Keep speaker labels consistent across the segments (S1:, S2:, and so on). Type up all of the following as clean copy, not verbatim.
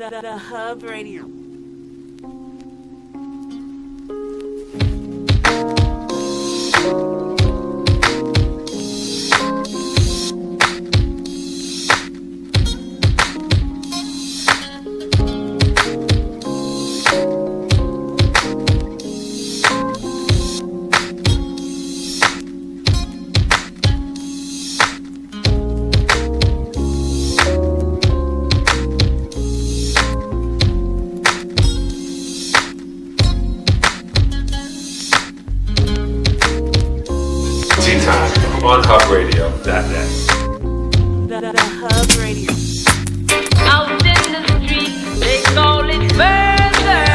S1: The Hub Radio.
S2: On Hub Radio.
S1: The Hub Radio.
S3: Out in the street, they call it murder.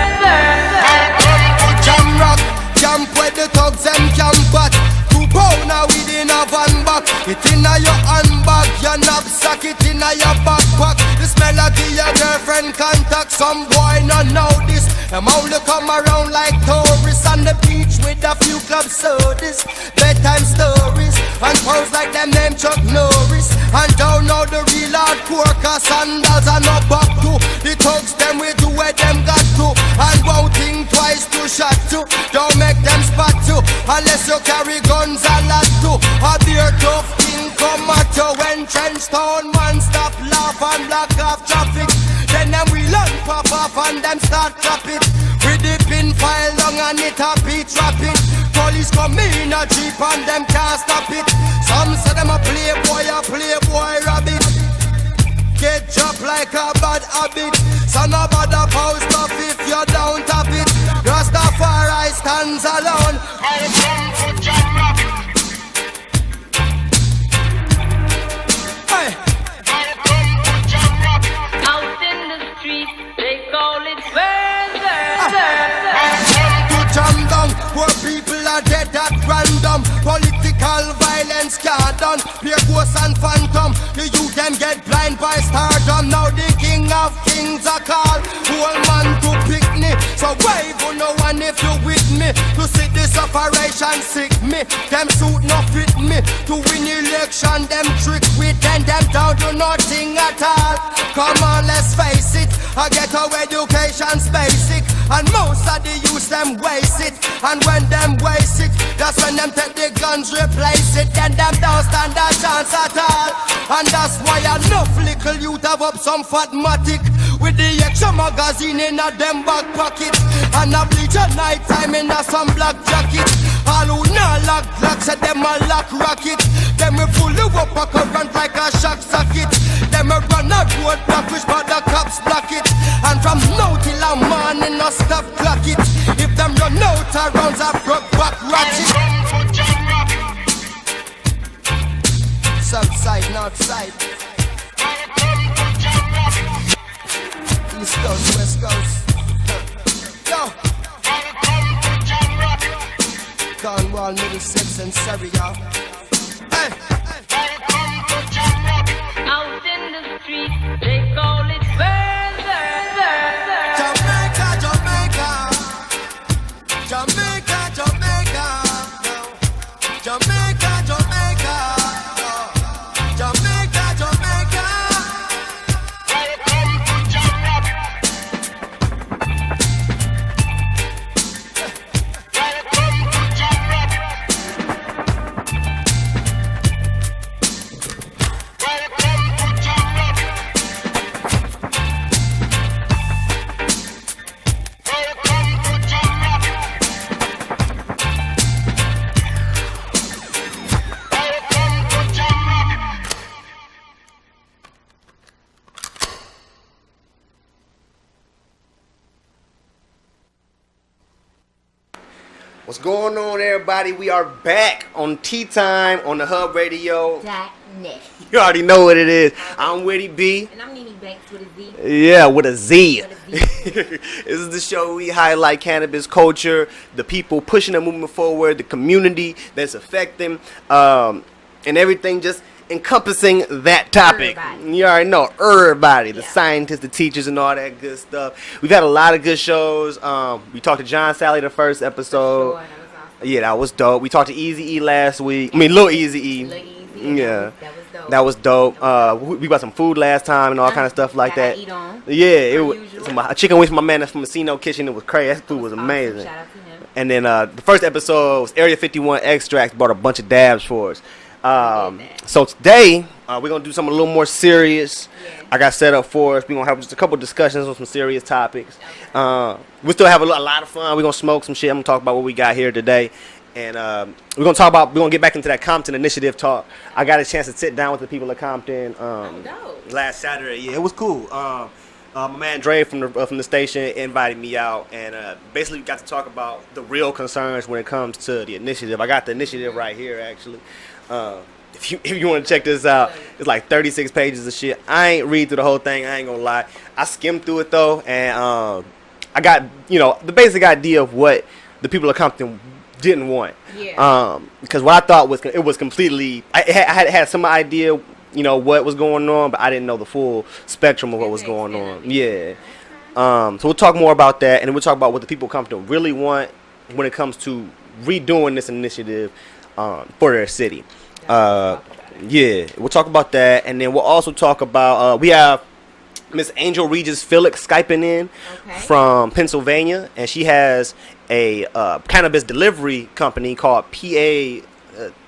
S4: Jam rock, jump where the thugs and camp at. 2 pounder within a van back. It inna your handbag, your knapsack, it inna your backpack. This melody your girlfriend contact. Some boy not know this. Them only come around like tourists on the beach with a few club sodas, bedtime stories, and pose like them name Chuck Norris. And don't know the real hardcore, cause sandals are not back to. The thugs them we do where them got to. And won't think twice to shot to. Don't make them spot you, unless you carry guns a lot too. A beer tough king come at you when trench town man stop laugh and block off traffic. Then them we learn pop off and them start clap it. With the pin file long and it a beat rapping. Police come in a jeep and them can't stop it. Some say them a playboy rabbit. Get dropped like a bad habit. So no bother post off if you don't tap it. Rastafari stands alone. I come to jam rock. Hey. I come to jam rock.
S3: Out in the street, they call it murder.
S4: I come to jam down where people are dead at random. Political violence can't done. Pure ghosts and phantom. The youth them get blind by stardom. Now the king of kings are called. Whole man to picnic. So wave on no one if you with me. To see this operation sick me. Them suit no fit me. To win election them trick with and them down to nothing at all. Come on let's face it. I get our education's basic. And most of the youth them waste it. And when them waste it, that's when them take the guns replace it. Then them don't stand a chance at all. And that's why enough little youth have up some fatmatic. With the extra magazine in a them back pocket. And a bleach at night time in a some black jacket. All who not lock locks say them a lock rocket. Them we pull you up a current like a shock socket. Them we run a road block which but the cops block it. And from now till a morning no stop clock it. If them run out of rounds I broke back ratchet. South side, north side, East coast, west coast. Yo, Cornwall, Middlesex and Surrey, y'all. Hey.
S3: Out in the street, they call it murder.
S4: Jamaica, Jamaica, Jamaica, Jamaica, Jamaica, Jamaica, Jamaica, Jamaica. Welcome to Jamaica. Welcome to Jamaica. Welcome to Jamaica. Welcome to Jamaica. Welcome to Jamaica.
S5: What's going on, everybody? We are back on Tea Time on the Hub Radio.
S6: .net.
S5: You already know what it is. I'm Witty B.
S6: And I'm Nene Banks with a Z.
S5: Yeah, with a Z.
S6: With a Z.
S5: This is the show we highlight cannabis culture, the people pushing the movement forward, the community that's affecting, and everything just encompassing that topic.
S6: Everybody.
S5: You already know, everybody, the
S6: Yeah.
S5: scientists, the teachers, and all that good stuff. We've had a lot of good shows. We talked to John Sally the first episode.
S6: Sure, that was awesome.
S5: Yeah, that was dope. We talked to Easy E last week. I mean, Lil Easy E.
S6: Lil Easy,
S5: Yeah.
S6: that was dope.
S5: That was dope. We got some food last time and all kind of stuff like that.
S6: Eat on.
S5: Yeah, it was
S6: Unusual.
S5: some chicken wings from my man that's from Masino Kitchen. It was crazy. That food was amazing.
S6: Shout out to him.
S5: And then the first episode was Area 51 Extracts brought a bunch of dabs for us. So today we're gonna do something a little more serious.
S6: Yeah.
S5: I got set up for us. We're gonna have just a couple discussions on some serious topics. We still have a lot of fun. We're gonna smoke some shit. I'm gonna talk about what we got here today. And we're gonna get back into that Compton initiative talk. I got a chance to sit down with the people of Compton
S6: dope.
S5: last Saturday. Yeah, it was cool. My man Dre from the station invited me out, and basically we got to talk about the real concerns when it comes to the initiative. I got the initiative right here, actually. If you want to check this out, it's like 36 pages of shit. I ain't read through the whole thing. I ain't gonna lie. I skimmed through it though, and I got the basic idea of what the people of Compton didn't want.
S6: Yeah.
S5: Because what I thought was completely. I had some idea, what was going on, but I didn't know the full spectrum of what was going on. Yeah. So we'll talk more about that, and then we'll talk about what the people of Compton really want when it comes to redoing this initiative for their city. Yeah, we'll talk about that, and then we'll also talk about we have Miss Angel Regis Felix Skyping in from Pennsylvania, and she has a cannabis delivery company called PA.
S6: I'm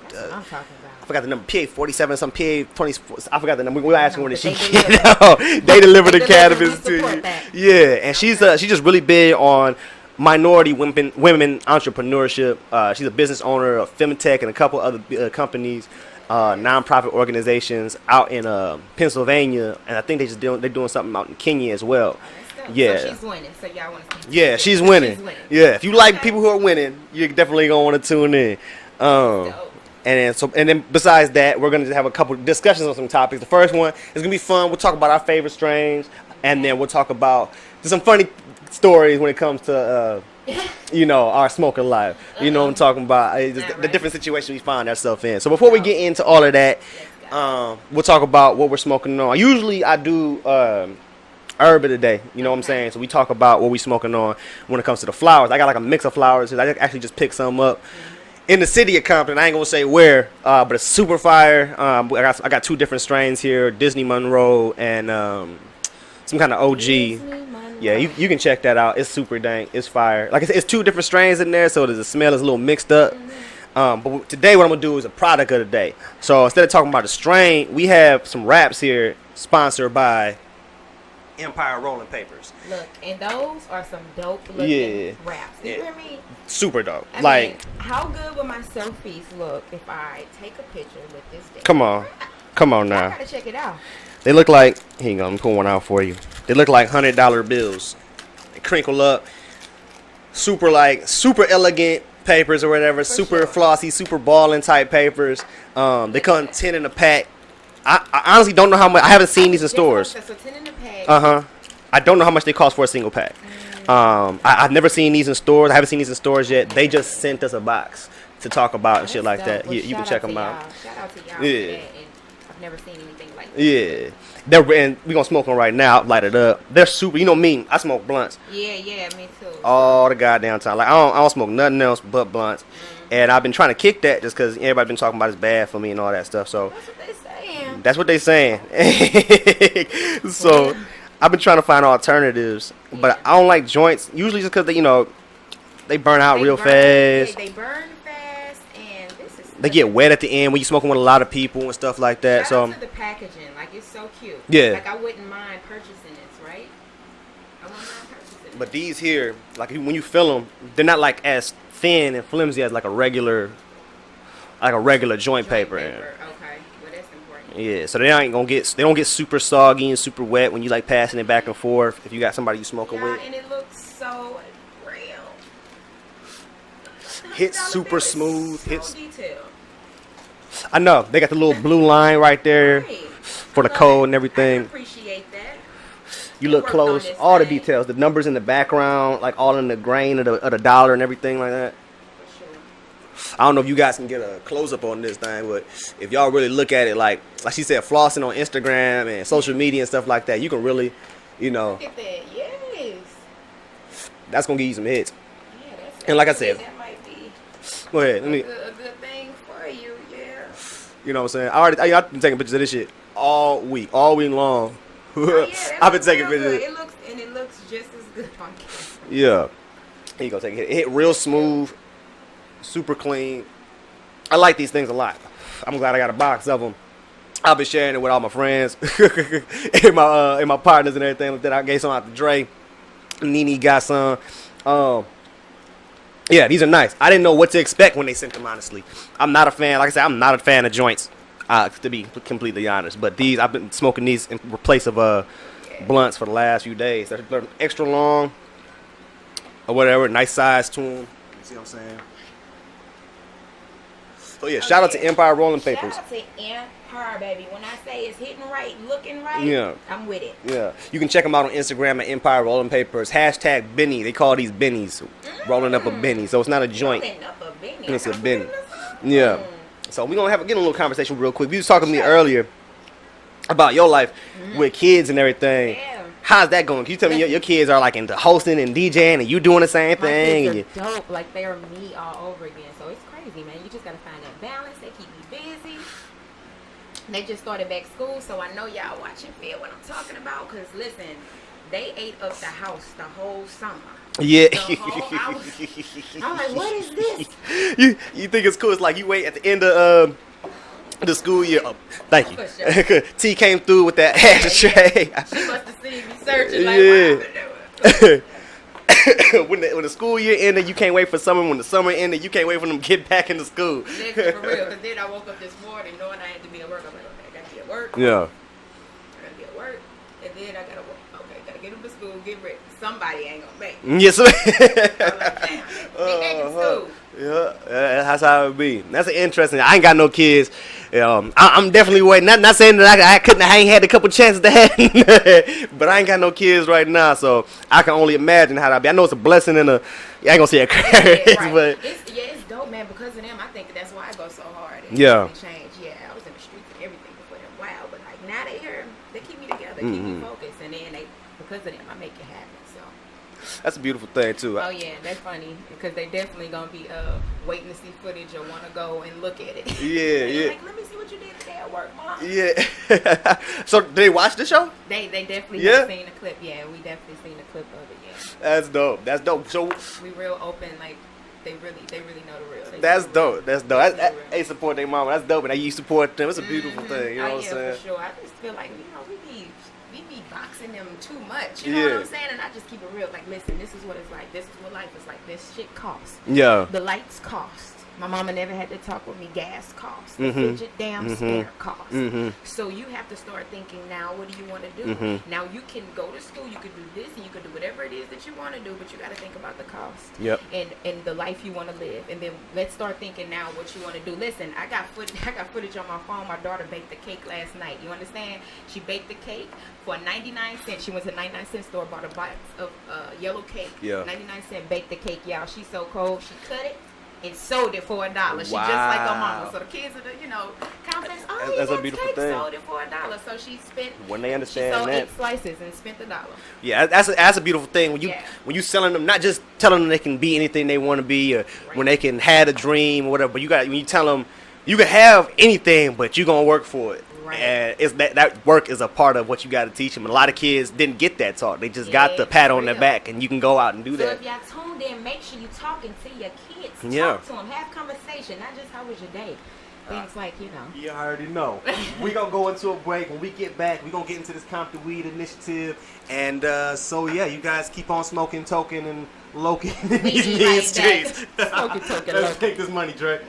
S6: talking about.
S5: I forgot the number. PA 47, some PA 20. I forgot the number. We were asking when she they deliver the cannabis to you. Yeah, and she's just really big on minority women entrepreneurship. She's a business owner of Femitech and a couple other companies, nonprofit organizations out in Pennsylvania, and I think they're doing something out in Kenya as well. Yeah.
S6: So she's winning. So y'all want to see.
S5: Yeah, she's winning. Yeah, if you like people who are winning, you're definitely gonna want to tune in. And then besides that, we're gonna just have a couple discussions on some topics. The first one is gonna be fun. We'll talk about our favorite strains, and then we'll talk about some funny stories when it comes to our smoking life. You know what I'm talking about? The different situations we find ourselves in. So before we get into all of that, we'll talk about what we're smoking on. Usually I do herb of the day, you know what I'm saying? So we talk about what we smoking on when it comes to the flowers. I got like a mix of flowers. I actually just picked some up in the city of Compton. I ain't gonna say where, but it's super fire. I got two different strains here, Disney Monroe and some kind of OG. Yeah, you can check that out. It's super dank. It's fire. Like I said, it's two different strains in there, so the smell is a little mixed up. But today what I'm going to do is a product of the day. So instead of talking about the strain, we have some wraps here sponsored by Empire Rolling Papers.
S6: Look, and those are some dope looking wraps. You hear me?
S5: Super dope.
S6: I mean, how good would my selfies look if I take a picture with this day?
S5: Come on now.
S6: I gotta check it out.
S5: They look like, here you go, I'm pulling one out for you. They look like $100 bills. They crinkle up. Super elegant papers or whatever. Super flossy, super balling type papers. They come 10 in a pack. I honestly don't know how much. I haven't seen these in stores.
S6: So 10 in a pack.
S5: I don't know how much they cost for a single pack. I've never seen these in stores. I haven't seen these in stores yet. They just sent us a box to talk about and shit like that.
S6: Well,
S5: you can check them out.
S6: Shout out to y'all.
S5: Yeah.
S6: And I've never seen anything like that.
S5: Yeah. And we're going to smoke them right now. Light it up. They're super. You know me. I smoke blunts.
S6: Yeah, me too.
S5: All the goddamn time. Like, I don't smoke nothing else but blunts. And I've been trying to kick that just because everybody been talking about it's bad for me and all that stuff. So
S6: That's what they saying.
S5: So I've been trying to find alternatives. But I don't like joints. Usually just because they burn out real fast.
S6: They burn fast, and
S5: they get wet at the end when you're smoking with a lot of people and stuff like that.
S6: Shout out to the packaging. Like, it's so cute.
S5: Yeah.
S6: Like, I wouldn't mind purchasing this, right? I wouldn't mind purchasing
S5: But these here, like when you fill them, they're not like as thin and flimsy as like a regular joint paper.
S6: Okay, well that's important.
S5: Yeah, so they don't get super soggy and super wet when you like passing it back and forth. If you got somebody you smoking with,
S6: and it looks so real.
S5: Hits super smooth.
S6: So detailed.
S5: I know they got the little blue line right there for the code and everything.
S6: I appreciate that.
S5: You look close, all the details, the numbers in the background, like all in the grain of the dollar and everything like that. I don't know if you guys can get a close up on this thing, but if y'all really look at it, like she said, flossing on Instagram and social media and stuff like that, you can really,
S6: Look at that, yes.
S5: That's gonna give you some hits.
S6: Yeah,
S5: and like I said,
S6: that might be
S5: go ahead.
S6: a good thing for you, yeah.
S5: You know what I'm saying? I've been taking pictures of this shit all week long.
S6: Oh, yeah,
S5: I've been taking
S6: real
S5: pictures.
S6: good. It looks just as good on camera.
S5: Yeah. Here you go, take it. It hit real smooth, super clean. I like these things a lot. I'm glad I got a box of them. I've been sharing it with all my friends and my partners and everything. That I gave some out to Dre. Nene got some. Yeah, these are nice. I didn't know what to expect when they sent them, honestly. I'm not a fan. Like I said, I'm not a fan of joints, to be completely honest. But these, I've been smoking these in place of blunts for the last few days. They're extra long or whatever. Nice size to them. You see what I'm saying? So, yeah, shout out to Empire Rolling Papers.
S6: Shout out to Empire, baby. When I say it's hitting right, looking right,
S5: Yeah.
S6: I'm with it.
S5: Yeah. You can check them out on Instagram at Empire Rolling Papers. Hashtag Benny. They call these bennies. Rolling up a Benny. So it's not a joint.
S6: Rolling up a Benny.
S5: It's a Benny. Yeah. So we're going to get a little conversation real quick. You was talking to me earlier about your life with kids and everything.
S6: Yeah.
S5: How's that going? Can you tell me your kids are like into hosting and DJing and you doing the same
S6: My
S5: thing?
S6: kids
S5: And
S6: are dope. Like, they're me all over again. So it's crazy, man. You just got to find that balance. They keep me busy. They just started back school, so I know y'all watch and feel what I'm talking about. Because, listen, they ate up the house the whole summer.
S5: yeah.
S6: I'm like, what is this?
S5: you think it's cool? It's like you wait at the end of the school year. Oh, thank you.
S6: For sure.
S5: T came through with that ashtray.
S6: She must have seen me searching like, what I've been doing.
S5: when the school year ended, you can't wait for summer. When the summer ended, you can't wait for them to get back into school.
S6: Listen, for real, because then I woke up this morning knowing I had to be at work. I'm like, okay, I got to be at work.
S5: Yeah.
S6: I got to be at work. And then I got to work. Okay, got to get them to school, get ready. Somebody ain't going to make it.
S5: Yes.
S6: I'm like, damn, be back in school.
S5: Yeah, that's how it be. That's interesting. I ain't got no kids. I'm definitely waiting. Not saying that I ain't had a couple chances to have, but I ain't got no kids right now, so I can only imagine how that be. I know it's a blessing and I ain't gonna say a curse,
S6: Right.
S5: but
S6: It's dope, man. Because of them, I think that's why I go so hard. It
S5: Yeah.
S6: really changed. Yeah, I was in the streets and everything before them. Wow, but like now they here, they keep me together, keep me focused, and then because of them, I make it happen. So.
S5: that's a beautiful thing too.
S6: Oh yeah, that's funny because they definitely gonna be waiting to see footage or want to go and look at it.
S5: Yeah, yeah.
S6: Like, let me see what you did today at work, Mom.
S5: Yeah. So did they watch the show?
S6: They definitely
S5: Yeah?
S6: have seen the clip. Yeah, we definitely seen the clip of it. Yeah,
S5: That's dope. That's dope. So
S6: we real open. Like they really know the real. They
S5: that's
S6: know the
S5: dope.
S6: real.
S5: That's dope.
S6: They know the real.
S5: They support their mama. That's dope. And you support them. It's a beautiful thing. You know
S6: Oh,
S5: what I'm
S6: yeah,
S5: saying?
S6: for sure. I just feel like we be boxing them too much. You know what I'm saying? And I just keep it real. Like, listen, this is what it's like. This is what life is like. This shit costs.
S5: Yeah.
S6: The lights cost. My mama never had to talk with me. Gas costs. The fidget downstairs costs. So you have to start thinking now, what do you want to do? Now you can go to school, you could do this, and you could do whatever it is that you want to do, but you got to think about the cost.
S5: Yep.
S6: And the life you want to live. And then let's start thinking now what you want to do. Listen, I got footage on my phone. My daughter baked the cake last night. You understand? She baked the cake for 99 cents. She went to a 99-cent store, bought a box of yellow cake.
S5: Yeah.
S6: 99 cent, baked the cake, y'all. She's so cold. She cut it and sold it for $1. She just like her mama. So the kids are confidence. Oh,
S5: That's a
S6: yeah,
S5: beautiful
S6: cake
S5: thing.
S6: sold it for $1. So she spent.
S5: When they
S6: She
S5: understand
S6: sold
S5: that.
S6: 8 slices and spent $1.
S5: Yeah, that's a beautiful thing when you selling them, not just telling them they can be anything they want to be, or when they can have a dream or whatever. But when you tell them you can have anything, but you gonna work for it.
S6: Right.
S5: And it's that work is a part of what you got to teach them. And a lot of kids didn't get that taught. They just got the pat on their
S6: real.
S5: back, and you can go out and do
S6: So
S5: that.
S6: if y'all tuned in, make sure you talking to your kids.
S5: Yeah.
S6: Talk to them. Have conversation. Not just how was your day. Things like,
S5: You already know. We're going to go into a break. When we get back, we're going to get into this Compton Weed initiative. And so, yeah, you guys keep on smoking, token, and loking in these
S6: We
S5: mean
S6: like
S5: streets.
S6: that. Smoking, token,
S5: Let's
S6: loking.
S5: take this money, Dre.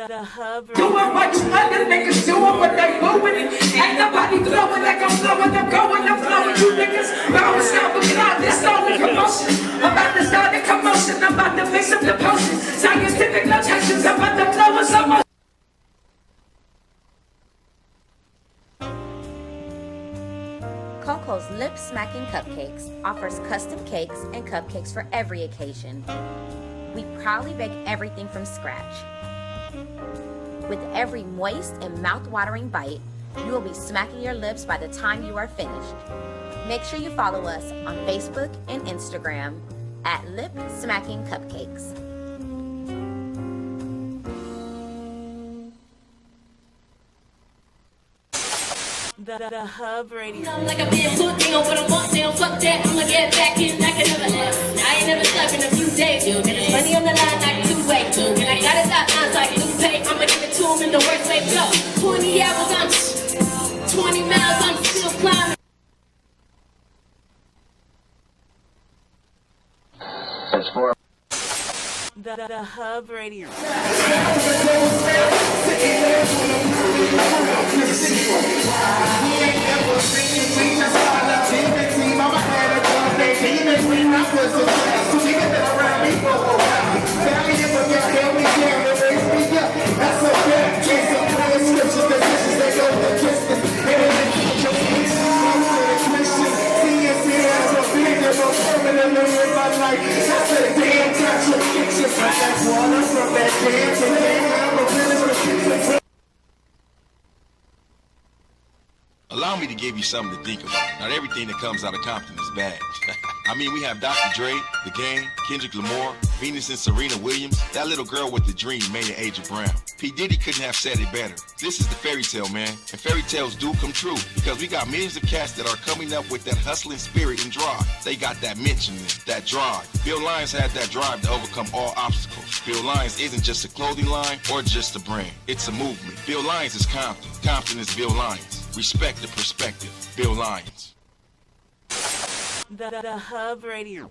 S1: Doing what you other niggas doing, but they moving it. Ain't nobody flowing like I'm flowing. I'm going, I'm flowing. You niggas bouncing stop with God. This all the commotion. I'm about to start the commotion. I'm about to mix up the potion. Scientific notations. I'm about to blow us up.
S7: Coco's Lip Smacking Cupcakes offers custom cakes and cupcakes for every occasion. We proudly bake everything from scratch. With every moist and mouth-watering bite, you will be smacking your lips by the time you are finished. Make sure you follow us on Facebook and Instagram at Lip Smacking Cupcakes.
S8: The Hub Radio.
S3: Like I've been put down, but I want down. Fuck that, I'ma get back in like I never left. I ain't never slept in a few days, yo. And there's money on the line like two-way, too. And I got it that lines like new pay. I'ma give it to him in the worst way, go. 20 hours, I'm 20 miles, I'm still climbing.
S8: The Hub Radio.
S9: Allow me to give you something to think about. Not everything that comes out of Compton is bad. I mean, we have Dr. Dre, The Game, Kendrick Lamar, Venus and Serena Williams, that little girl with the dream, Maya Aja Brown. P. Diddy couldn't have said it better. This is the fairy tale, man. And fairy tales do come true because we got millions of cats that are coming up with that hustling spirit and drive. They got that mention, that drive. Bill Lyons had that drive to overcome all obstacles. Bill Lyons isn't just a clothing line or just a brand. It's a movement. Bill Lyons is Compton. Compton is Bill Lyons. Respect the perspective. Bill Lyons.
S8: The Hub Radio.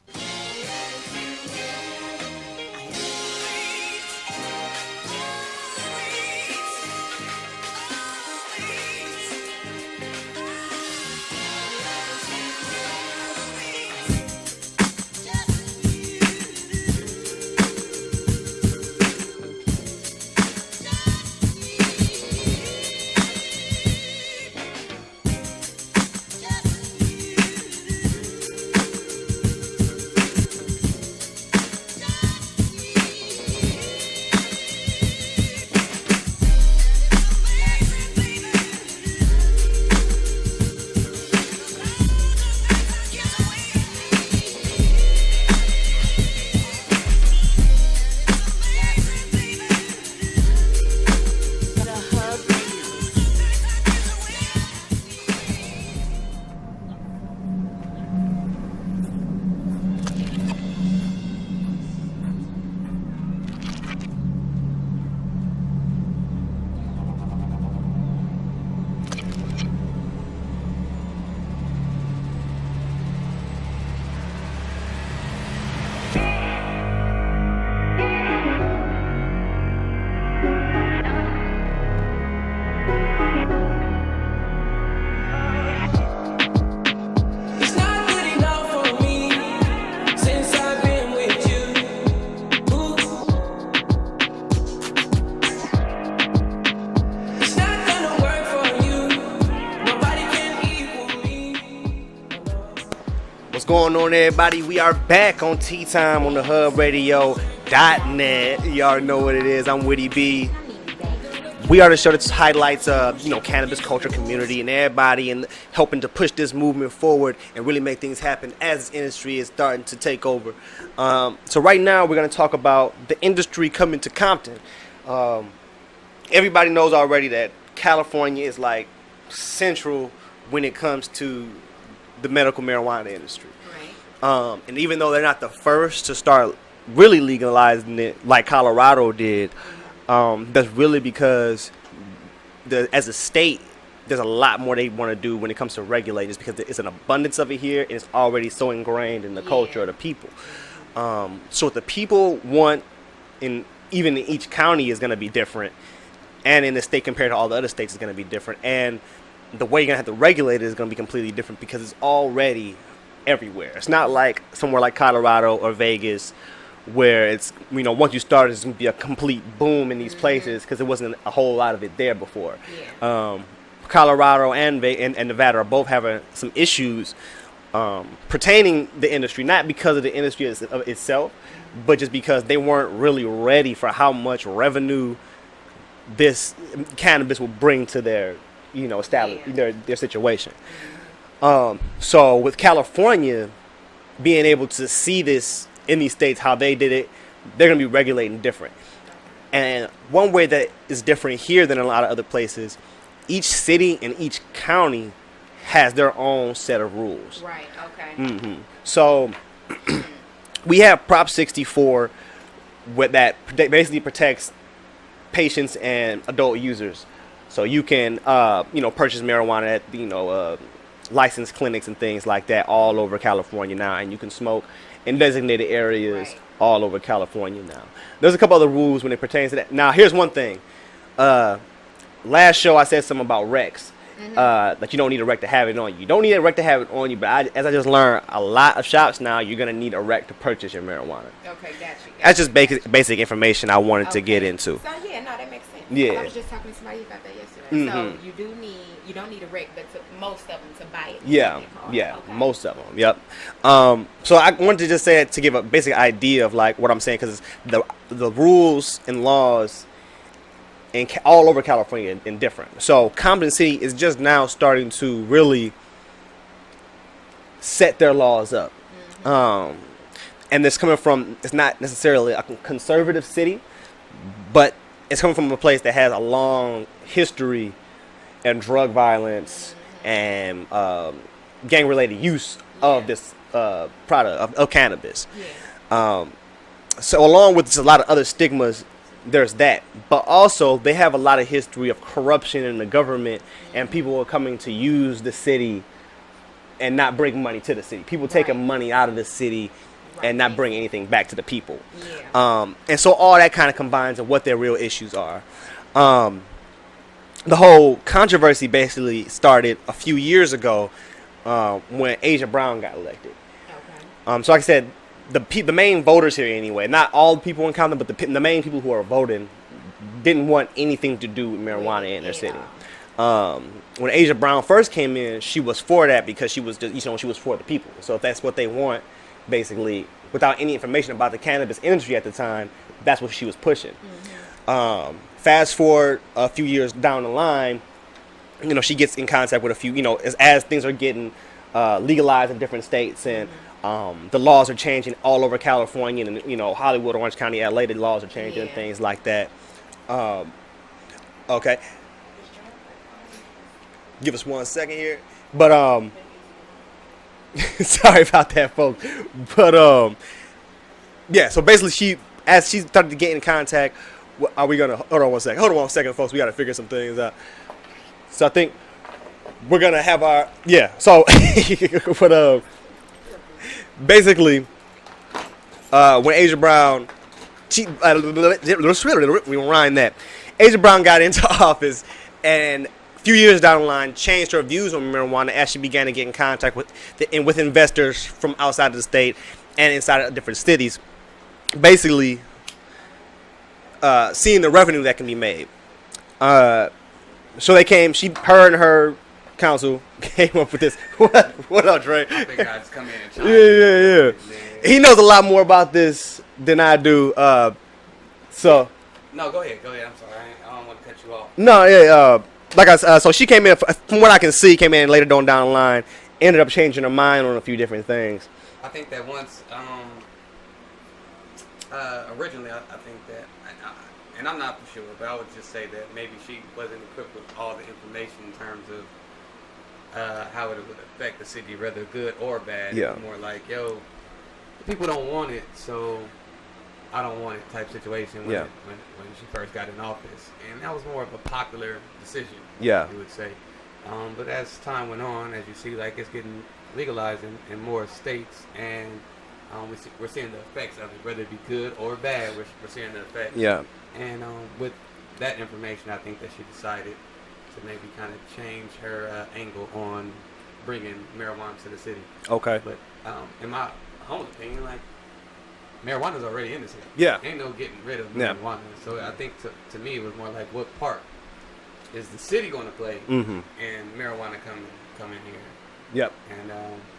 S5: What's going on, everybody? We are back on Tea Time on the Hub Radio.net. You already know what it is. I'm Witty B. We are the show that highlights, cannabis culture, community, and everybody, and helping to push this movement forward and really make things happen as this industry is starting to take over. So right now, we're going to talk about the industry coming to Compton. Everybody knows already that California is like central when it comes to the medical marijuana industry. Right. And even though they're not the first to start really legalizing it like Colorado did, that's really because as a state, there's a lot more they want to do when it comes to regulating, just because there's an abundance of it here and it's already so ingrained in the culture of the people. So what the people want even in each county is going to be different, and in the state compared to all the other states is going to be different, and the way you're going to have to regulate it is going to be completely different because it's already everywhere. It's not like somewhere like Colorado or Vegas where it's, once you start, it's going to be a complete boom in these places because there wasn't a whole lot of it there before. Colorado and Nevada are both having some issues pertaining the industry, not because of the industry itself, but just because they weren't really ready for how much revenue this cannabis will bring to their, their situation. So with California being able to see this in these states, how they did it, they're going to be regulating different. And one way that is different here than a lot of other places, each city and each county has their own set of rules.
S6: Right, okay.
S5: So we have Prop 64 that basically protects patients and adult users. So you can, purchase marijuana at, licensed clinics and things like that all over California now. And you can smoke in designated areas all over California now. There's a couple other rules when it pertains to that. Now, here's one thing. Last show I said something about Rex. That you don't need a rec to have it on you. You don't need a rec to have it on you, but as I just learned, a lot of shops now, you're going to need a rec to purchase your marijuana.
S6: Okay, got you.
S5: That's just basic information I wanted to get into.
S6: So, yeah, no, that makes sense.
S5: Yeah.
S6: I was just talking to somebody about that yesterday. So, you don't need a rec, but most of them to buy it.
S5: Yeah, okay. Most of them, yep. So I wanted to just say it to give a basic idea of like what I'm saying, because the rules and laws all over California and different. So Compton City is just now starting to really set their laws up. And it's coming from, it's not necessarily a conservative city, but it's coming from a place that has a long history and drug violence and gang-related use of this product of cannabis. So along with a lot of other stigmas, there's that, but also they have a lot of history of corruption in the government, and people are coming to use the city and not bring money to the city. People taking money out of the city and not bring anything back to the people. And so all that kind of combines of what their real issues are. The whole controversy basically started a few years ago when Asia Brown got elected. So like I said, the main voters here anyway, not all the people in Compton, but the main people who are voting didn't want anything to do with marijuana in their city. When Asia Brown first came in, she was for that because she was just, she was for the people. So if that's what they want, basically, without any information about the cannabis industry at the time, that's what she was pushing. Fast forward a few years down the line, she gets in contact with a few, as things are getting legalized in different states, and the laws are changing all over California, and Hollywood, Orange County, LA, the laws are changing and things like that. Okay, give us 1 second here, but sorry about that, folks. But yeah. So basically, as she started to get in contact, are we gonna hold on one second, folks? We gotta figure some things out. So I think we're gonna have our So, but basically, when Asia Brown, we rewind that. Asia Brown got into office, and a few years down the line, changed her views on marijuana as she began to get in contact with investors from outside of the state and inside of different cities. Basically, seeing the revenue that can be made. So they came. Her and her council came up with this. What up, Trey?
S10: I think I just come in and chime in.
S5: Yeah. He knows a lot more about this than I do. So.
S10: No, go ahead. I'm sorry. I don't want to cut you off.
S5: No, so she came in. From what I can see, came in later down the line. Ended up changing her mind on a few different things.
S10: I think that once, originally, I think that, and I'm not for sure, but I would just say that maybe she wasn't equipped with all the information in terms of how it would affect the city, whether good or bad.
S5: Yeah.
S10: More like, the people don't want it, so I don't want it type situation when she first got in office. And that was more of a popular decision, you would say. But as time went on, as you see, like, it's getting legalized in more states, and we're seeing the effects of it, whether it be good or bad. We're seeing the effects.
S5: Yeah.
S10: And with that information, I think that she decided to maybe kind of change her angle on bringing marijuana to the city.
S5: Okay.
S10: But in my own opinion, like, marijuana's already in the city.
S5: Yeah.
S10: Ain't no getting rid of
S5: Yeah.
S10: marijuana. So I think to me it was more like, what part is the city going to play
S5: Mhm.
S10: and marijuana come in here?
S5: Yep.
S10: And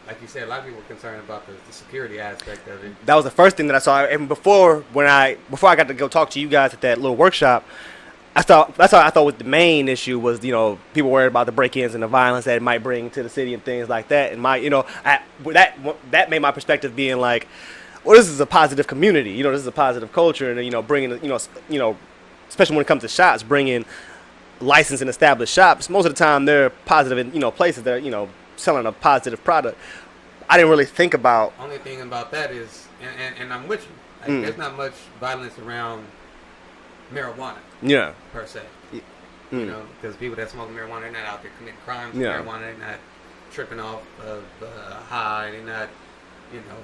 S10: like you said, a lot of people were concerned about the security aspect of it.
S5: That was the first thing that I saw. And before I got to go talk to you guys at that little workshop, that's what I thought was the main issue was, people worried about the break-ins and the violence that it might bring to the city and things like that. And that made my perspective being like, well, this is a positive community. This is a positive culture, and bringing especially when it comes to shops, bringing licensed and established shops. Most of the time, they're positive in places that are selling a positive product. I didn't really think about.
S10: Only thing about that is, and I'm with you. Like, there's not much violence around marijuana.
S5: Yeah.
S10: Per se.
S5: Mm.
S10: Because people that smoke marijuana, they're not out there committing crimes.
S5: Yeah.
S10: Marijuana, they're not tripping off of high. They're not,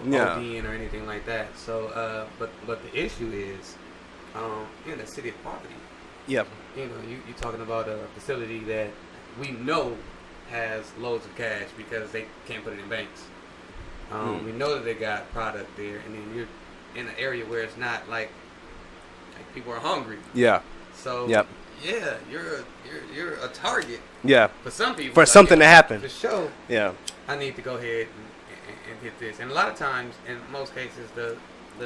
S5: Yeah.
S10: ODing or anything like that. So, but the issue is, in the city of poverty.
S5: Yep.
S10: You're talking about a facility that we know has loads of cash because they can't put it in banks. We know that they got product there, and then you're in an area where it's not like people are hungry.
S5: Yeah.
S10: So
S5: yep.
S10: Yeah, you're a target.
S5: Yeah.
S10: For some people.
S5: For something to happen.
S10: To show.
S5: Yeah.
S10: I need to go ahead and hit this, and a lot of times, in most cases, the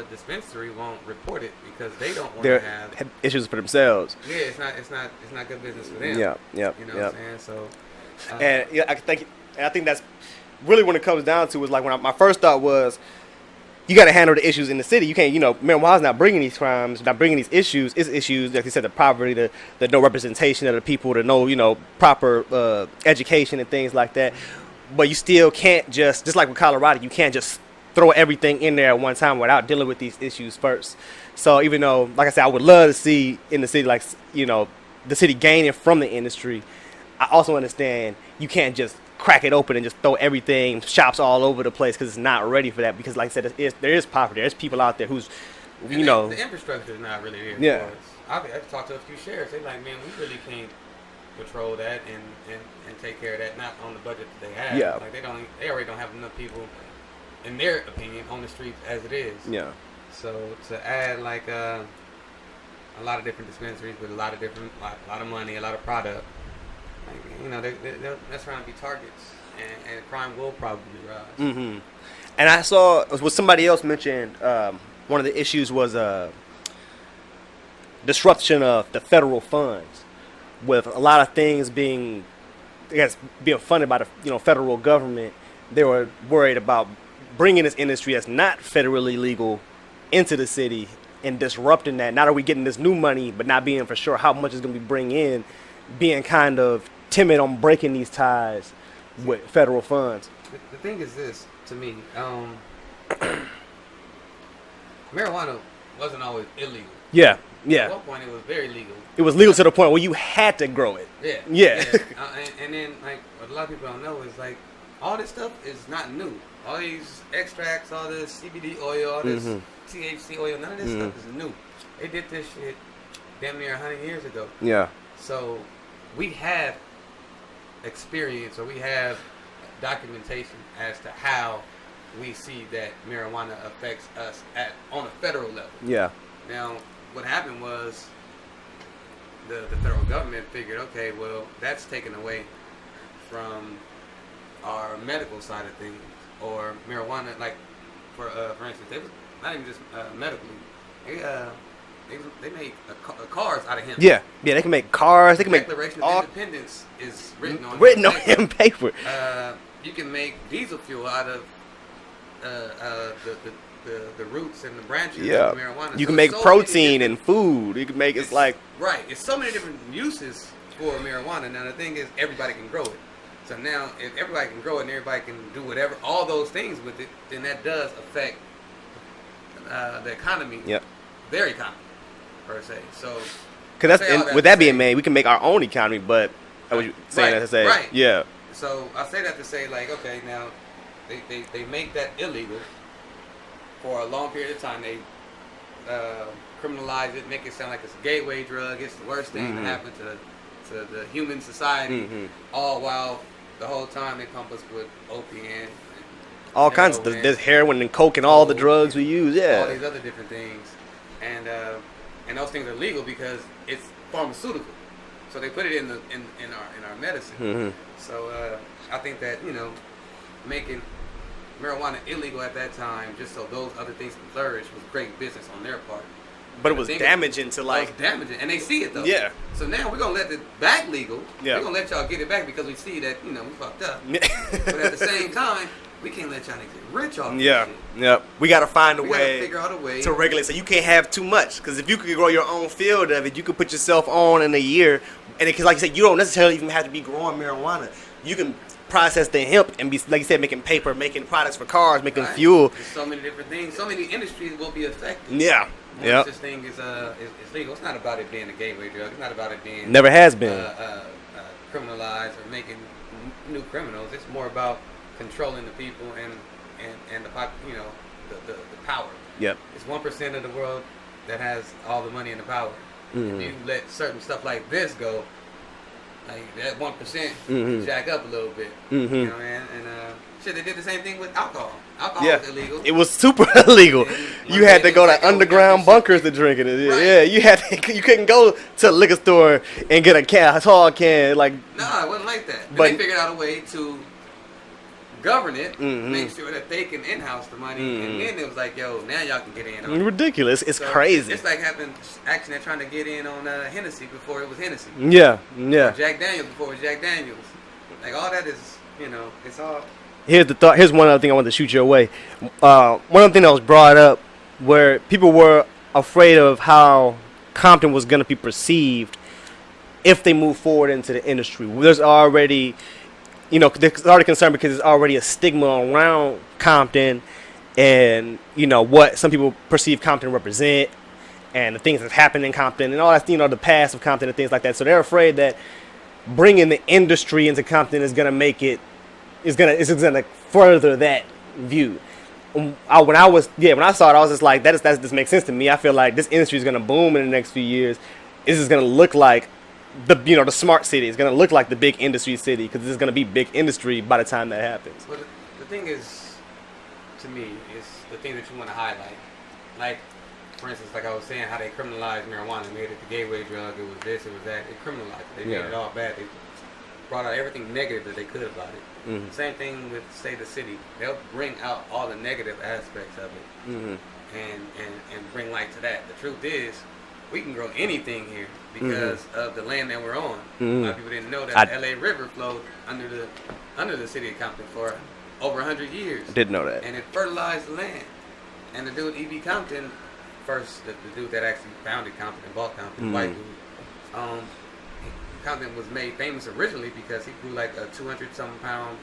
S10: dispensary won't report it because they don't want to have
S5: issues for themselves.
S10: Yeah, it's not good business for them.
S5: Yeah.
S10: You know what I'm saying? So.
S5: And I think that's really when it comes down to is like when my first thought was, you got to handle the issues in the city. You can't, marijuana's not bringing these crimes, not bringing these issues. It's issues, like you said, the poverty, the no representation of the people, the no, proper education and things like that. But you still can't just like with Colorado, you can't just throw everything in there at one time without dealing with these issues first. So even though, like I said, I would love to see in the city, like, the city gaining from the industry, I also understand you can't just crack it open and just throw everything, shops all over the place, because it's not ready for that. Because like I said, there is poverty. There's people out there who's,
S10: the infrastructure is not really there.
S5: Yeah.
S10: I've talked to a few sheriffs. They're like, man, we really can't patrol that and take care of that, not on the budget that they have.
S5: Yeah.
S10: Like they already don't have enough people, in their opinion, on the streets as it is.
S5: Yeah.
S10: So to add like a lot of different dispensaries with a lot of money, a lot of product. They're trying to be targets, and crime will probably rise.
S5: Mm-hmm. And I saw what somebody else mentioned. One of the issues was disruption of the federal funds, with a lot of things being funded by the federal government. They were worried about bringing this industry that's not federally legal into the city and disrupting that. Not are we getting this new money, but not being for sure how much it's going to be bringing in, being kind of timid on breaking these ties with federal funds.
S10: The thing is this, to me, marijuana wasn't always illegal.
S5: Yeah.
S10: At one point, it was very legal.
S5: It was legal to the point where you had to grow it. Yeah.
S10: And then, like, what a lot of people don't know is, like, all this stuff is not new. All these extracts, all this CBD oil, all this THC oil, none of this stuff is new. They did this shit damn near 100 years ago.
S5: Yeah.
S10: So we have experience, or we have documentation as to how we see that marijuana affects us on a federal level.
S5: Yeah.
S10: Now, what happened was the federal government figured, okay, well, that's taken away from our medical side of things, or marijuana, like for instance, they was not even just medically. They make cars out of hemp.
S5: Yeah, they can make cars. They can make
S10: Declaration of Independence is written on
S5: hemp paper.
S10: You can make diesel fuel out of the roots and the branches of marijuana.
S5: You can make protein and food. You can make it's like
S10: It's so many different uses for marijuana. Now the thing is, everybody can grow it. So now, if everybody can grow it and everybody can do whatever, all those things with it, then that does affect the economy.
S5: Yep.
S10: Their economy, per se. So,
S5: because with that being made, we can make our own economy. But I was saying that to say, yeah.
S10: So I say that to say, like, okay, now they make that illegal, for a long period of time, they criminalize it, make it sound like it's a gateway drug. It's the worst thing to happen to the human society. All while the whole time they pump us with opium.
S5: All kinds of there's heroin and coke and all the drugs we use.
S10: All these other different things, and those things are legal because it's pharmaceutical. So they put it in our medicine. So I think that making marijuana illegal at that time, just so those other things can flourish, was great business on their part.
S5: But it was damaging to like.
S10: It was damaging, and they see it though.
S5: Yeah.
S10: So now we're gonna let it back legal.
S5: Yeah.
S10: We're gonna let y'all get it back because we see that we fucked up. But at the same time, we can't let y'all get rich off this shit.
S5: Yeah. We gotta find a
S10: we
S5: way.
S10: Gotta figure out a way
S5: to regulate. So you can't have too much, because if you could grow your own field of it, you could put yourself on in a year, and because like you said, you don't necessarily even have to be growing marijuana. You can process the hemp and be, like you said, making paper, making products for cars, making fuel.
S10: There's so many different things. So many industries will be affected.
S5: Yeah.
S10: Once this thing is legal, it's not about it being a gateway drug. It's not about it being
S5: never has been
S10: criminalized or making new criminals. It's more about controlling the people and the power.
S5: Yep.
S10: It's 1% of the world that has all the money and the power. If you let certain stuff like this go, like that 1% jack up a little bit. You know, man. And shit, they did the same thing with alcohol. Alcohol was illegal.
S5: It was super illegal. You had to go to underground bunkers to drink it.
S10: Right.
S5: Yeah, you couldn't go to a liquor store and get a tall can like.
S10: No, it wasn't like that. But they figured out a way to govern it, make sure that they can in-house the money, and then it was like, yo, now y'all can get in on it.
S5: Ridiculous. It's crazy.
S10: It's like having action at trying to get in on Hennessy before it was Hennessy.
S5: Yeah.
S10: Or Jack Daniels before it was Jack Daniels. Like all that is, it's all.
S5: Here's the thought. Here's one other thing I want to shoot your way. One other thing that was brought up where people were afraid of how Compton was going to be perceived if they move forward into the industry. There's already, there's already concern because there's already a stigma around Compton and, what some people perceive Compton to represent and the things that happened in Compton and all that, the past of Compton and things like that. So they're afraid that bringing the industry into Compton is going to make it, is gonna further that view. When I saw it, I was just like, that makes sense to me. I feel like this industry is gonna boom in the next few years. This is gonna look like the smart city. It's gonna look like the big industry city because this is gonna be big industry by the time that happens.
S10: But the thing is, to me, is the thing that you want to highlight. Like, for instance, like I was saying, how they criminalized marijuana, made it the gateway drug. It was this, it was that. They criminalized it. They made it all bad. They brought out everything negative that they could about it. Same thing with, say, the city. They'll bring out all the negative aspects of it and bring light to that. The truth is, we can grow anything here because of the land that we're on. A lot of people didn't know that the LA River flowed under the city of Compton for over 100 years.
S5: Didn't know that.
S10: And it fertilized the land. And the dude, E.B. Compton, first, the dude that actually founded Compton and bought Compton, white dude, Compton was made famous originally because he grew like a 200-something pound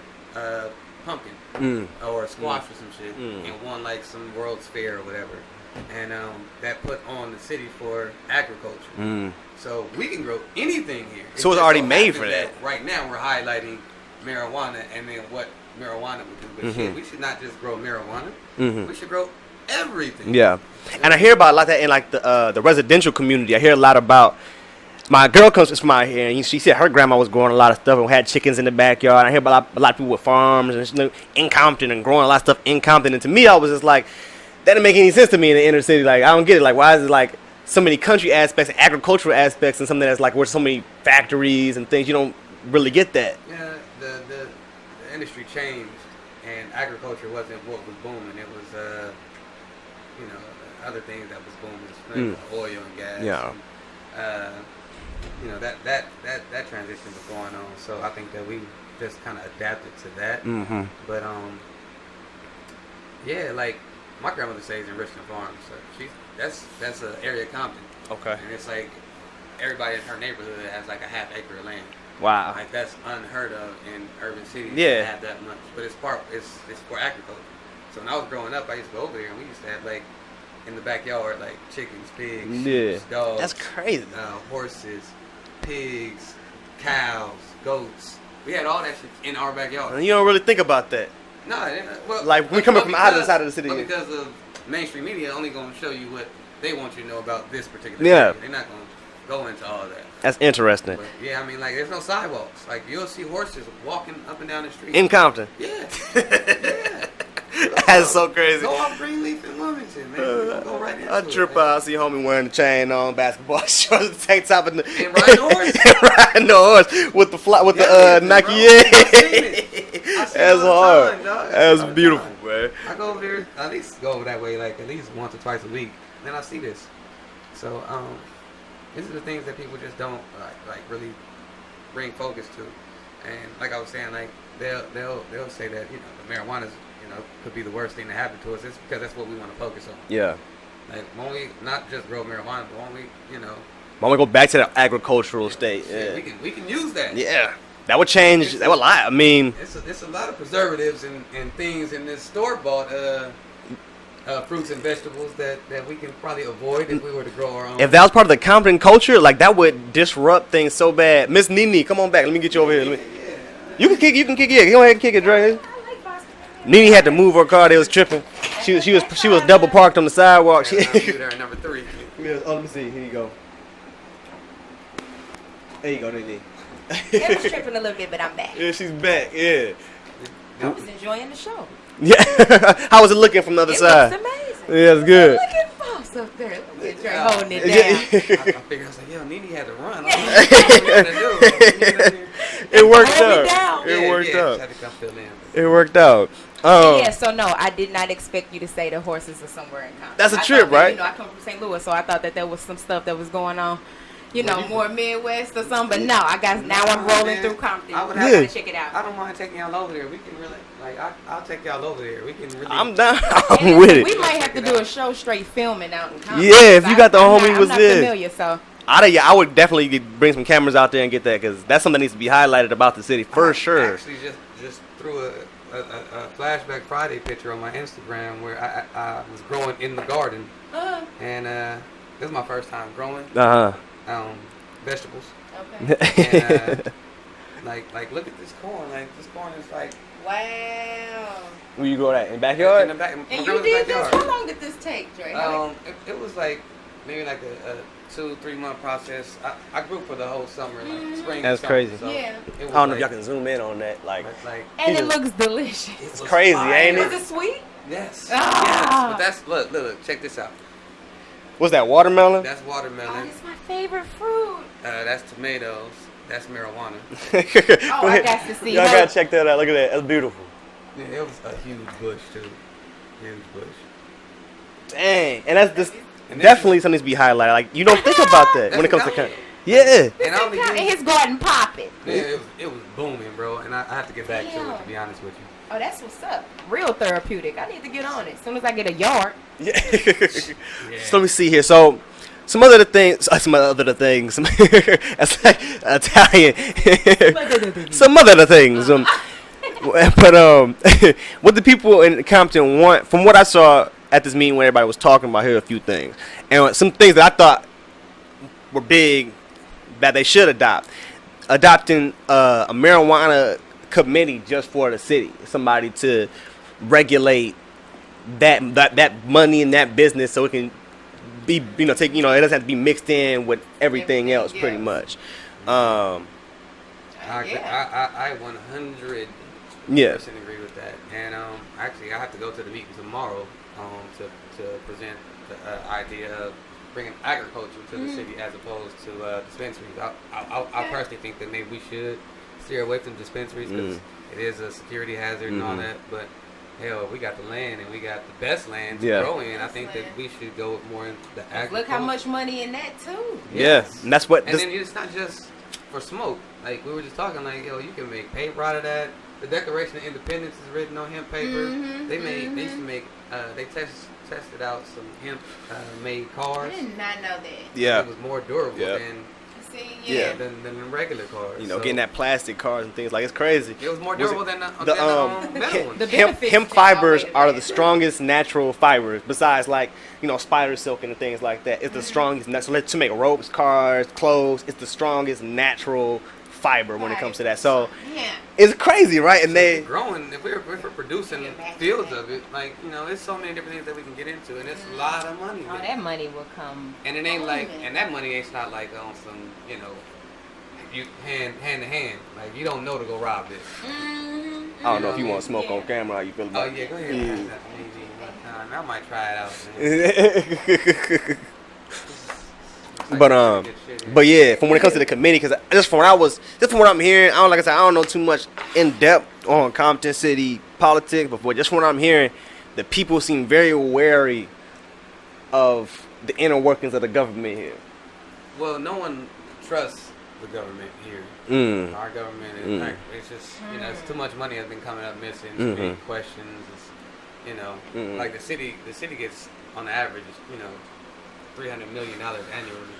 S10: pumpkin or squash or some shit and won like some World's Fair or whatever. And that put on the city for agriculture. So we can grow anything here.
S5: So it's already made for that.
S10: Right now we're highlighting marijuana and then what marijuana would do. But shit, we should not just grow marijuana. We should grow everything.
S5: Yeah. And I hear about a lot of that in like the residential community. I hear a lot about. My girl comes from out here, and she said her grandma was growing a lot of stuff and had chickens in the backyard. I hear about a lot of people with farms and in Compton and growing a lot of stuff in Compton. And to me, I was just like, that didn't make any sense to me in the inner city. Like, I don't get it. Like, why is it like so many country aspects and agricultural aspects and something that's like where so many factories and things? You don't really get that.
S10: Yeah, the industry changed, and agriculture wasn't what was booming. It was, other things that was booming, like oil and gas.
S5: Yeah.
S10: And, that transition was going on, so I think that we just kind of adapted to that. But like my grandmother stays in Richland Farms, so that's an area of Compton. Okay. And it's like everybody in her neighborhood has like a half acre of land.
S5: Wow.
S10: Like that's unheard of in urban cities.
S5: Yeah.
S10: To have that much, but it's for agriculture. So when I was growing up, I used to go over there and we used to have like in the backyard like chickens, pigs, sheep, dogs.
S5: That's crazy.
S10: Horses, pigs, cows, goats. We had all that shit in our backyard.
S5: And you don't really think about that.
S10: No, well,
S5: like we coming from out of the side of the city.
S10: Because of mainstream media only gonna show you what they want you to know about this particular.
S5: Yeah.
S10: They're not gonna go into all of that.
S5: That's interesting.
S10: But yeah, I mean, like, there's no sidewalks. Like, you'll see horses walking up and down the street.
S5: In Compton.
S10: Yeah. Yeah.
S5: That's so crazy.
S10: Go off Greenleaf and Wilmington, man. Go right into
S5: I
S10: it,
S5: trip
S10: man.
S5: out. I see homie wearing the chain on, basketball shorts, tank top, and
S10: riding the horse.
S5: riding the horse with the
S10: Yeah,
S5: Nike.
S10: bro.
S5: Yeah,
S10: I seen it.
S5: that's hard.
S10: Time, dog.
S5: That's
S10: all the
S5: beautiful,
S10: time.
S5: man.
S10: I go over there, at least go over that way, like, at least once or twice a week. Then I see this. So, these are the things that people just don't, like really bring focus to. And like I was saying, like, they'll say that, the marijuana's, could be the worst thing to happen to us. It's because that's what we want to focus on.
S5: Yeah.
S10: Like, when we not just grow marijuana, but when we,
S5: When we go back to the agricultural state,
S10: shit,
S5: yeah,
S10: we can use that.
S5: yeah, that would change. That would lie. I mean,
S10: It's a lot of preservatives and things in this store-bought fruits and vegetables that we can probably avoid if we were to grow our own.
S5: if that was part of the Compton culture, like that would disrupt things so bad. Miss Nene, come on back. Let me get you over here. You can kick. Yeah, go ahead and kick it, Dre. Nene had to move her car. They was tripping. She was double parked on the sidewalk.
S10: There at number 3.
S5: Oh, let me see. Here you go. There you go, Nene.
S6: It was tripping a little bit, but I'm back.
S5: Yeah, she's back. Yeah.
S6: I was enjoying the show.
S5: Yeah. How was it looking from the other side?
S6: It looks amazing.
S5: Yeah, it's good.
S6: Look at boss up there. Look at Dre holding it
S5: Yeah.
S6: down.
S10: I figured, I was like, yo, Nene had to run. I don't know what to do.
S5: It worked
S6: Hold me
S5: out.
S6: down.
S5: It worked out.
S10: Had to come fill in.
S5: It worked out.
S6: Yeah, so no, I did not expect you to say the horses are somewhere in Compton.
S5: That's a
S6: I
S5: trip,
S6: thought that,
S5: right?
S6: I come from St. Louis, so I thought that there was some stuff that was going on, more Midwest or something. But no, now I'm rolling through Compton.
S10: I would
S6: I
S10: have
S6: gotta check it out.
S10: I don't mind taking y'all over there. We can really, I'll take y'all over there. We can really.
S5: I'm down.
S6: And
S5: I'm with it.
S6: We might have to do a show straight filming out in Compton.
S5: Yeah, if you got the homie
S6: I'm
S5: was
S6: not
S5: there.
S6: familiar, so.
S5: I would definitely bring some cameras out there and get that because that's something that needs to be highlighted about the city for sure.
S10: Actually, just threw a flashback Friday picture on my Instagram where I was growing in the garden, and this is my first time growing vegetables.
S6: Okay.
S10: And, like look at this corn. Like this corn is like.
S6: Wow.
S5: Where you grow that in the backyard?
S10: In the back,
S6: And you did this? How long did this take, Dre?
S10: It was like maybe like a 2-3 month process. I grew for the whole summer, like spring.
S5: That's
S10: summer,
S5: crazy.
S10: So
S6: Yeah.
S10: it was
S5: I don't know
S10: like,
S5: if y'all can zoom in on that. Like,
S6: And it looks delicious.
S5: it's crazy, ain't
S6: Was
S5: it?
S6: it sweet?
S10: Yes.
S6: Ah.
S10: Yes. But that's look. Check this out.
S5: What's that, watermelon?
S10: That's
S6: Oh,
S10: watermelon.
S6: it's my favorite fruit.
S10: That's tomatoes. That's marijuana.
S6: Oh, I got to see.
S5: Y'all gotta check that out. Look at that. That's beautiful.
S10: Yeah, it was a huge bush too. Huge bush.
S5: Dang. And that's just
S10: And
S5: definitely something to be highlighted. Like, you don't think about that when it comes to
S10: That's
S5: Yeah.
S10: And I only
S6: And
S10: used,
S6: his garden popping.
S10: yeah, it was booming, bro. And I have to get back to it, to be honest with you.
S6: Oh, that's what's up. Real therapeutic. I need to get on it as soon as I get a yard.
S5: Yeah. So let me see here. So some other things. That's like Italian. Some other things. But what the people in Compton want, from what I saw at this meeting when everybody was talking about, here are a few things, and some things that I thought were big that they should adopt. Adopting a marijuana committee just for the city, somebody to regulate that money and that business, so it can be it doesn't have to be mixed in with everything else, pretty much.
S10: I 100% agree with that. And actually, I have to go to the meeting tomorrow to present the idea of bringing agriculture to the city as opposed to dispensaries. I personally think that maybe we should steer away from dispensaries because it is a security hazard and all that. But hell, we got the land and we got the best land to grow in. I think that we should go more into the agriculture.
S6: Look how much money in that too.
S5: Yes. And that's what.
S10: And then it's not just for smoke. Like we were just talking, like you can make paper out of that. The Declaration of Independence is written on hemp paper. They used to make. They tested out some hemp made cars.
S6: I did not know that.
S5: Yeah.
S10: It was more durable than than regular cars.
S5: Getting that plastic cars and things, like, it's crazy.
S10: It was more durable than the metal ones.
S6: The
S5: hemp fibers are the strongest natural fibers, besides spider silk and things like that. It's the strongest. So to make ropes, cars, clothes, it's the strongest natural fiber when it comes to that. So it's crazy, right? And
S10: if we're producing fields of it. Like, you know, there's so many different things that we can get into, and it's a lot of money.
S6: Oh, that money will come.
S10: And it ain't like, and that money ain't not like on some, you know, you hand to hand. Like, you don't know to go rob this.
S5: I don't know if you want to smoke on camera. How you feel about
S10: it? Oh yeah, go ahead.
S5: Yeah.
S10: Pass that to me, G, one time. I might try it out.
S5: But yeah, from when it comes to the committee, because just from what I'm hearing, like I said, I don't know too much in depth on Compton City politics, but just from what I'm hearing, the people seem very wary of the inner workings of the government here.
S10: Well, no one trusts the government here. Our government is like, it's just, you know, it's too much money has been coming up missing. Big questions. It's, you know, like the city gets on the average, you know, $300 million annually,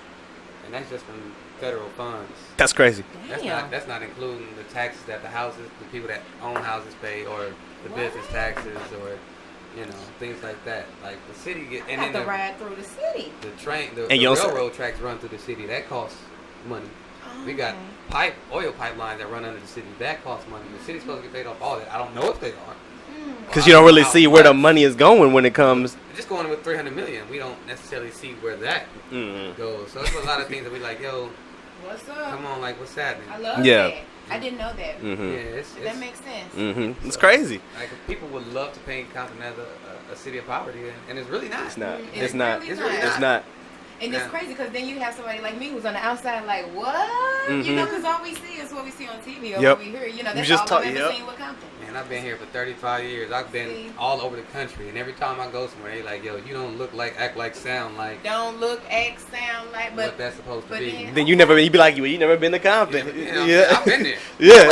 S10: and that's just from federal funds.
S5: That's crazy.
S10: That's not including the taxes that the people that own houses pay, or the business taxes, or, you know, things like that. Like the city
S6: and then ride through the city.
S10: The railroad tracks run through the city. That costs money. We got oil pipelines that run under the city. That costs money. The city's supposed to get paid off all that. I don't know if they are.
S5: Because you don't really see where the money is going when it comes.
S10: Just going with $300 million, we don't necessarily see where that goes. So it's a lot of things that we like, yo,
S6: what's up?
S10: Come on, like, what's happening?
S6: I love that. I didn't know that.
S10: Yeah,
S6: that makes sense.
S5: It's crazy.
S10: Like, people would love to paint Compton as a city of poverty, and it's really not.
S5: It's not.
S10: It's not.
S5: It's not.
S6: And it's crazy because then you have somebody like me who's on the outside like, what? You know, because all we see is what we see on TV or what we hear. You know, that's all I've ever seen with Compton.
S10: Man, I've been here for 35 years. I've been all over the country. And every time I go somewhere, they like, yo, you don't look like, act like, sound like.
S6: Don't look, act, sound like. But
S10: what that's supposed to be.
S5: Then you be like, you never been to Compton.
S10: I've been there.
S5: Yeah.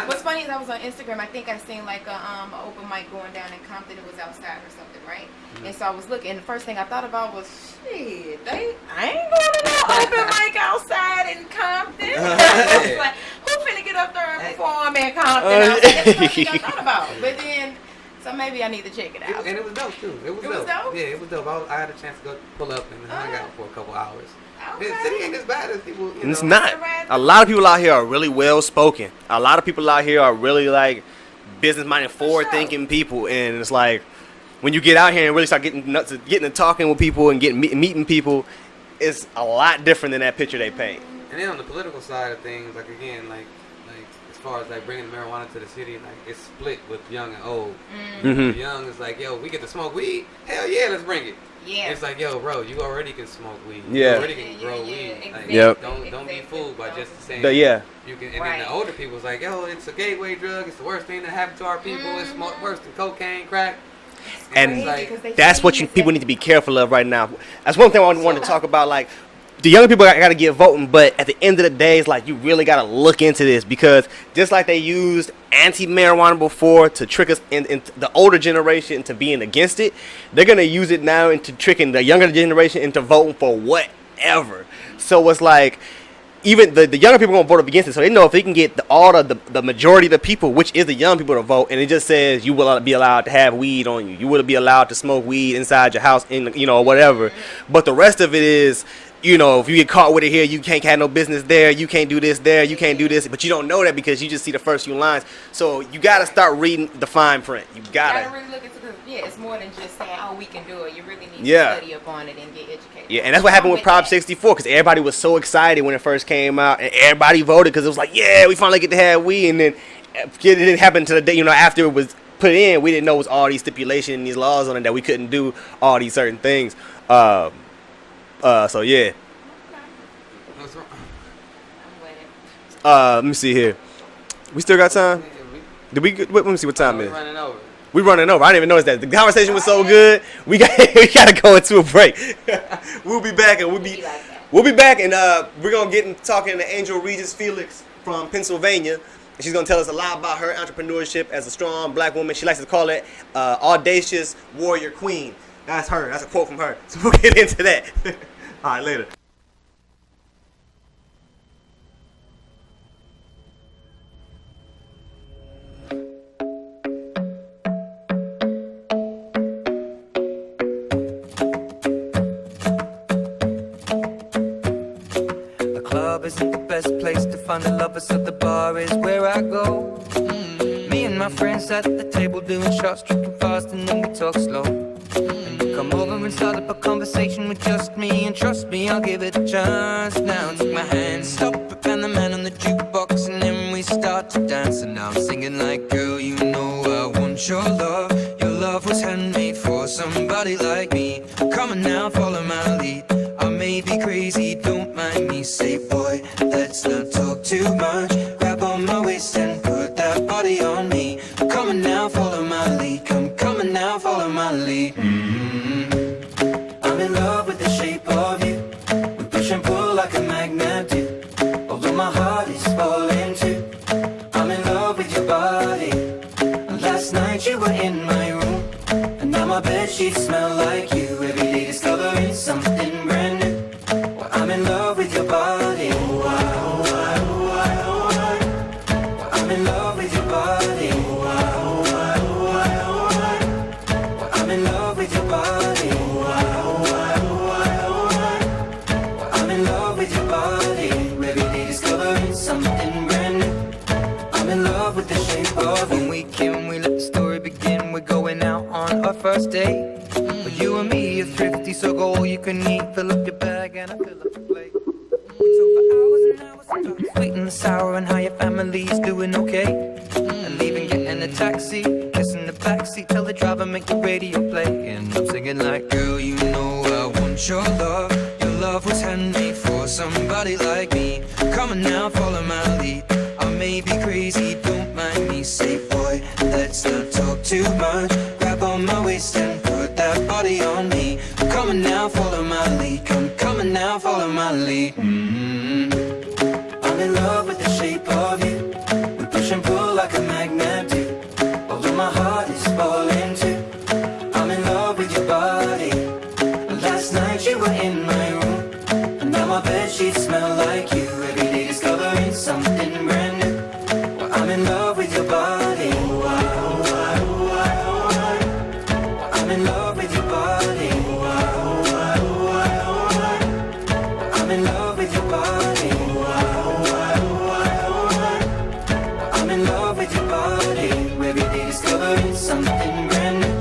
S6: What's funny is I was on Instagram. I think I seen like a open mic going down in Compton. It was outside or something, right? And so I was looking. And the first thing I thought about was, shit, I ain't going to no open mic outside in Compton. I was like, who finna get up there and perform in Compton? That's the first thing I thought about. But then, so maybe I need to check it out.
S10: And it was dope too. It was dope. Yeah, it was dope. I had a chance to go pull up and hang out for a couple hours.
S6: Okay.
S10: The city ain't as bad as people. You know.
S5: It's not. A lot of people out here are really well spoken. A lot of people out here are really like business minded, forward thinking people, and it's like when you get out here and really start getting nuts, getting to talking with people and meeting people, it's a lot different than that picture they paint.
S10: And then on the political side of things, like again, like as far as like bringing marijuana to the city, like it's split with young and old. The young is like, yo, we get to smoke weed. Hell yeah, let's bring it.
S6: Yeah.
S10: It's like, yo, bro, you already can smoke weed.
S5: Yeah.
S10: You already can grow weed.
S6: Exactly.
S10: Like, don't be fooled by just saying.
S5: Yeah.
S10: You can. And then the older people's like, yo, it's a gateway drug. It's the worst thing that happened to our people. It's worse than cocaine, crack.
S5: And that's what people need to be careful of right now. That's one thing I wanted to talk about. Like, the younger people got to get voting, but at the end of the day, it's like you really got to look into this, because just like they used anti-marijuana before to trick us into the older generation into being against it, they're going to use it now into tricking the younger generation into voting for whatever. So it's like even the younger people are going to vote up against it, so they know if they can get the majority of the people, which is the young people, to vote, and it just says you will be allowed to have weed on you, you will be allowed to smoke weed inside your house, or whatever. But the rest of it is, if you get caught with it here, you can't have no business there, you can't do this there, you can't do this, but you don't know that because you just see the first few lines. So you got to start reading the fine print. You got to
S6: really look into it. Yeah, it's more than just saying, oh, we can do it. You really need to study up on it and get educated.
S5: Yeah, and that's what happened with Prop 64, because everybody was so excited when it first came out, and everybody voted because it was like, yeah, we finally get to have weed, and then it didn't happen to the day, after it was put in, we didn't know it was all these stipulations and these laws on it that we couldn't do all these certain things. So yeah.
S10: What's wrong?
S5: Let me see here. We still got time? Let me see what time it is. We running over. I didn't even notice that. The conversation was so good. We got to go into a break. We'll be back, and we're gonna get talking to Angel Regis Felix from Pennsylvania. And she's gonna tell us a lot about her entrepreneurship as a strong black woman. She likes to call it audacious warrior queen. That's her. That's a quote from her. So we'll get into that. All right, later.
S11: The club isn't the best place to find a lover, so the bar is where I go. Me and my friends at the table doing shots, tripping fast, and then we talk slow. And you come over and start up a conversation with just me, and trust me, I'll give it a chance. Now take my hand, stop it, and the man on the jukebox, and then we start to dance. And now I'm singing like, girl, you know I want your love. Your love was handmade for somebody like me. Come on now, follow my lead. I may be crazy, don't mind me. Say, boy, let's not talk too much. Grab on my waist and put that body on me. Come on now, follow my lead. Come on now, follow my lead. I'm in love with the shape of you. We push and pull like a magnet do. Although my heart is falling too. I'm in love with your body. Last night you were in my room, and now my bedsheets smell like you. Every day discovering something brand new. Well, I'm in love with your body. Well, I'm in love with your body. Well, I'm in love with your body. Well, I'm in love with your body. Every day discovering something brand new. I'm in love with the shape of when we came, we let the story begin. We're going out on our first date. But you and me are thrifty, so go all you can eat. Fill up your bag and I fill up the plate. We talk for hours and hours about the sweet and the sour and how your family's doing okay. And leaving, getting a taxi, kissing the backseat, tell the driver make the radio play. And I'm singing like, girl, you know I want your love. Your love was handmade for somebody like me. Come on now, follow my lead. I may be crazy, don't mind me. Say, boy, let's not talk too much. Grab on my waist and put that body on me. Come on now, follow my lead. Come on now, follow my lead. I'm in love with the shape of you. We push and pull like a magnet do. Although my heart is falling too. I'm in love with your body. Last night you were in my room, and now my bedsheets smell like you. Every day discovering something brand new. Well, I'm in love with your body. I'm in love with your body. I'm in love with your body. I'm in love with your body. Every day discovering something brand new.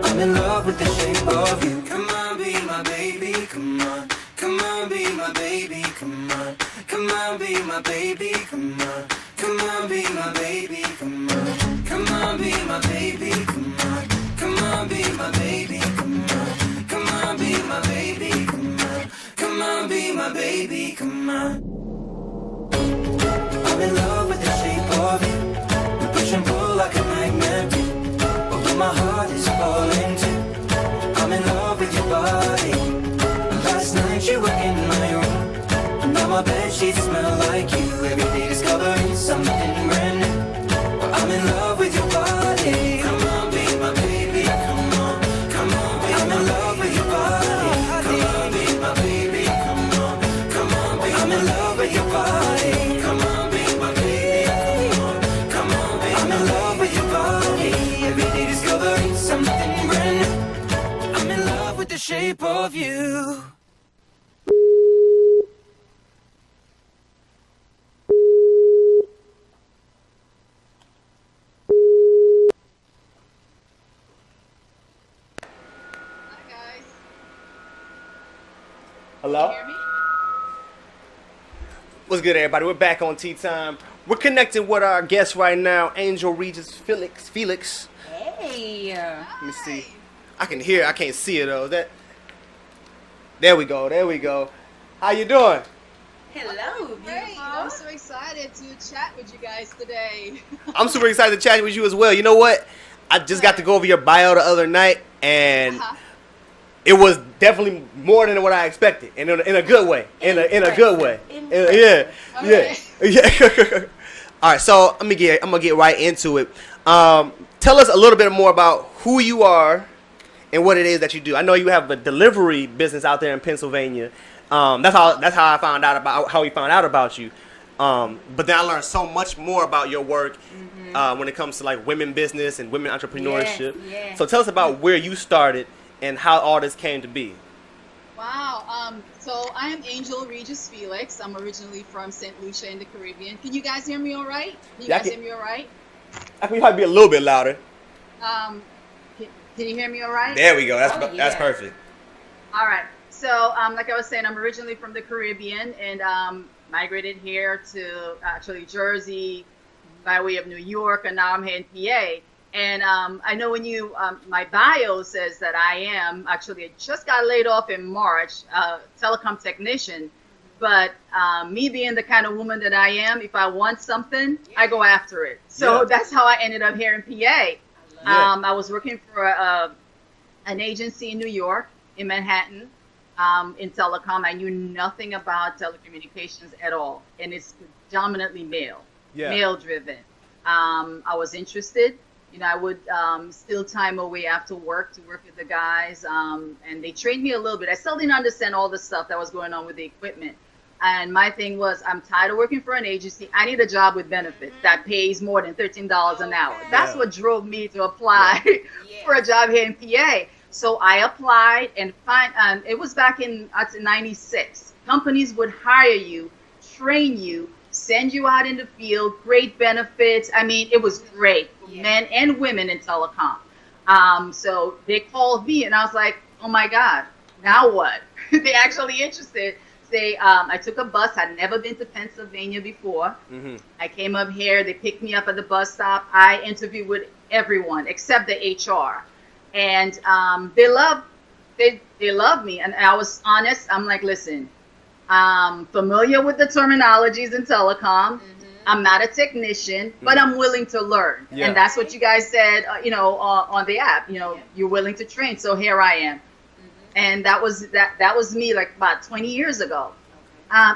S11: I'm in love with the shape of you. Come on, be my baby, come on. Come on, be my baby, come on. Come on, be my baby, come on. Come on, be my baby, come on. Come on, be my baby, come on. Come on, be my baby, come on. Come on, be my baby, come on. Come on, be my baby, come on. I'm in love with the shape of you. We push and pull like a magnet do. Although my heart is falling too. I'm in love with your body. Last night you were in my room, and now my bedsheets smell like you. Every day discovering something brand new. Well, I'm in love with your body. Come on, be my baby, come on. Come on, be I'm in love with your body. Come on, be my baby, come on. Come on, be I'm in love with your body. Come on, be my baby, come on. Come on, be I'm in love with your body. Every day discovering something brand new. I'm in love with the shape of you.
S5: Hello? What's good, everybody? We're back on Tea Time. We're connecting with our guest right now, Angel Regis Felix.
S12: Hey.
S5: Let me see. I can hear. I can't see it though. There we go. How you doing?
S12: Hello,
S13: Great. I'm so excited to chat with you guys today.
S5: I'm super excited to chat with you as well. You know what? I just got to go over your bio the other night, and it was definitely more than what I expected, in a good way. In a good way. Yeah. All right, so I'm gonna get right into it. Tell us a little bit more about who you are and what it is that you do. I know you have a delivery business out there in Pennsylvania. That's how I found out about how we found out about you. But then I learned so much more about your work when it comes to like women business and women entrepreneurship.
S12: Yes.
S5: So tell us about where you started and how all this came to be.
S13: Wow. So I am Angel Regis Felix. I'm originally from St. Lucia in the Caribbean. Can you guys hear me all right? Can you guys hear me all right?
S5: I can probably be a little bit louder.
S14: Can you hear me all right?
S5: There we go. That's perfect.
S14: All right. So, like I was saying, I'm originally from the Caribbean and migrated here to actually Jersey by way of New York, and now I'm here in PA. And I know when you, my bio says that I just got laid off in March, telecom technician. But me being the kind of woman that I am, if I want something, I go after it. So that's how I ended up here in PA. I was working for an agency in New York, in Manhattan, in telecom. I knew nothing about telecommunications at all. And it's predominantly male driven. I was interested. You know, I would steal time away after work to work with the guys. And they trained me a little bit. I still didn't understand all the stuff that was going on with the equipment. And my thing was, I'm tired of working for an agency. I need a job with benefits that pays more than $13 an hour. That's what drove me to apply for a job here in PA. So I applied and it was back in 96. Companies would hire you, train you, send you out in the field, great benefits. I mean, it was great, men and women in telecom. So they called me and I was like, oh my God, now what? They actually interested. I took a bus. I'd never been to Pennsylvania before. I came up here. They picked me up at the bus stop. I interviewed with everyone except the HR, and they loved me. And I was honest. I'm like, listen, I'm familiar with the terminologies in telecom. I'm not a technician, but I'm willing to learn. And that's what you guys said, on the app. You know, you're willing to train. So here I am. And that was me like about 20 years ago.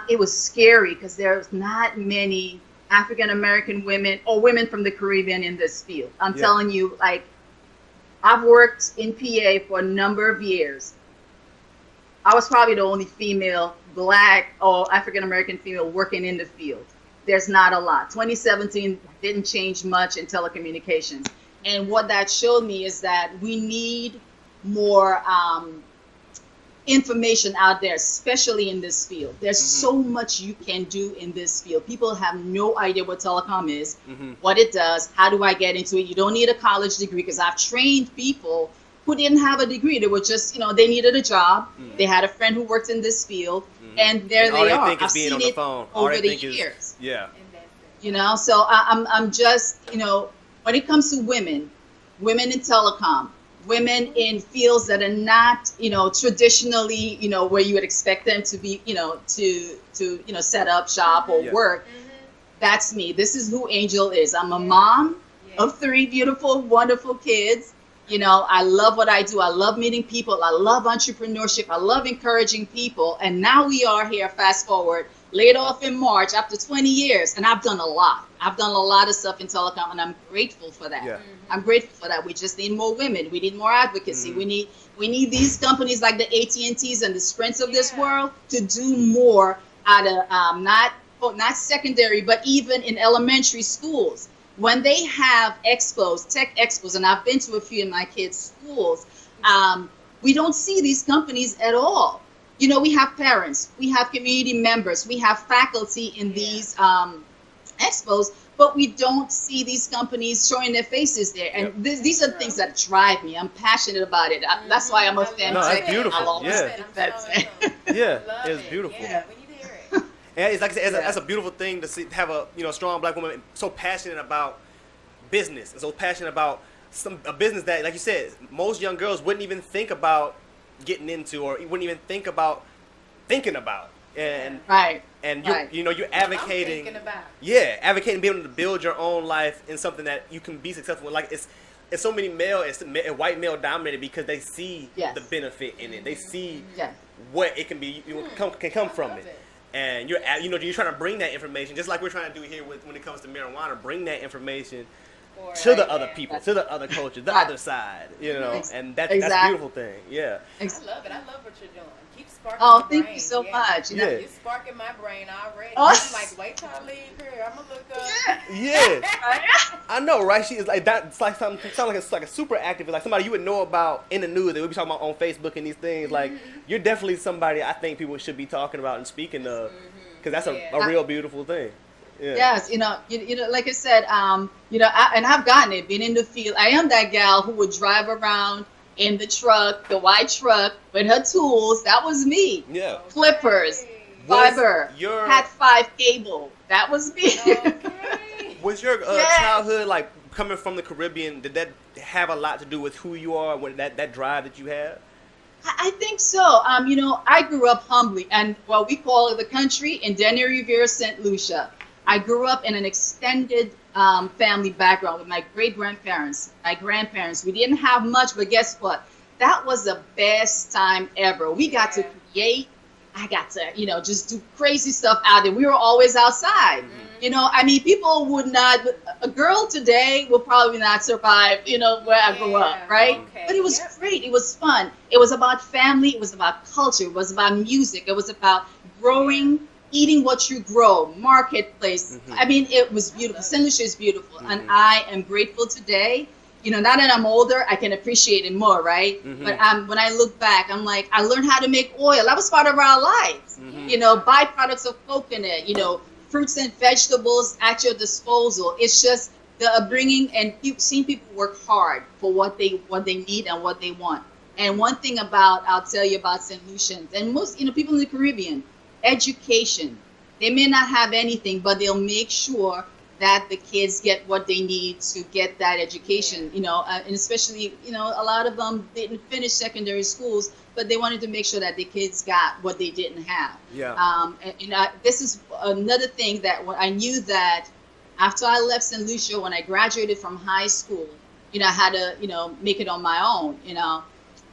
S14: It was scary because there's not many African American women or women from the Caribbean in this field. I'm telling you, like, I've worked in PA for a number of years. I was probably the only female, black or African American female working in the field. There's not a lot. 2017 didn't change much in telecommunications. And what that showed me is that we need more information out there, especially in this field. There's so much you can do in this field. People have no idea what telecom is, what it does, how do I get into it. You don't need a college degree, because I've trained people who didn't have a degree. They were just, they needed a job. They had a friend who worked in this field, and there they are. I've seen it over the years. So I'm just, when it comes to women in telecom, women in fields that are not, traditionally, where you would expect them to be, to set up shop or work. That's me. This is who Angel is. I'm a mom of 3 beautiful, wonderful kids. I love what I do. I love meeting people. I love entrepreneurship. I love encouraging people. And now we are here, fast forward, laid off in March after 20 years. And I've done a lot. I've done a lot of stuff in telecom, and I'm grateful for that. I'm grateful for that. We just need more women. We need more advocacy. We need these companies like the AT&Ts and the Sprints of this world to do more out of not secondary, but even in elementary schools. When they have expos, tech expos, and I've been to a few in my kids' schools, we don't see these companies at all. We have parents, we have community members, we have faculty in these expos, but we don't see these companies showing their faces there. And these are the things that drive me. I'm passionate about it. That's why I'm a fan.
S5: No, that's beautiful. It's beautiful. And it's like I said, that's a beautiful thing to see, to have a strong black woman so passionate about business and so passionate about a business that, like you said, most young girls wouldn't even think about getting into, or wouldn't even think about thinking about. And you're advocating. Advocating being able to build your own life in something that you can be successful in. Like it's so many white male dominated because they see the benefit in it. They see what it can be, can come from it. And you're trying to bring that information, just like we're trying to do here when it comes to marijuana, bring that information to the other people, to the other culture, the other side, and that's a beautiful thing. I
S15: love it. I love what you're doing. Keep sparking
S14: my
S15: brain.
S14: Thank you so much.
S15: You're sparking my brain already. I'm like, wait till I leave here. I'm gonna look up.
S5: I know, right? She is like that. It's like something. Sounds like it's like a super active, like somebody you would know about in the news that we be talking about on Facebook and these things. Like you're definitely somebody I think people should be talking about and speaking of, because that's a real beautiful thing. Yeah.
S14: Yes, you know, like I said, and I've gotten it, been in the field. I am that gal who would drive around in the truck, the white truck, with her tools. That was me.
S5: Yeah.
S14: Clippers, fiber, Cat 5 cable. That was me.
S5: Was your
S14: Yes.
S5: childhood, like, coming from the Caribbean, did that have a lot to do with who you are, with that drive that you have?
S14: I think so. You know, I grew up humbly, and what we call the country in Denny Rivera, St. Lucia. I grew up in an extended family background with my great-grandparents, my grandparents. We didn't have much, but guess what? That was the best time ever. We got to create. I got to, just do crazy stuff out there. We were always outside. You know, I mean, people would not, a girl today will probably not survive, where I grew up, right?
S6: Okay.
S14: But it was great. It was fun. It was about family. It was about culture. It was about music. It was about growing, eating what you grow, marketplace. I mean, it was beautiful. St. Lucia is beautiful. And I am grateful today. Now that I'm older, I can appreciate it more, right? But when I look back, I'm like, I learned how to make oil. That was part of our lives. Byproducts of coconut, fruits and vegetables at your disposal. It's just the upbringing and seeing people work hard for what they need and what they want. And one thing I'll tell you about St. Lucians and most, people in the Caribbean, education. They may not have anything, but they'll make sure that the kids get what they need to get that education, and especially, a lot of them didn't finish secondary schools, but they wanted to make sure that the kids got what they didn't have.
S5: Yeah.
S14: This is another thing that I knew that after I left St. Lucia, when I graduated from high school, I had to, make it on my own,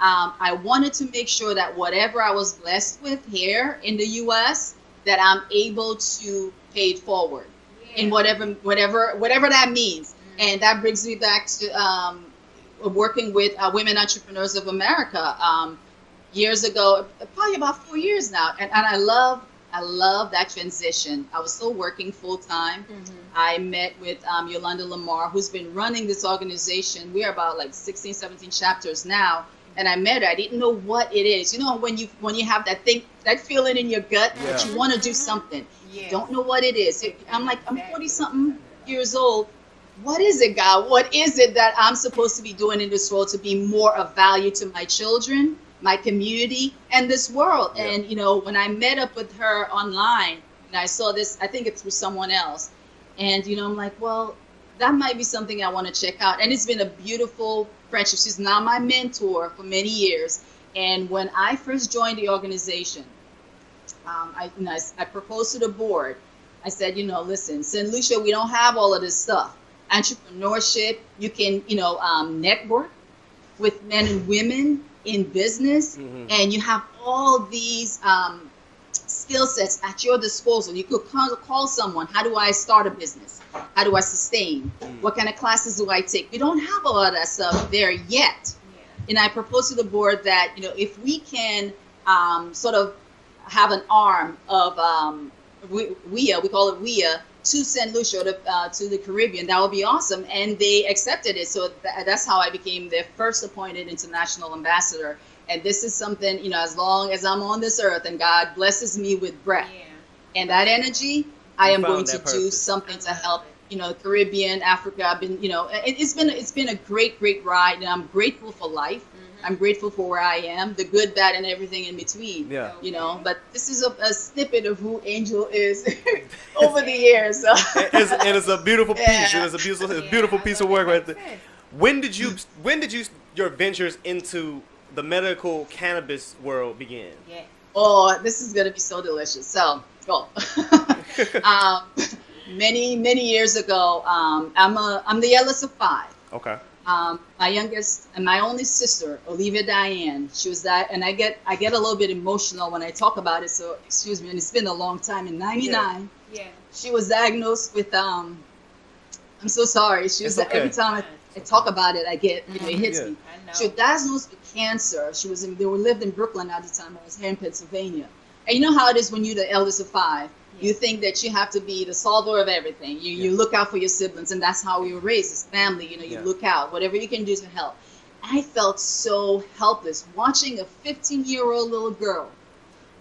S14: I wanted to make sure that whatever I was blessed with here in the U.S., that I'm able to pay it forward. In whatever that means. And that brings me back to working with Women Entrepreneurs of America years ago, probably about 4 years now. And I love that transition. I was still working full time. I met with Yolanda Lamar, who's been running this organization. We're about like 16, 17 chapters now. And I met her. I didn't know what it is. When you have that feeling in your gut that you want to do something. Don't know what it is. I'm 40-something years old. What is it, God? What is it that I'm supposed to be doing in this world to be more of value to my children, my community, and this world? Yeah. And, when I met up with her online, and I saw this, I think it's through someone else. And, I'm like, well, that might be something I want to check out. And it's been a beautiful friendship. She's now my mentor for many years. And when I first joined the organization, I proposed to the board. I said, listen, St. Lucia, we don't have all of this stuff. Entrepreneurship, you can, network with men and women in business, and you have all these skill sets at your disposal. You could call someone, how do I start a business? How do I sustain? What kind of classes do I take? We don't have a lot of that stuff there yet. And I proposed to the board that, if we can sort of have an arm of WIA, we call it WIA, to St. Lucia, to the Caribbean, that would be awesome. And they accepted it. So that's how I became their first appointed international ambassador. And this is something, as long as I'm on this earth and God blesses me with breath and that energy, I am going to do something to help, Caribbean, Africa. I've been, it's been a great, great ride, and I'm grateful for life. I'm grateful for where I am, the good, bad, and everything in between. Yeah. But this is a snippet of who Angel is over the years. So.
S5: It's a beautiful piece. It's a beautiful piece of work right there. When did your ventures into the medical cannabis world begin?
S14: Yeah. Oh, this is gonna be so delicious. So, many years ago, I'm the eldest of 5.
S5: Okay.
S14: My youngest and my only sister, Olivia Diane, she was that, and I get a little bit emotional when I talk about it. So excuse me, and it's been a long time. In '99, she was diagnosed with I'm so sorry. She was every time I talk about it, I get it hits me. She was diagnosed with cancer. They lived in Brooklyn at the time. I was here in Pennsylvania, and you know how it is when you're the eldest of 5. You think that you have to be the solver of everything. You look out for your siblings, and that's how we were raised as family. You look out, whatever you can do to help. I felt so helpless watching a 15-year-old little girl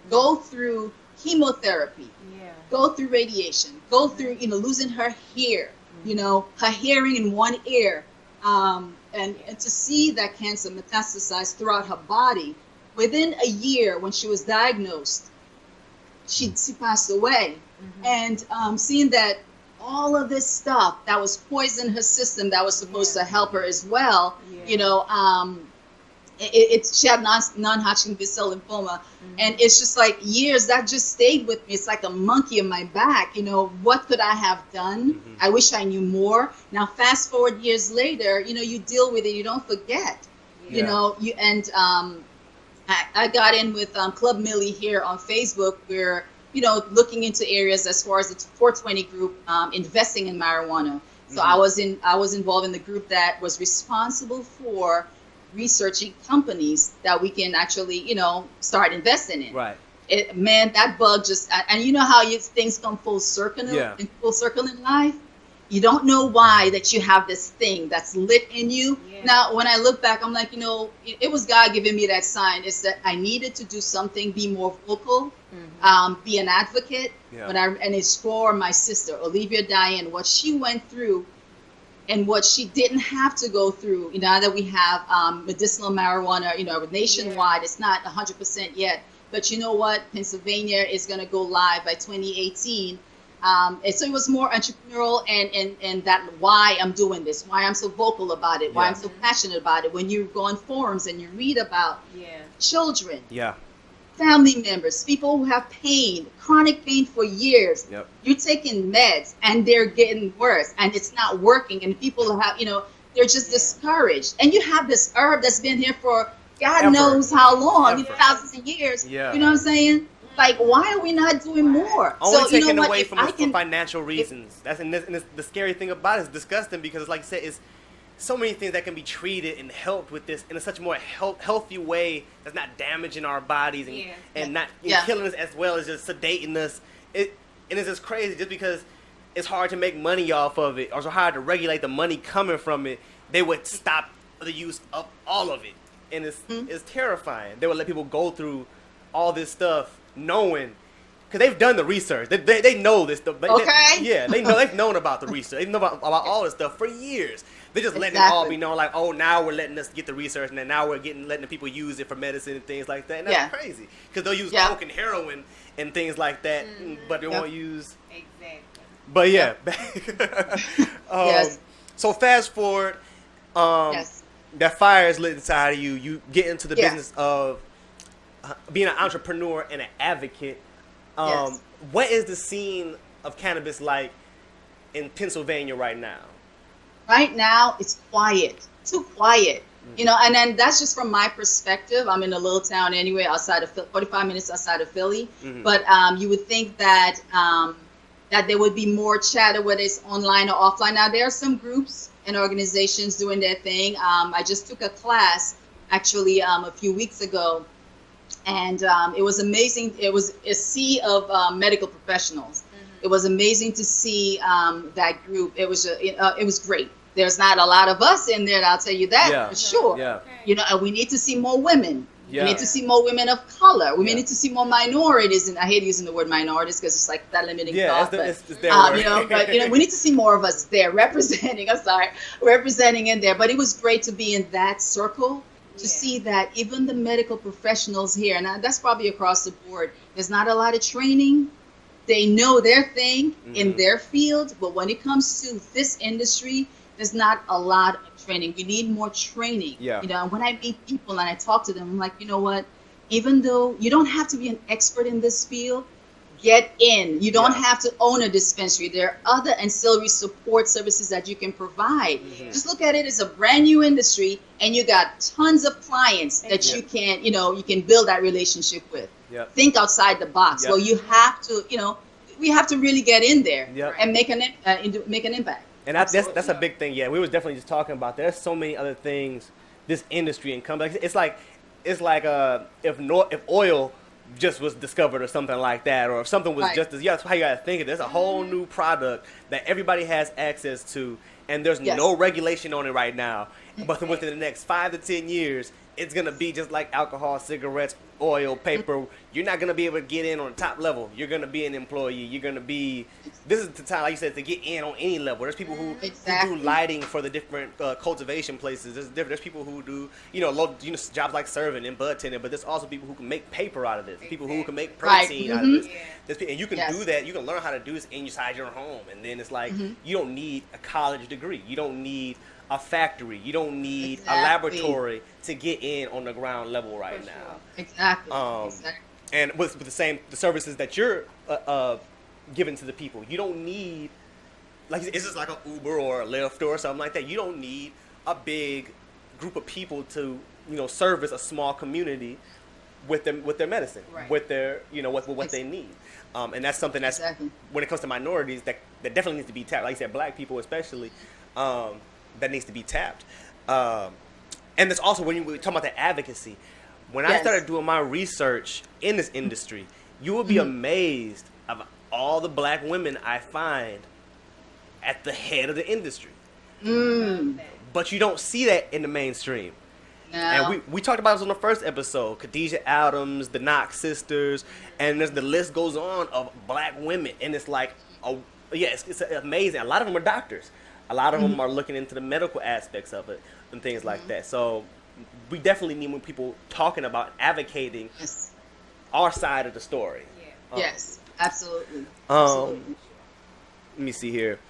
S14: go through chemotherapy, go through radiation, go through, losing her hair, her hearing in one ear, and to see that cancer metastasize throughout her body. Within a year, when she was diagnosed, she passed away. And seeing that all of this stuff that was poisoning her system that was supposed to help her as well, she had non-Hodgkin B-cell lymphoma, and it's just like years that just stayed with me. It's like a monkey in my back. What could I have done? I wish I knew more. Now, fast forward years later, you deal with it. You don't forget. I got in with Club Millie here on Facebook. We're looking into areas as far as the 420 group investing in marijuana. So I was involved in the group that was responsible for researching companies that we can actually, start investing in.
S5: Right.
S14: Man, that bug just, and you know how things come full circle in life? You don't know why that you have this thing that's lit in you. Now, when I look back, I'm like, it was God giving me that sign. It's that I needed to do something, be more vocal, be an advocate. And it's for my sister, Olivia Diane, what she went through and what she didn't have to go through. Now that we have medicinal marijuana, nationwide, it's not 100% yet. But you know what? Pennsylvania is going to go live by 2018. And so it was more entrepreneurial and that why I'm doing this, why I'm so vocal about it, why I'm so passionate about it. When you go on forums and you read about children, family members, people who have pain, chronic pain for years, you're taking meds and they're getting worse and it's not working, and people have, they're just discouraged. And you have this herb that's been here for God knows how long, thousands of years. You know what I'm saying? Like, why are we not doing more?
S5: Only taken away from us for financial reasons. And the scary thing about it is disgusting, because, like you said, it's so many things that can be treated and helped with this in a such more healthy way that's not damaging our bodies and not killing us, as well as just sedating us. And it's just crazy just because it's hard to make money off of it, or so hard to regulate the money coming from it. They would stop the use of all of it. And it's terrifying. They would let people go through all this stuff knowing, because they've done the research. They know this stuff. They've known about the research. They know about all this stuff for years. They're just letting it all be known, like, oh, now we're letting us get the research, and then now we're letting the people use it for medicine and things like that. And that's crazy, because they'll use coke and heroin and things like that, but they won't use.
S15: Exactly.
S5: But so fast forward, that fire is lit inside of you. You get into the business of being an entrepreneur and an advocate. What is the scene of cannabis like in Pennsylvania right now?
S14: Right now, it's quiet, too quiet. And then that's just from my perspective. I'm in a little town anyway, 45 minutes outside of Philly. But you would think that that there would be more chatter, whether it's online or offline. Now, there are some groups and organizations doing their thing. I just took a class, actually, a few weeks ago, and it was amazing. It was a sea of medical professionals. It was amazing to see that group. It was great. There's not a lot of us in there, I'll tell you that for sure. And we need to see more women. We need to see more women of color. We need to see more minorities, and I hate using the word minorities because it's like that limiting thought. It's we need to see more of us there representing in there. But it was great to be in that circle, to see that even the medical professionals here, and that's probably across the board, there's not a lot of training. They know their thing in their field, but when it comes to this industry, there's not a lot of training. We need more training. And when I meet people and I talk to them, I'm like, you know what? Even though you don't have to be an expert in this field, get in. You don't have to own a dispensary. There are other ancillary support services that you can provide. Just look at it as a brand new industry, and you got tons of clients that you can, you can build that relationship with. Think outside the box. Well, you have to, we have to really get in there and make an impact.
S5: And that's a big thing. We was definitely just talking about that. There's so many other things this industry encompasses. It's like if oil just was discovered or something like that, or if something was just as that's how you gotta think of it. There's a whole new product that everybody has access to, and there's no regulation on it right now. But within the next 5 to 10 years, it's gonna be just like alcohol, cigarettes, oil, paper. You're not gonna be able to get in on the top level. You're gonna be an employee. You're gonna be. This is the time, like you said, to get in on any level. There's people who do lighting for the different cultivation places. There's people who do jobs like serving and bud tending. But there's also people who can make paper out of this. People who can make protein out of this. And you can do that. You can learn how to do this inside your home. And then it's like you don't need a college degree. You don't need a factory. You don't need a laboratory to get in on the ground level right now.
S14: Exactly.
S5: And with the services that you're giving to the people, you don't need, like, it's just like an Uber or a Lyft or something like that. You don't need a big group of people to, service a small community with their medicine, with their, with what they need. And that's something that's, when it comes to minorities, that definitely needs to be tapped. Like you said, black people especially, that needs to be tapped. And it's also, when we talk about the advocacy, when I started doing my research in this industry, you will be amazed of all the black women I find at the head of the industry. But you don't see that in the mainstream. No. And we talked about this on the first episode. Khadijah Adams, the Knox sisters, and the list goes on of black women. And it's like, it's amazing. A lot of them are doctors. A lot of them are looking into the medical aspects of it and things like that. So we definitely need more people talking about advocating our side of the story.
S14: Yes, absolutely.
S5: Let me see here.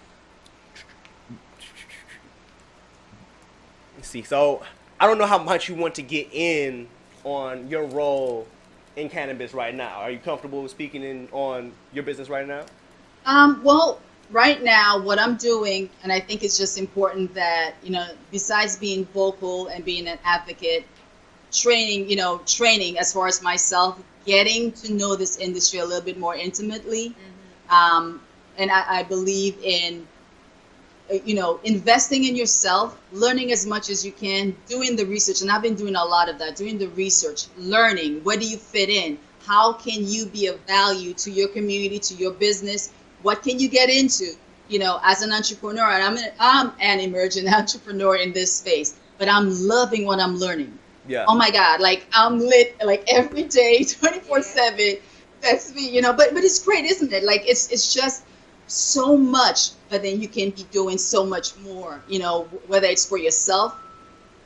S5: Let's see. So I don't know how much you want to get in on your role in cannabis right now. Are you comfortable speaking on your business right now?
S14: Well, right now, what I'm doing, and I think it's just important that, besides being vocal and being an advocate, training as far as myself, getting to know this industry a little bit more intimately. And I believe in, investing in yourself, learning as much as you can, doing the research. And I've been doing a lot of that, doing the research, learning, where do you fit in? How can you be of value to your community, to your business? What can you get into, as an entrepreneur? And I'm an emerging entrepreneur in this space, but I'm loving what I'm learning. Yeah. Oh my God, like I'm lit, like every day, 24/7. That's me, but it's great, isn't it? Like it's just so much, but then you can be doing so much more, whether it's for yourself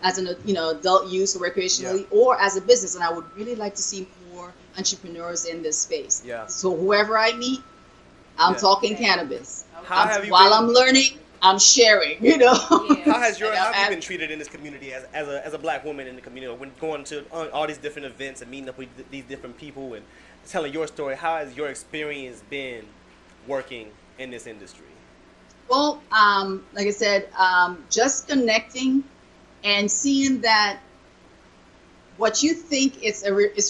S14: as an adult use or recreationally, or as a business. And I would really like to see more entrepreneurs in this space. Yeah. So whoever I meet, I'm talking cannabis. While I'm learning, I'm sharing,
S5: How have you been treated in this community as a black woman in the community? When going to all these different events and meeting up with these different people and telling your story, how has your experience been working in this industry?
S14: Well, like I said, just connecting and seeing that what you think is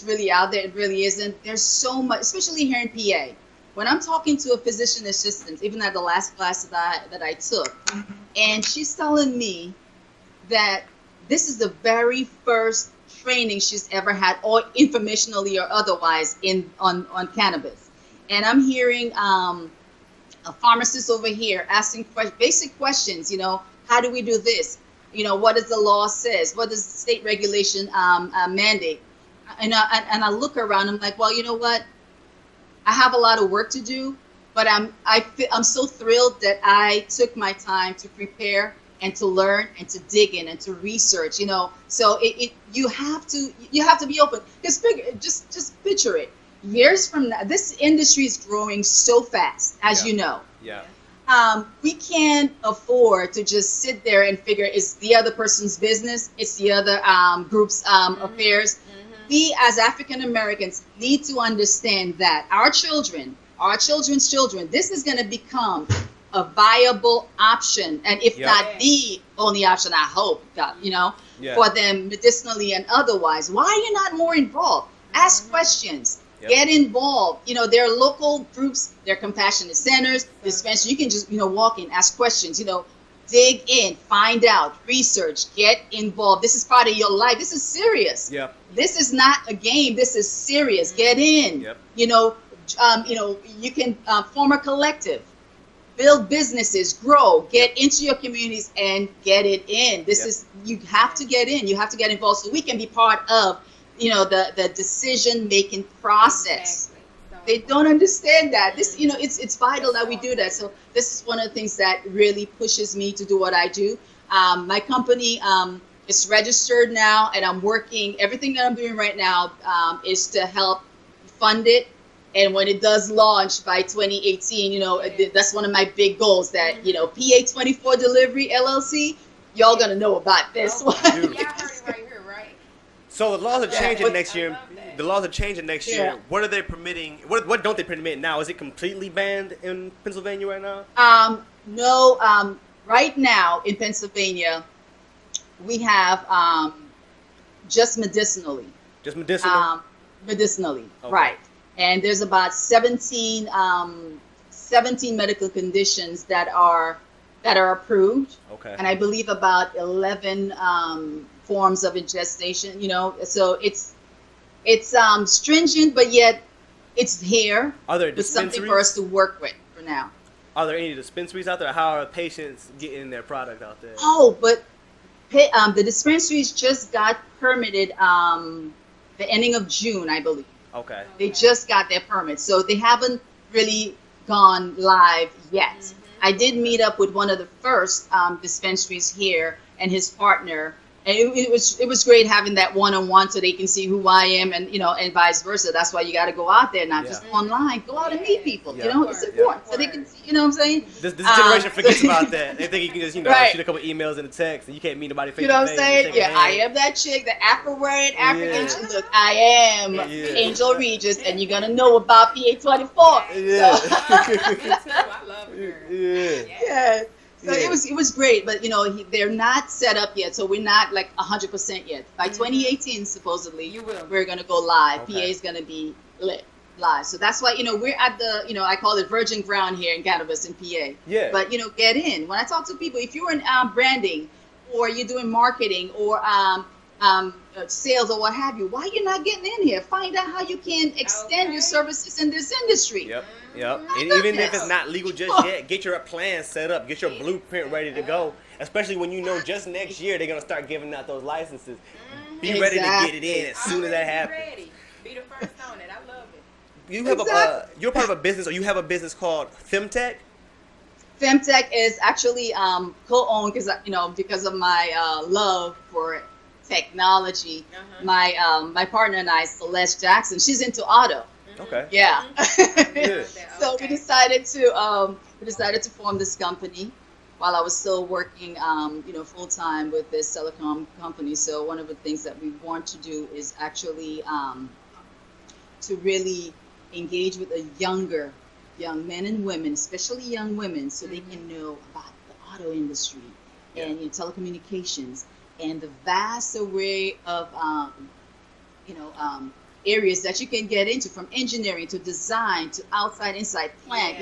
S14: really out there, it really isn't. There's so much, especially here in PA. When I'm talking to a physician assistant, even at the last class that I took, and she's telling me that this is the very first training she's ever had, or informationally or otherwise, on cannabis. And I'm hearing a pharmacist over here asking basic questions. How do we do this? What does the law says? What does the state regulation mandate? And I look around. I'm like, well, you know what? I have a lot of work to do, but I'm so thrilled that I took my time to prepare and to learn and to dig in and to research. So you have to be open, because just picture it. Years from now, this industry is growing so fast, as you know.
S5: Yeah.
S14: We can't afford to just sit there and figure it's the other person's business, it's the other group's affairs. We as African Americans need to understand that our children's children, this is going to become a viable option, and if not the only option, I hope, for them medicinally and otherwise. Why are you not more involved? Ask questions. Get involved. There are local groups, there are compassionate centers, dispensaries. You can just, walk in, ask questions, dig in, find out, research, get involved. This is part of your life. This is serious.
S5: Yep.
S14: This is not a game. This is serious. Get in. Yep. You can form a collective. build businesses, grow, get into your communities, and get it in. This is, you have to get in. You have to get involved so we can be part of, the decision-making process. They don't understand that. This, it's vital that we do that. So this is one of the things that really pushes me to do what I do. My company is registered now, and I'm working. Everything that I'm doing right now is to help fund it. And when it does launch by 2018, that's one of my big goals. That PA24 Delivery LLC, y'all gonna know about this one.
S15: Yeah, I heard it right here, right?
S5: So the laws are changing next year. The laws are changing next year.
S14: Yeah.
S5: What are they permitting? What don't they permit now? Is it completely banned in Pennsylvania right now?
S14: No. Right now in Pennsylvania, we have just medicinally.
S5: Just medicinal.
S14: Medicinally,
S5: Okay.
S14: right? And there's about 17 medical conditions that are approved.
S5: Okay.
S14: And I believe about 11 forms of ingestation. So it's stringent, but yet it's here.
S5: Are there
S14: with something
S5: dispensaries?
S14: for us to work with for now.
S5: Are there any dispensaries out there? How are patients getting their product out there?
S14: Oh, but the dispensaries just got permitted the ending of June, I believe.
S5: Okay.
S14: They just got their permit, so they haven't really gone live yet. I did meet up with one of the first dispensaries here and his partner, and it was great having that one-on-one so they can see who I am, and and vice versa. That's why you got to go out there, not just online. Go out and meet people. It's important so they can see. You know what I'm saying?
S5: This generation forgets about that. They think you can just
S14: Right.
S5: shoot a couple emails in a text and you can't meet nobody face
S14: You know
S5: to
S14: what I'm
S5: face.
S14: saying? Yeah, I am that chick, the Afro-wearing African chick. Look, I am Angel Regis, and you're gonna know about PA24.
S5: Yeah.
S15: I love her.
S14: Yeah. So it was great, but they're not set up yet, so we're not like 100% yet. By 2018, supposedly, we're gonna go live.
S5: Okay.
S14: PA is gonna be lit live, so that's why we're at the I call it virgin ground here in cannabis in PA.
S5: Yeah.
S14: But get in. When I talk to people, if you're in branding or you're doing marketing or sales or what have you, why you're not getting in here? Find out how you can extend your services in this industry.
S5: Yep. And even if it's not legal just yet, get your plan set up, get your blueprint ready to go. Especially when just next year they're gonna start giving out those licenses. Be ready to get it in as soon as that happens.
S15: Ready. Be the first on it. I love it.
S5: You have you're part of a business, or you have a business called Femtech.
S14: Femtech is actually co-owned because of my love for technology. My partner and I, Celeste Jackson, she's into auto.
S5: Okay.
S14: Yeah.
S5: Good.
S14: So we decided to form this company while I was still working full time with this telecom company. So one of the things that we want to do is actually to really engage with a young men and women, especially young women, so they can know about the auto industry and telecommunications and the vast array of areas that you can get into, from engineering to design to outside inside plant.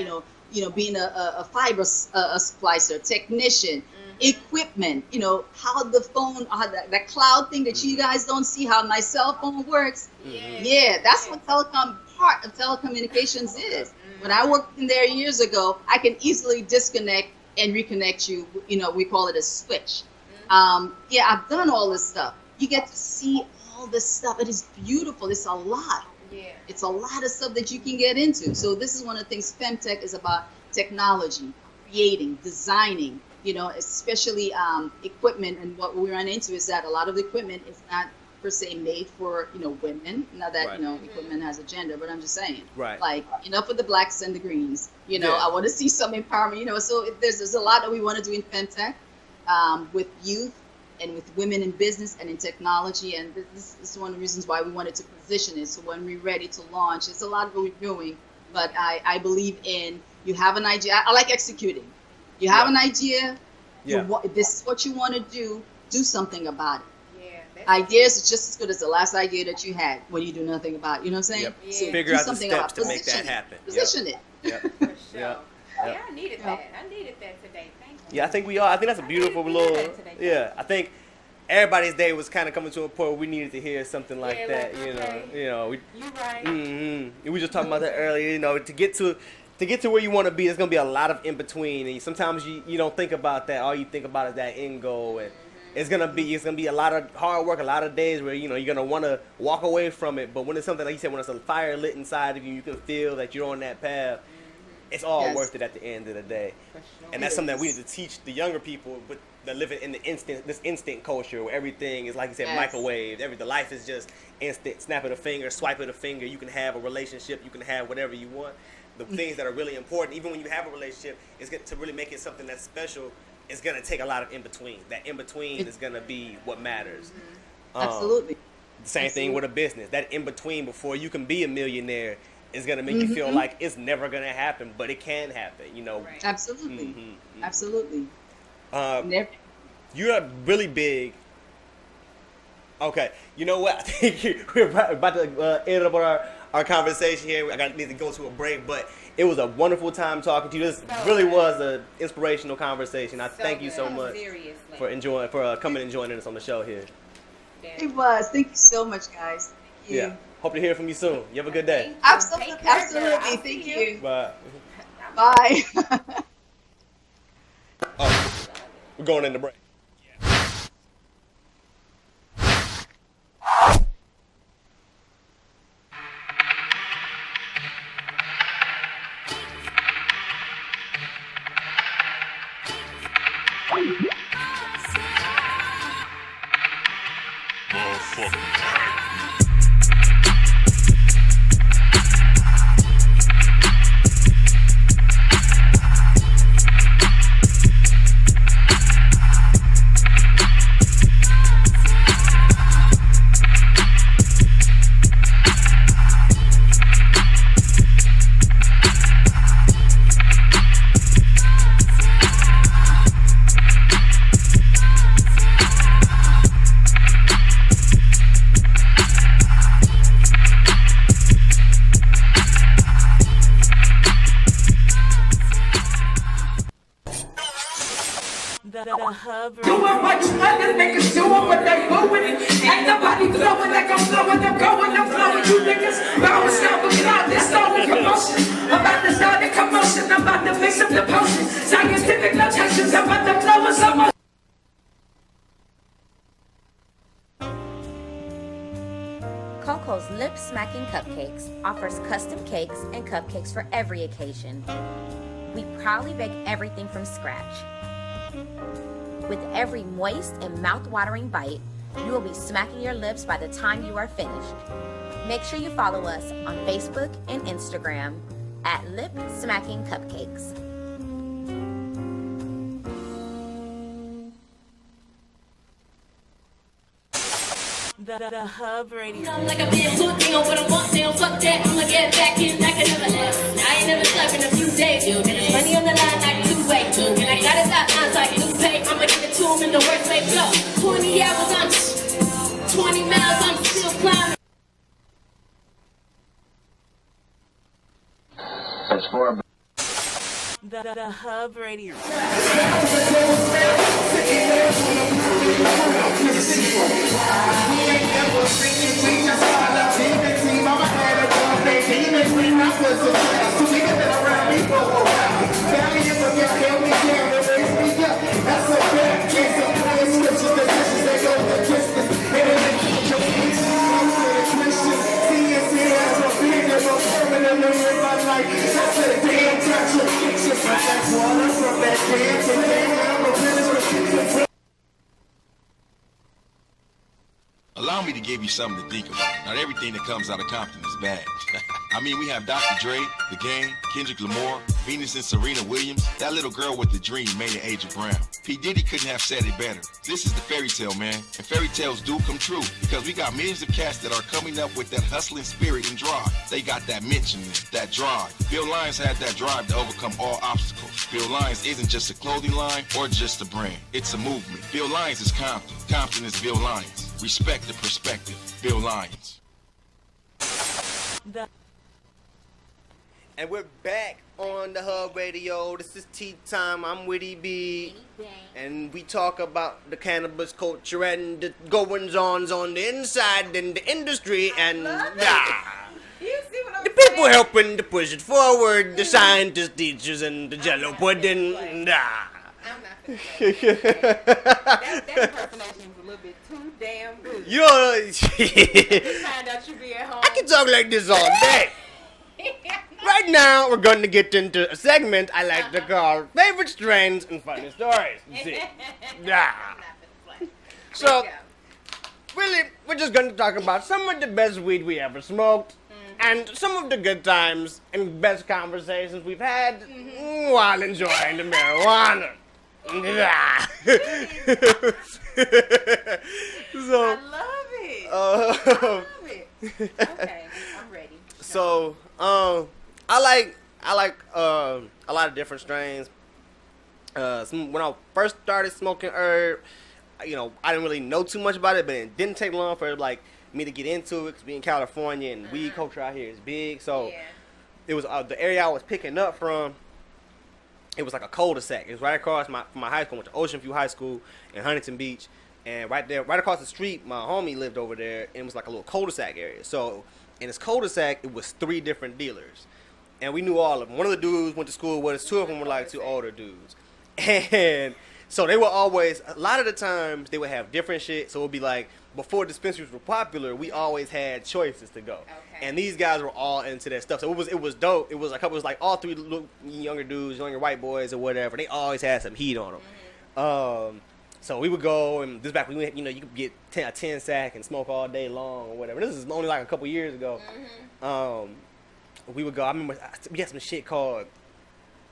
S14: Being a fiber splicer technician, equipment. How the phone, that cloud thing that you guys don't see, how my cell phone works. Yeah, that's what part of telecommunications is. When I worked in there years ago, I can easily disconnect and reconnect you. We call it a switch. I've done all this stuff. You get to see all this stuff. It is beautiful. It's a lot.
S15: Yeah.
S14: It's a lot of stuff that you can get into. So this is one of the things Femtech is about: technology, creating, designing, especially equipment. And what we run into is that a lot of the equipment is not per se made for, women. Not that, equipment has a gender, but I'm just saying.
S5: Right.
S14: Like, enough with the blacks and the greens. I want to see some empowerment, so there's a lot that we want to do in Femtech with youth and with women in business and in technology. And this is one of the reasons why we wanted to position it. So when we're ready to launch, it's a lot of what we're doing. But I believe in, you have an idea. I like executing. You have an idea. This is what you want to do something about it. Ideas is just as good as the last idea that you had when you do nothing about it. You know what I'm saying?
S5: Yep.
S14: So
S5: figure out the steps to make that happen.
S14: Position it.
S5: Yep.
S15: Yeah, I needed that. I needed that today. Thank you.
S5: Yeah, I think we are. I think that's a beautiful little. Yeah, I think everybody's day was kind of coming to a point where we needed to hear something like that.
S15: Like, okay.
S5: We
S15: You right.
S5: We were just talking about that earlier. To to get to where you want to be, there's gonna be a lot of in between, and sometimes you don't think about that. All you think about is that end goal, and it's gonna be a lot of hard work, a lot of days where you're gonna want to walk away from it. But when it's something like you said, when it's a fire lit inside of you, you can feel that you're on that path. It's all worth it at the end of the day, and that's something that we need to teach the younger people that live in this instant culture where everything is, like you said, microwave. The life is just instant. Snap of a finger, swipe of the finger. You can have a relationship. You can have whatever you want. The things that are really important, even when you have a relationship, is to really make it something that's special. It's gonna take a lot of in between. That in between is gonna be what matters.
S14: Absolutely.
S5: The same thing with a business. That in between before you can be a millionaire is gonna make you feel like it's never gonna happen, but it can happen.
S14: Right. Absolutely. Absolutely.
S5: You're really big. Okay, you know what? I think we're about to end up on our conversation here. I need to go to a break, but it was a wonderful time talking to you. This really was an inspirational conversation. I thank you so much for coming and joining us on the show here.
S14: It was. Thank you so much, guys. Thank you.
S5: Yeah. Hope to hear from you soon. You have a good day.
S14: Absolutely. Absolutely. Thank you.
S5: Bye.
S14: Bye.
S5: Oh, we're going in the break.
S1: Doing what you other niggas doing, what they doing. Ain't nobody flowing like I'm flowing, I'm flowing. You niggas bouncing down with God, this starting commotion. I'm about to start the commotion, I'm about to mix up the potion. Scientific notations, I'm about to blow us up.
S7: Coco's Lip Smacking Cupcakes offers custom cakes and cupcakes for every occasion. We proudly bake everything from scratch. With every moist and mouth-watering bite, you will be smacking your lips by the time you are finished. Make sure you follow us on Facebook and Instagram at Lip Smacking Cupcakes.
S8: The Hub Radio.
S3: Like I've been looking on what I want now, fuck that, I'ma get back in like I never left. I ain't never slept in a few days, yo. There's money on the line like two-way, too. And I got it that line like new pay, I'ma give it to him in the worst way, go. 20 hours, I'm 20 miles, I'm still climbing.
S9: That's for
S8: The Hub Radio.
S9: Allow me to give you something to think about. Not everything that comes out of Compton is bad. I mean, we have Dr. Dre, The Game, Kendrick Lamar, Venus and Serena Williams, that little girl with the dream, Mayor Aja Brown. P. Diddy couldn't have said it better. This is the fairy tale, man. And fairy tales do come true because we got millions of cats that are coming up with that hustling spirit and drive. They got that mention, that drive. Bill Lyons had that drive to overcome all obstacles. Bill Lyons isn't just a clothing line or just a brand. It's a movement. Bill Lyons is Compton. Compton is Bill Lyons. Respect the perspective. Bill Lyons.
S5: And we're back on the Hub Radio. This is Tea Time. I'm Witty B. And we talk about the cannabis culture and the goings-ons on the inside in the industry. And
S15: You see what
S5: The people helping to push it forward, the scientists, teachers, and the jello pudding. Nah.
S6: I'm not finna play. That impersonation's a little bit too damn good.
S5: You know,
S6: You find out you be at home.
S5: I can talk like this all day. Right now, we're going to get into a segment I like to call Favorite Strains and Funny Stories. See? Yeah. So, really, we're just going to talk about some of the best weed we ever smoked and some of the good times and best conversations we've had while enjoying the marijuana. Yeah. So,
S6: I love it. I love it. Okay, I'm ready.
S5: So, I like a lot of different strains. When I first started smoking herb, you know, I didn't really know too much about it, but it didn't take long for like me to get into it. Cause being in California and weed culture out here is big, so it was the area I was picking up from. It was like a cul-de-sac. It was right across from my high school. I went to Ocean View High School in Huntington Beach, and right across the street, my homie lived over there, and it was like a little cul-de-sac area. So in this cul-de-sac, it was 3 different dealers, and we knew all of them. One of the dudes went to school with us. 2 of them were like 2 older dudes, and so they were always, a lot of the times they would have different shit. So it would be like, before dispensaries were popular, we always had choices to go. And these guys were all into that stuff. So it was dope. It was like all 3 little younger dudes, younger white boys or whatever. They always had some heat on them. So we would go, and this back when you could get a 10 sack and smoke all day long or whatever. This is only like a couple years ago. We would go. I remember we had some shit called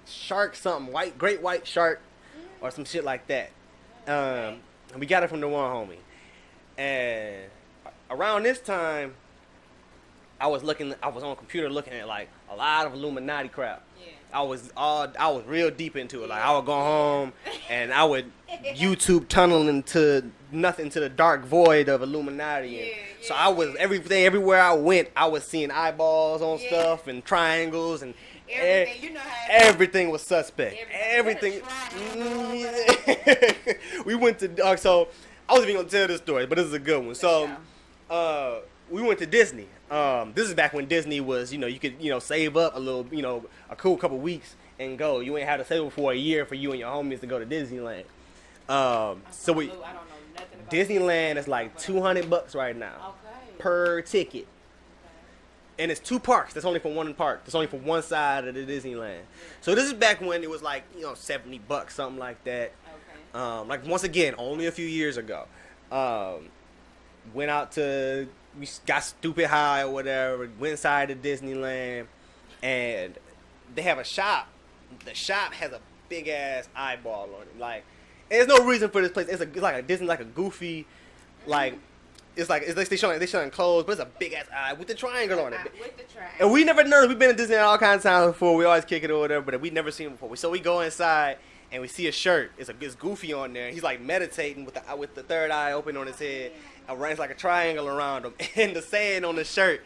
S5: Shark something, Great White Shark, or some shit like that. And we got it from the one homie. And around this time, I was on a computer looking at like a lot of Illuminati crap. Yeah. I was real deep into it. Like I would go home and I would YouTube tunnel into the dark void of Illuminati. So I was everywhere I went, I was seeing eyeballs on stuff and triangles and everything. You know how everything was suspect. Everything. We went to so I wasn't even gonna tell this story, but this is a good one. So we went to Disney. This is back when Disney was, you could, save up a little, a cool couple weeks and go. You ain't had to save up for a year for you and your homies to go to Disneyland. So I don't know nothing about Disneyland is like $200 right now per ticket. And it's 2 parks. That's only for one park. That's only for one side of the Disneyland. So this is back when it was like, $70, something like that. Like once again, only a few years ago. Went out to, we got stupid high or whatever, went inside to Disneyland, and they have a shop. The shop has a big ass eyeball on it. Like, there's no reason for this place. It's like a Disney, like a goofy, like, it's like they showing clothes, but it's a big ass eye with the triangle on it. With the triangle. And we never know. We've been to Disneyland all kinds of times before. We always kick it or whatever, but we never seen it before. So we go inside. And we see a shirt. It's Goofy on there. He's like meditating with the third eye open on his head. It's like a triangle around him. And the saying on the shirt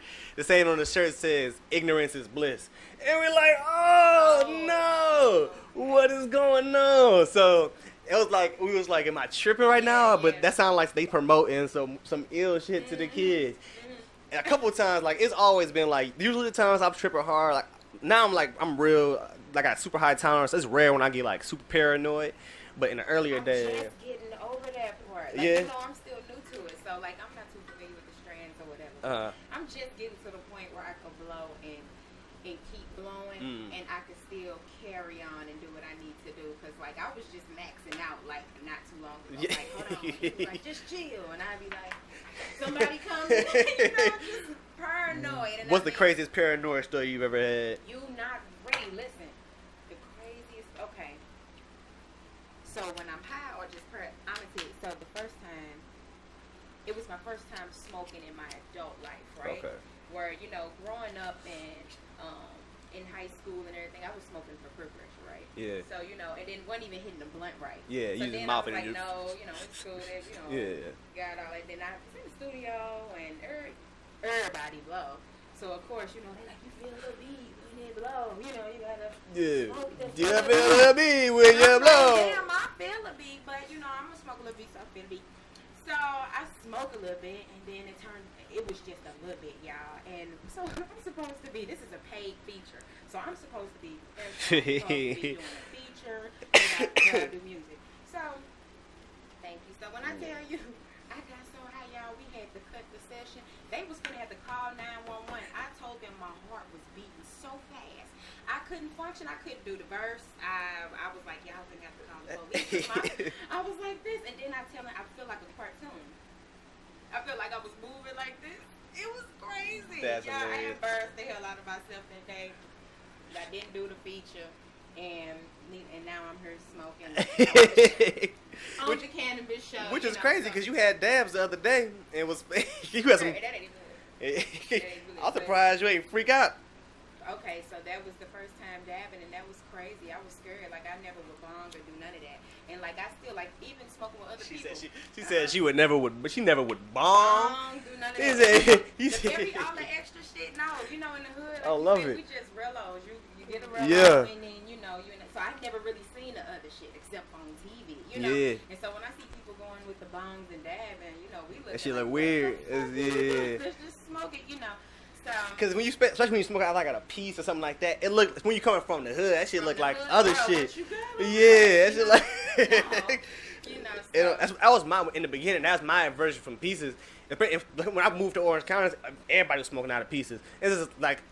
S5: says, "Ignorance is bliss." And we're like, "Oh no, what is going on?" So it was like we was like, "Am I tripping right now?" But that sounds like they promoting some ill shit to the kids. And a couple of times, like it's always been like usually the times I'm tripping hard. Like now I'm real. I got super high tolerance. It's rare when I get like super paranoid, but in the earlier days,
S6: just getting over that part. Like, I'm still new to it, so like I'm not too familiar with the strands or whatever. I'm just getting to the point where I can blow and keep blowing, and I can still carry on and do what I need to do. Cause like I was just maxing out like not too long ago. Like hold on, like just chill, and I'd be like, somebody comes, just paranoid. And
S5: what's the craziest paranoid story you've ever had?
S6: You not ready? Listen. Okay. So when I'm high or just I'm gonna tell you. So the first time, it was my first time smoking in my adult life, right? Okay. Where growing up and in high school and everything, I was smoking for peer pressure, right? Yeah. So and then wasn't even hitting the blunt right.
S5: Yeah.
S6: So
S5: you
S6: then
S5: just mouth
S6: I was like,
S5: it.
S6: no, it's cool. That, got all that. Then I was in the studio and everybody blow. So of course, they like, you feel a little beat when you blow. You gotta smoke this.
S5: You feel a beat when you blow.
S6: Damn, I feel a beat, but I'm gonna smoke a little beat, so I feel a beat. So I smoked a little bit, and then it was just a little bit, y'all. And so I'm supposed to be, this is a paid feature. So I'm supposed to be doing a feature, and I do music. So, thank you. So when I tell you, I got so high, y'all, we had to cut the session. They was gonna have to call 911. I told them my heart was beating so fast. I couldn't function. I couldn't do the verse. I was like, y'all gonna have to call the police. I was like this, and then I feel like a cartoon. I feel like I was moving like this. It was crazy.
S5: That's
S6: I
S5: hilarious.
S6: embarrassed the hell out of myself that day. I didn't do the feature, and now I'm here smoking on the cannabis show.
S5: Which is crazy because you had dabs the other day, and it was you had some.
S6: That ain't good.
S5: I'm surprised you ain't freak out.
S6: Okay, so that was the first time dabbing, and that was crazy. I was scared. Like, I never would bong or do none of that. And, like, I still, like, even smoking with other people.
S5: She said she never would bong.
S6: Bong, do none of that. All the extra shit, no. You know, in the hood, like
S5: I love it.
S6: We just relos. You get a relo,
S5: Yeah.
S6: and then, so I never really seen the other shit except on TV, you know?
S5: Yeah.
S6: And so when I see people going with the bongs and dabbing, we look
S5: That shit
S6: like
S5: look weird.
S6: Let's just smoke it, So,
S5: because especially when you smoke out like at a piece or something like that, it look when you coming from the hood, that shit look like other shit. Yeah, that shit like. That was my in the beginning. That was my aversion from pieces. When I moved to Orange County, everybody was smoking out of pieces. It's just like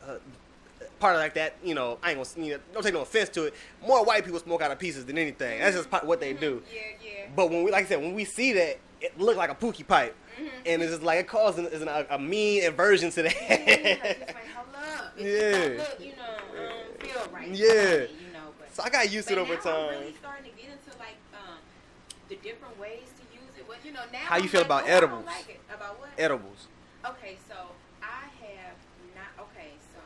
S5: part of like that. I ain't gonna don't take no offense to it. More white people smoke out of pieces than anything. That's just what they do.
S6: Yeah.
S5: But when we see that, it look like a pookie pipe. And it's just like it causes a mean aversion to that.
S6: It's like, hold up. It's look, feel right.
S5: Yeah.
S6: But,
S5: so I got used to it over time.
S6: I'm really starting to get into like the different ways to use it. Well, now.
S5: How you feel about edibles?
S6: I don't like it. About what?
S5: Edibles.
S6: Okay, so I have not. Okay, so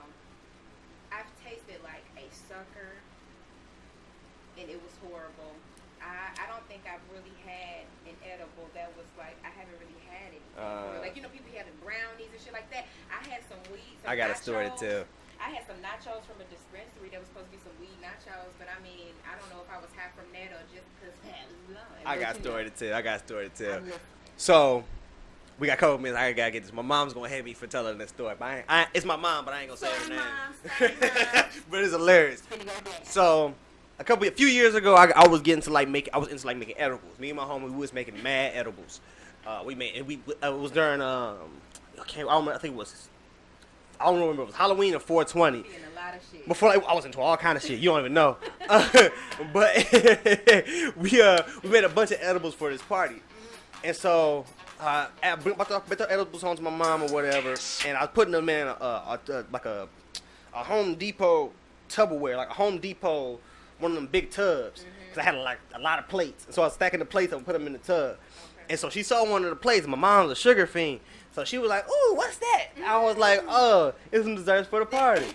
S6: I've tasted like a sucker, and it was horrible. I don't think I've really had an edible that was like I haven't really had it. Like people having brownies and shit like that. I had some weed.
S5: I got a story to tell.
S6: I had some nachos from a dispensary that was supposed to be some weed nachos, but I mean, I don't know if I was high from that or just because that was blood.
S5: I got a story to tell. So we got a couple minutes. I gotta get this. My mom's gonna hate me for telling this story, but it's my mom, but I ain't gonna say her name. But it's hilarious. So a few years ago, I was getting to I was into making edibles. Me and my homie, we was making mad edibles. It was during I don't remember if it was Halloween or 420. Before I was into all kind of shit. You don't even know. But we made a bunch of edibles for this party, and so I brought the edibles home to my mom or whatever, and I was putting them in a Home Depot Tupperware, like a Home Depot, one of them big tubs, because I had a lot of plates, and so I was stacking the plates and put them in the tub. And so she saw one of the plates. My mom's a sugar fiend, so she was like, "Ooh, what's that?" I was like, "Oh, it's some desserts for the party."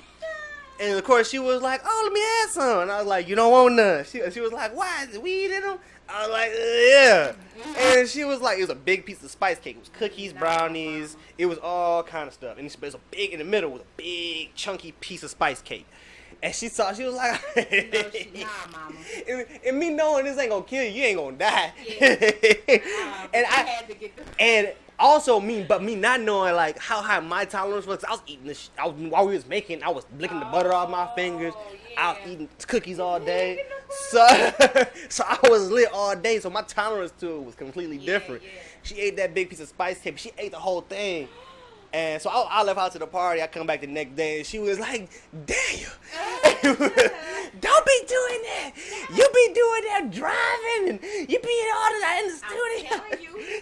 S5: And of course she was like, "Oh, let me add some." And I was like, "You don't want none." She was like, "Why? Is it weed in them?" I was like, "Yeah." And she was like, it was a big piece of spice cake. It was cookies, brownies. It was all kind of stuff. And it was a big in the middle was a big chunky piece of spice cake. And she was like,
S6: Nah, mama.
S5: and me knowing this ain't gonna kill you ain't gonna die.
S6: Yeah.
S5: And also me not knowing like how high my tolerance was. I was eating this. While we was making, I was licking the butter off my fingers. I was eating cookies all day. So I was lit all day. So my tolerance to it was completely different. She ate that big piece of spice cake. She ate the whole thing. And so I left out to the party. I come back the next day, and she was like, "Daniel, don't be doing that. You be doing that driving, and you be all that in the studio."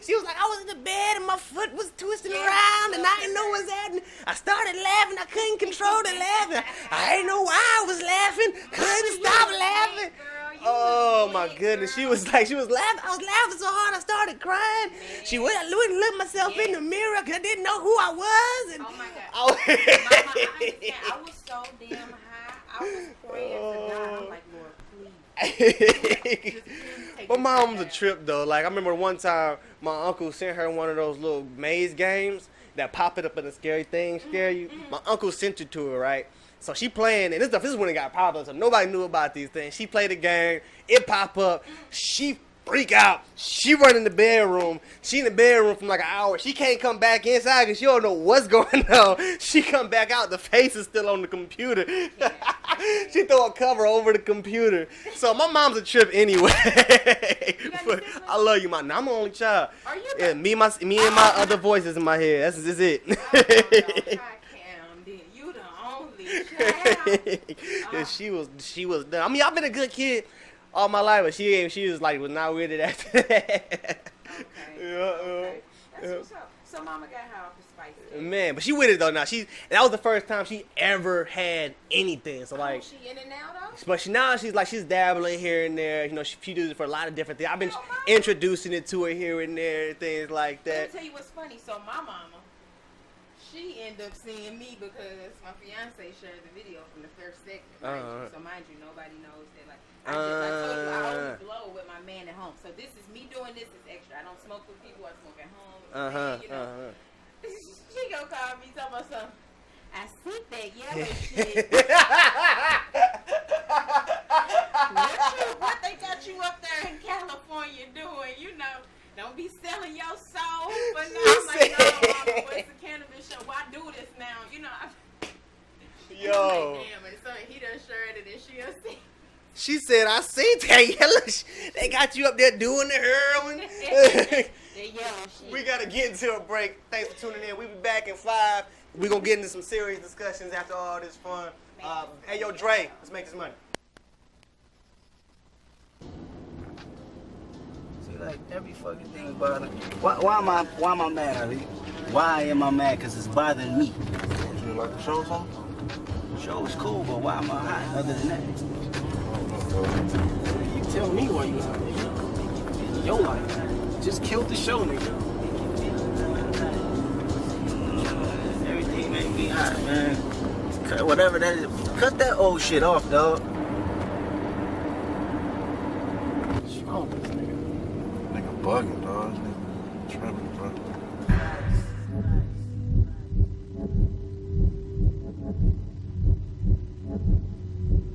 S5: She was like, "I was in the bed, and my foot was twisting around, and I didn't know what was happening. I started laughing. I couldn't control the laughing. I didn't know why I was laughing. Couldn't stop laughing." Oh my goodness. She was laughing. I was laughing so hard I started crying. She wouldn't look myself in the mirror because I didn't know who I was. And
S6: oh my God. Mama, I was so damn high. I was praying to God. I'm like, Lord, please.
S5: But my mom's a trip though. Like I remember one time my uncle sent her one of those little maze games that pop it up in a scary thing, scare you. My uncle sent it to her, right? So she playing, and this is when it got popular, so nobody knew about these things. She played the game, it pop up, she freak out. She run in the bedroom. She in the bedroom for like an hour. She can't come back inside because she don't know what's going on. She come back out. The face is still on the computer. She throw a cover over the computer. So my mom's a trip anyway. But I love you, man. I'm the only child.
S6: Are you?
S5: Yeah, me and my other voices in my head. That's it.
S6: You the only child.
S5: Yeah, she was done. I mean, I've been a good kid all my life, but she was not with it after that.
S6: Okay. That's what's up. So mama got her off the spice.
S5: Man, but she with it though now. That was the first time she ever had anything. So like,
S6: she in and out though?
S5: but she's dabbling here and there. You know, she does it for a lot of different things. I've been introducing it to her here and there, things like that.
S6: Let me tell you what's funny. So my mama, she ended up seeing me because my fiance shared the video from the first segment. So mind you, nobody knows that. Like I told you, I only blow with my man at home. So this is me doing this is extra. I don't smoke with people. I smoke at home. You know. She gonna call me, tell me something. I see that yellow shit. What they got you up there in California doing? You know, don't be selling your soul. But no, I'm like, no, mama, but it's a cannabis show. Why do this now? You know,
S5: Yo.
S6: Like, damn, and so he done shared it and she'll see.
S5: She said, I see that yellow They got you up there doing the heroin.
S6: The yellow shit.
S5: We got to get into a break. Thanks for tuning in. We'll be back in 5. We're going to get into some serious discussions after all this fun. Hey, yo, Dre, let's make this money.
S16: See, like, every fucking thing about it. Why am I mad, Ali? Why am I mad? Because it's bothering me.
S17: You like the show or something?
S16: The show was cool, but why am I hot other than that?
S17: You tell me why you was hot. Your life. Just killed the show, nigga.
S16: Everything made me hot, man. Cut whatever that is. Cut that old shit off, dog.
S17: What's wrong with this nigga? Nigga bugging, dog. Nigga tripping, bro.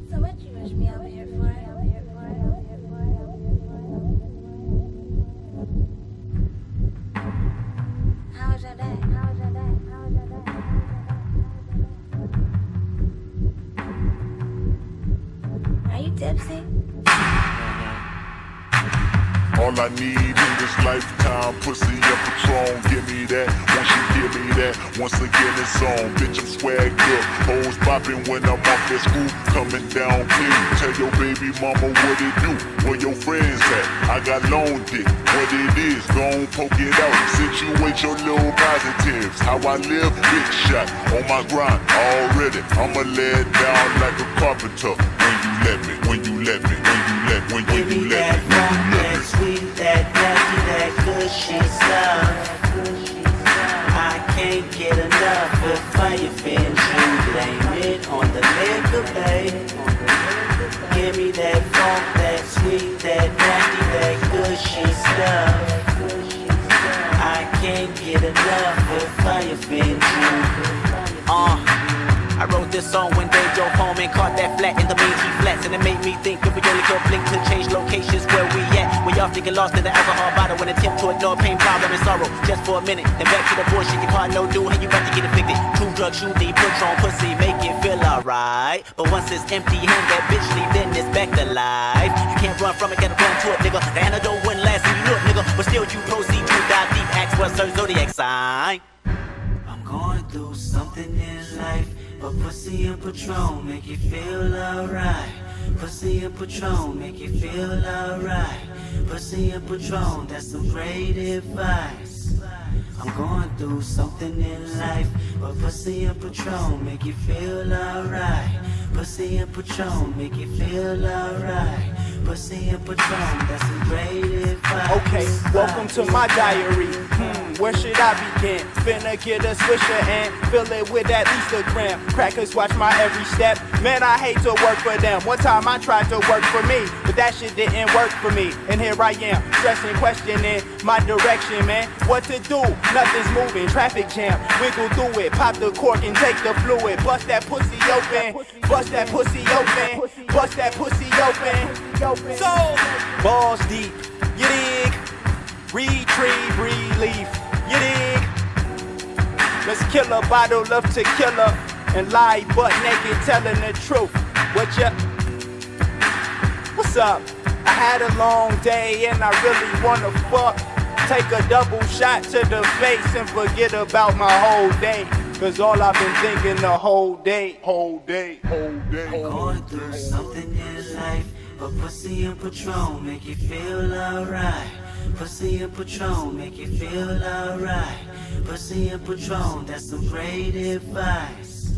S3: So what you wish me over here for? How was your day? Are you tipsy?
S18: All I need in this lifetime, pussy and Patron, give me that. Once you give me that, once again it's on. Bitch, I'm swagged up, hoes popping when I'm off that school, coming down clean. Tell your baby mama what it do, where your friends at. I got long dick, what it is, gon' poke it out. Situate your little positives, how I live, big shot, on my grind already. I'ma lay it down like a carpenter. When you let me.
S19: Give me that funk, that sweet, that nasty, that good shit stuff. I can't get enough of fire fins. You blame it on the liquor, babe. Give me that funk, that sweet, that nasty, that good shit stuff. I can't get enough of fire fins.
S16: I wrote this song when Dave drove home and caught that flat in the main G flats, and it made me think if we only could blink to change locations where we at. When y'all thinking lost in the alcohol bottle, and attempt to ignore pain, problem, and sorrow just for a minute. Then back to the bullshit, your car no do, and you about to get evicted. 2 drugs you need, Patron, pussy, make it feel alright. But once it's empty, hand that bitch leave, then it's back to life. You can't run from it, gotta run to it, nigga. The antidote wouldn't last, and you look, nigga. But still you proceed to dive deep, ask what's her zodiac sign.
S19: I'm going through something in life, but pussy and Patron make you feel alright. Pussy and Patron make you feel alright. Pussy and Patron, that's some great advice. I'm going through something in life, but pussy and Patron make you feel alright. Pussy and Patron make you feel alright. Pussy and Patron, that's some great advice.
S20: Okay, welcome to my diary. Where should I begin? Finna get a swisher and fill it with at least a gram. Crackers watch my every step. Man, I hate to work for them. One time I tried to work for me, but that shit didn't work for me. And here I am, stressing, questioning my direction, man. What to do? Nothing's moving. Traffic jam. Wiggle through it. Pop the cork and take the fluid. Bust that pussy open. Bust that pussy open. Bust that pussy open. So, balls deep. Get retrieve relief. You dig? Let's kill a bottle of tequila and lie butt naked telling the truth. What's up? I had a long day and I really wanna fuck. Take a double shot to the face and forget about my whole day. Cause all I've been thinking the whole day.
S19: I'm going through something in life, but pussy and Patron make you feel alright. Pussy and Patron make you feel alright. Pussy and Patron, that's some great advice.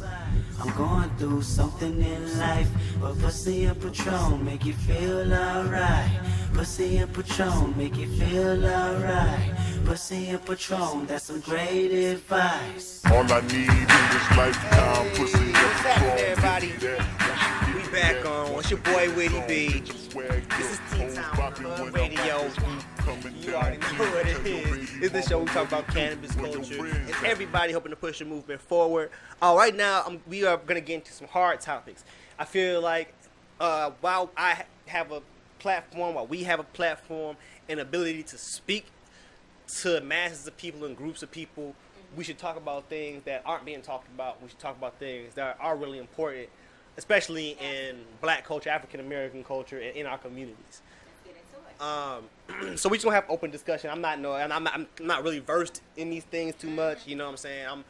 S19: I'm going through something in life, but pussy and Patron make you feel alright. Pussy and Patron make you feel alright. Pussy and Patron, that's some great advice.
S18: All I need in this lifetime, pussy and Patron.
S5: Everybody, we back on. It's your boy Whitty B. This is Tea Time on Hub Radio. You already know what it is. It's the show we talk about cannabis culture and everybody hoping to push the movement forward. Right now, we are going to get into some hard topics. I feel like while I have a platform, while we have a platform and ability to speak to masses of people and groups of people, we should talk about things that aren't being talked about. We should talk about things that are really important, especially in Black culture, African American culture, and in our communities. So we just gonna have open discussion. I'm not really versed in these things too much. You know what I'm saying?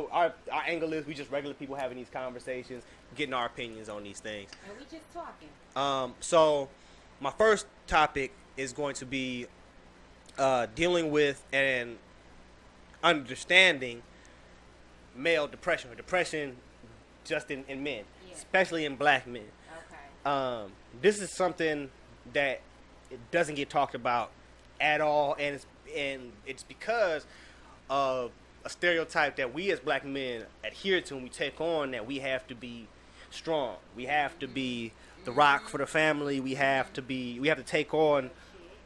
S5: Our angle is we just regular people having these conversations, getting our opinions on these things.
S6: And we just talking.
S5: So my first topic is going to be dealing with and understanding male depression, or depression just in men, especially in Black men. Okay. This is something that it doesn't get talked about at all, and it's because of a stereotype that we as Black men adhere to and we take on, that we have to be strong, we have to be the rock for the family, we have to take on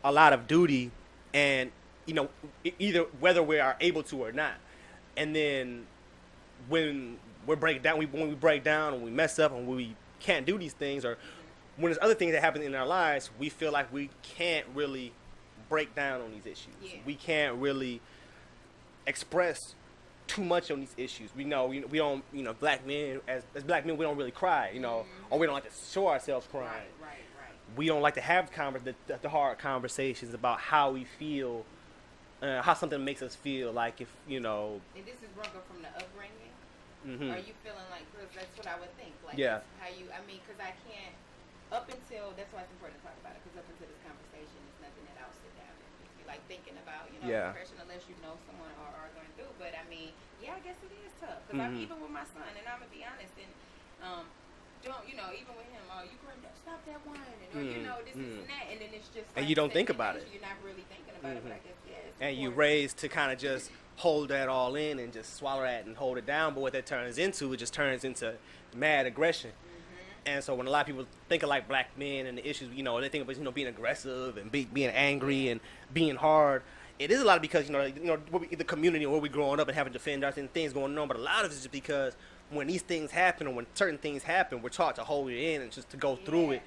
S5: a lot of duty, and either whether we are able to or not. And then when we break down and we mess up and we can't do these things, or when there's other things that happen in our lives, we feel like we can't really break down on these issues. Yeah. We can't really express too much on these issues. We don't, Black men, as Black men, we don't really cry, or we don't like to show ourselves crying. Right. We don't like to have the hard conversations about how we feel, how something makes us feel, like if,
S6: And this is broken from the upbringing.
S5: Mm-hmm.
S6: Are you feeling like, because that's what I would think. Like,
S5: yeah.
S6: How you, because I can't, up until, that's why it's important to talk about it, because up until this conversation, it's nothing that I'll sit down and just be like thinking about, depression, unless you know someone or are going through. But I guess it is tough. Because I'm even with my son, and I'm going to be honest, and even with him, you going to stop that whining, or this and that, and then it's just like,
S5: and you don't think about it.
S6: You're not really thinking about it, but I guess, it's
S5: and you raised to kind of just hold that all in and just swallow that and hold it down, but what that turns into, it just turns into mad aggression. And so when a lot of people think of like Black men and the issues, they think about being aggressive and being angry and being hard. It is a lot because the community where we growing up and having to defend us and things going on. But a lot of it is just because when these things happen or when certain things happen, we're taught to hold it in and just to go through it.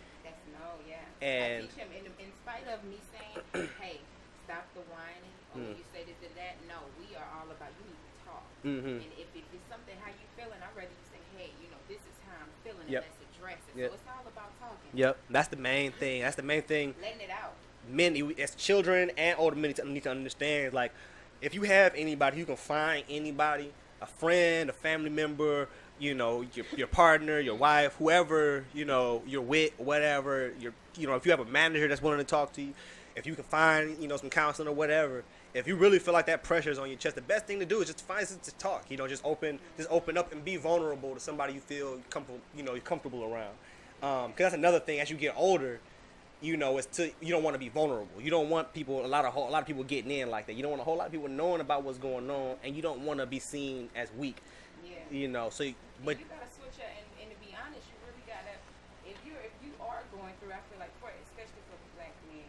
S5: And
S6: I teach him in spite of me saying, "Hey, stop the whining," or when you say this and that. No, we are all about you need to talk. And if it's something how you feeling, I'm ready to say, "Hey, this is how I'm feeling." And let's address it. So it's all about talking.
S5: Yep, that's the main thing.
S6: Letting it out.
S5: Men, as children and older men, need to understand, like, if you have anybody, you can find anybody, a friend, a family member, your partner, your wife, whoever, you're with, whatever, if you have a manager that's willing to talk to you, if you can find, some counseling or whatever, if you really feel like that pressure is on your chest, the best thing to do is just find something to talk, just open up and be vulnerable to somebody you feel you're comfortable around. Because that's another thing, as you get older, you don't want to be vulnerable. You don't want a lot of people getting in like that. You don't want a whole lot of people knowing about what's going on, and you don't want to be seen as weak. Yeah. But
S6: you gotta switch up, and to be honest, you really gotta. If you are going through, I feel like especially for Black men,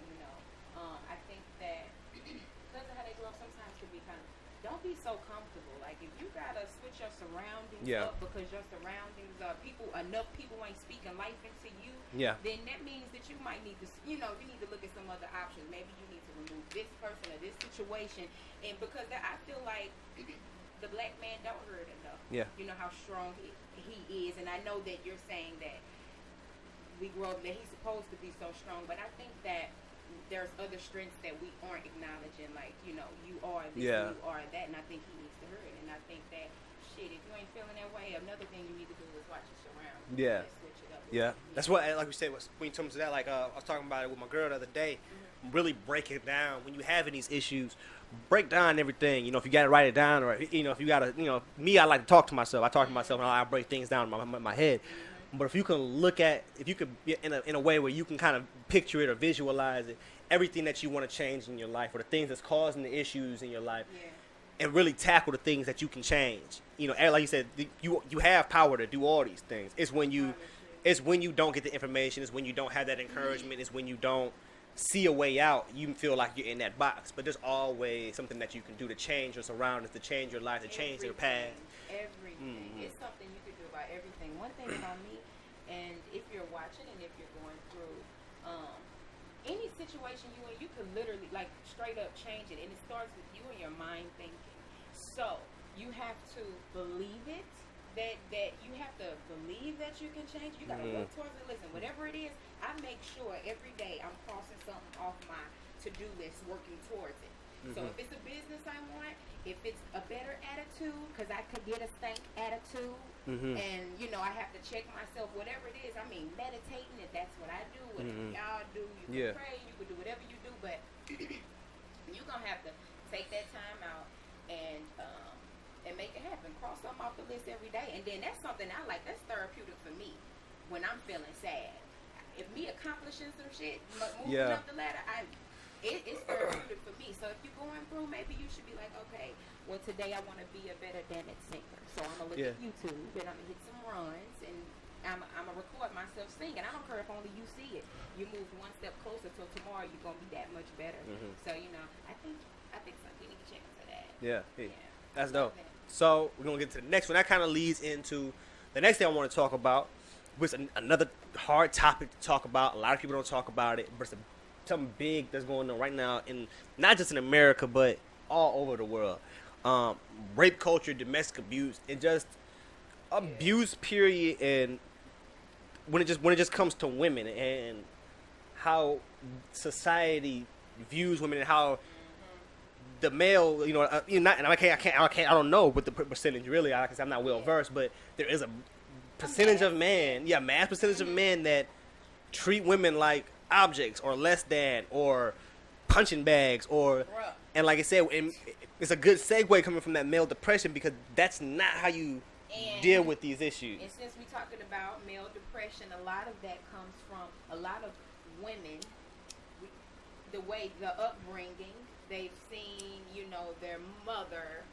S6: I think that because of how they grow up, sometimes can be kind of don't be so comfortable. Like, if you gotta switch your surroundings
S5: Yeah.
S6: up because your surroundings are enough people ain't speaking life into you,
S5: Yeah.
S6: then that means that you might need to, you need to look at some other options. Maybe you need to remove this person or this situation, and because I feel like the black man don't hurt enough.
S5: Yeah.
S6: You know how strong he is, and I know that you're saying that we grow up that he's supposed to be so strong, but I think that there's other strengths that we aren't acknowledging, like, you are this,
S5: Yeah.
S6: you are that, and I think he needs to hurt it. And I think that, shit, if you ain't feeling that way, another thing you need to do is watch your surroundings.
S5: Yeah.
S6: And switch it up.
S5: Yeah, that's what, like we said, when it comes to that, like I was talking about it with my girl the other day, really break it down. When you having these issues, break down everything. If you got to write it down, or, if you got to, me, I like to talk to myself. I talk to myself and I break things down in my head. But if you can if you could, in a way where you can kind of picture it or visualize it, everything that you want to change in your life, or the things that's causing the issues in your life, and really tackle the things that you can change. Like you said, you have power to do all these things. It's when you don't get the information. It's when you don't have that encouragement. It's when you don't see a way out. You feel like you're in that box. But there's always something that you can do to change your surroundings, to change your life, to change your path.
S6: Everything. It's something you can do about everything. One thing about me, and if you're watching and if you're going through any situation you could literally, like, straight up change it. And it starts with you and your mind thinking. So you have to believe it. That you have to believe that you can change. You gotta work towards it. Listen, whatever it is, I make sure every day I'm crossing something off my to-do list, working towards it. So if it's a business I want, if it's a better attitude, because I could get a stank attitude, and I have to check myself, whatever it is. I mean, meditating, if that's what I do, whatever y'all do, you can pray, you can do whatever you do, but you're gonna have to take that time out and make it happen. Cross something off the list every day, and then that's something I like. That's therapeutic for me when I'm feeling sad. If me accomplishing some shit, moving up the ladder, it's therapeutic for me. So if you're going through, maybe you should be like, okay, well, today I want to be a better Dammit singer. So I'm going to look at YouTube and I'm going to hit some runs and I'm going to record myself singing. I don't care if only you see it. You move one step closer till tomorrow, you're going to be that much better. So, I think we need to check into that.
S5: Yeah. That's dope. So we're going to get to the next one. That kind of leads into the next thing I want to talk about, which is another hard topic to talk about. A lot of people don't talk about it, but it's something big that's going on right now, not just in America, but all over the world. Rape culture, domestic abuse, and just abuse, period. And when it just comes to women and how society views women and how the male, I don't know what the percentage really are because I'm not well versed, but there is a percentage of men, mass percentage of men that treat women like objects or less than or punching bags and like I said, it's a good segue coming from that male depression because that's not how you deal with these issues.
S6: And since we're talking about male depression, a lot of that comes from a lot of women, the upbringing, they've seen, their mother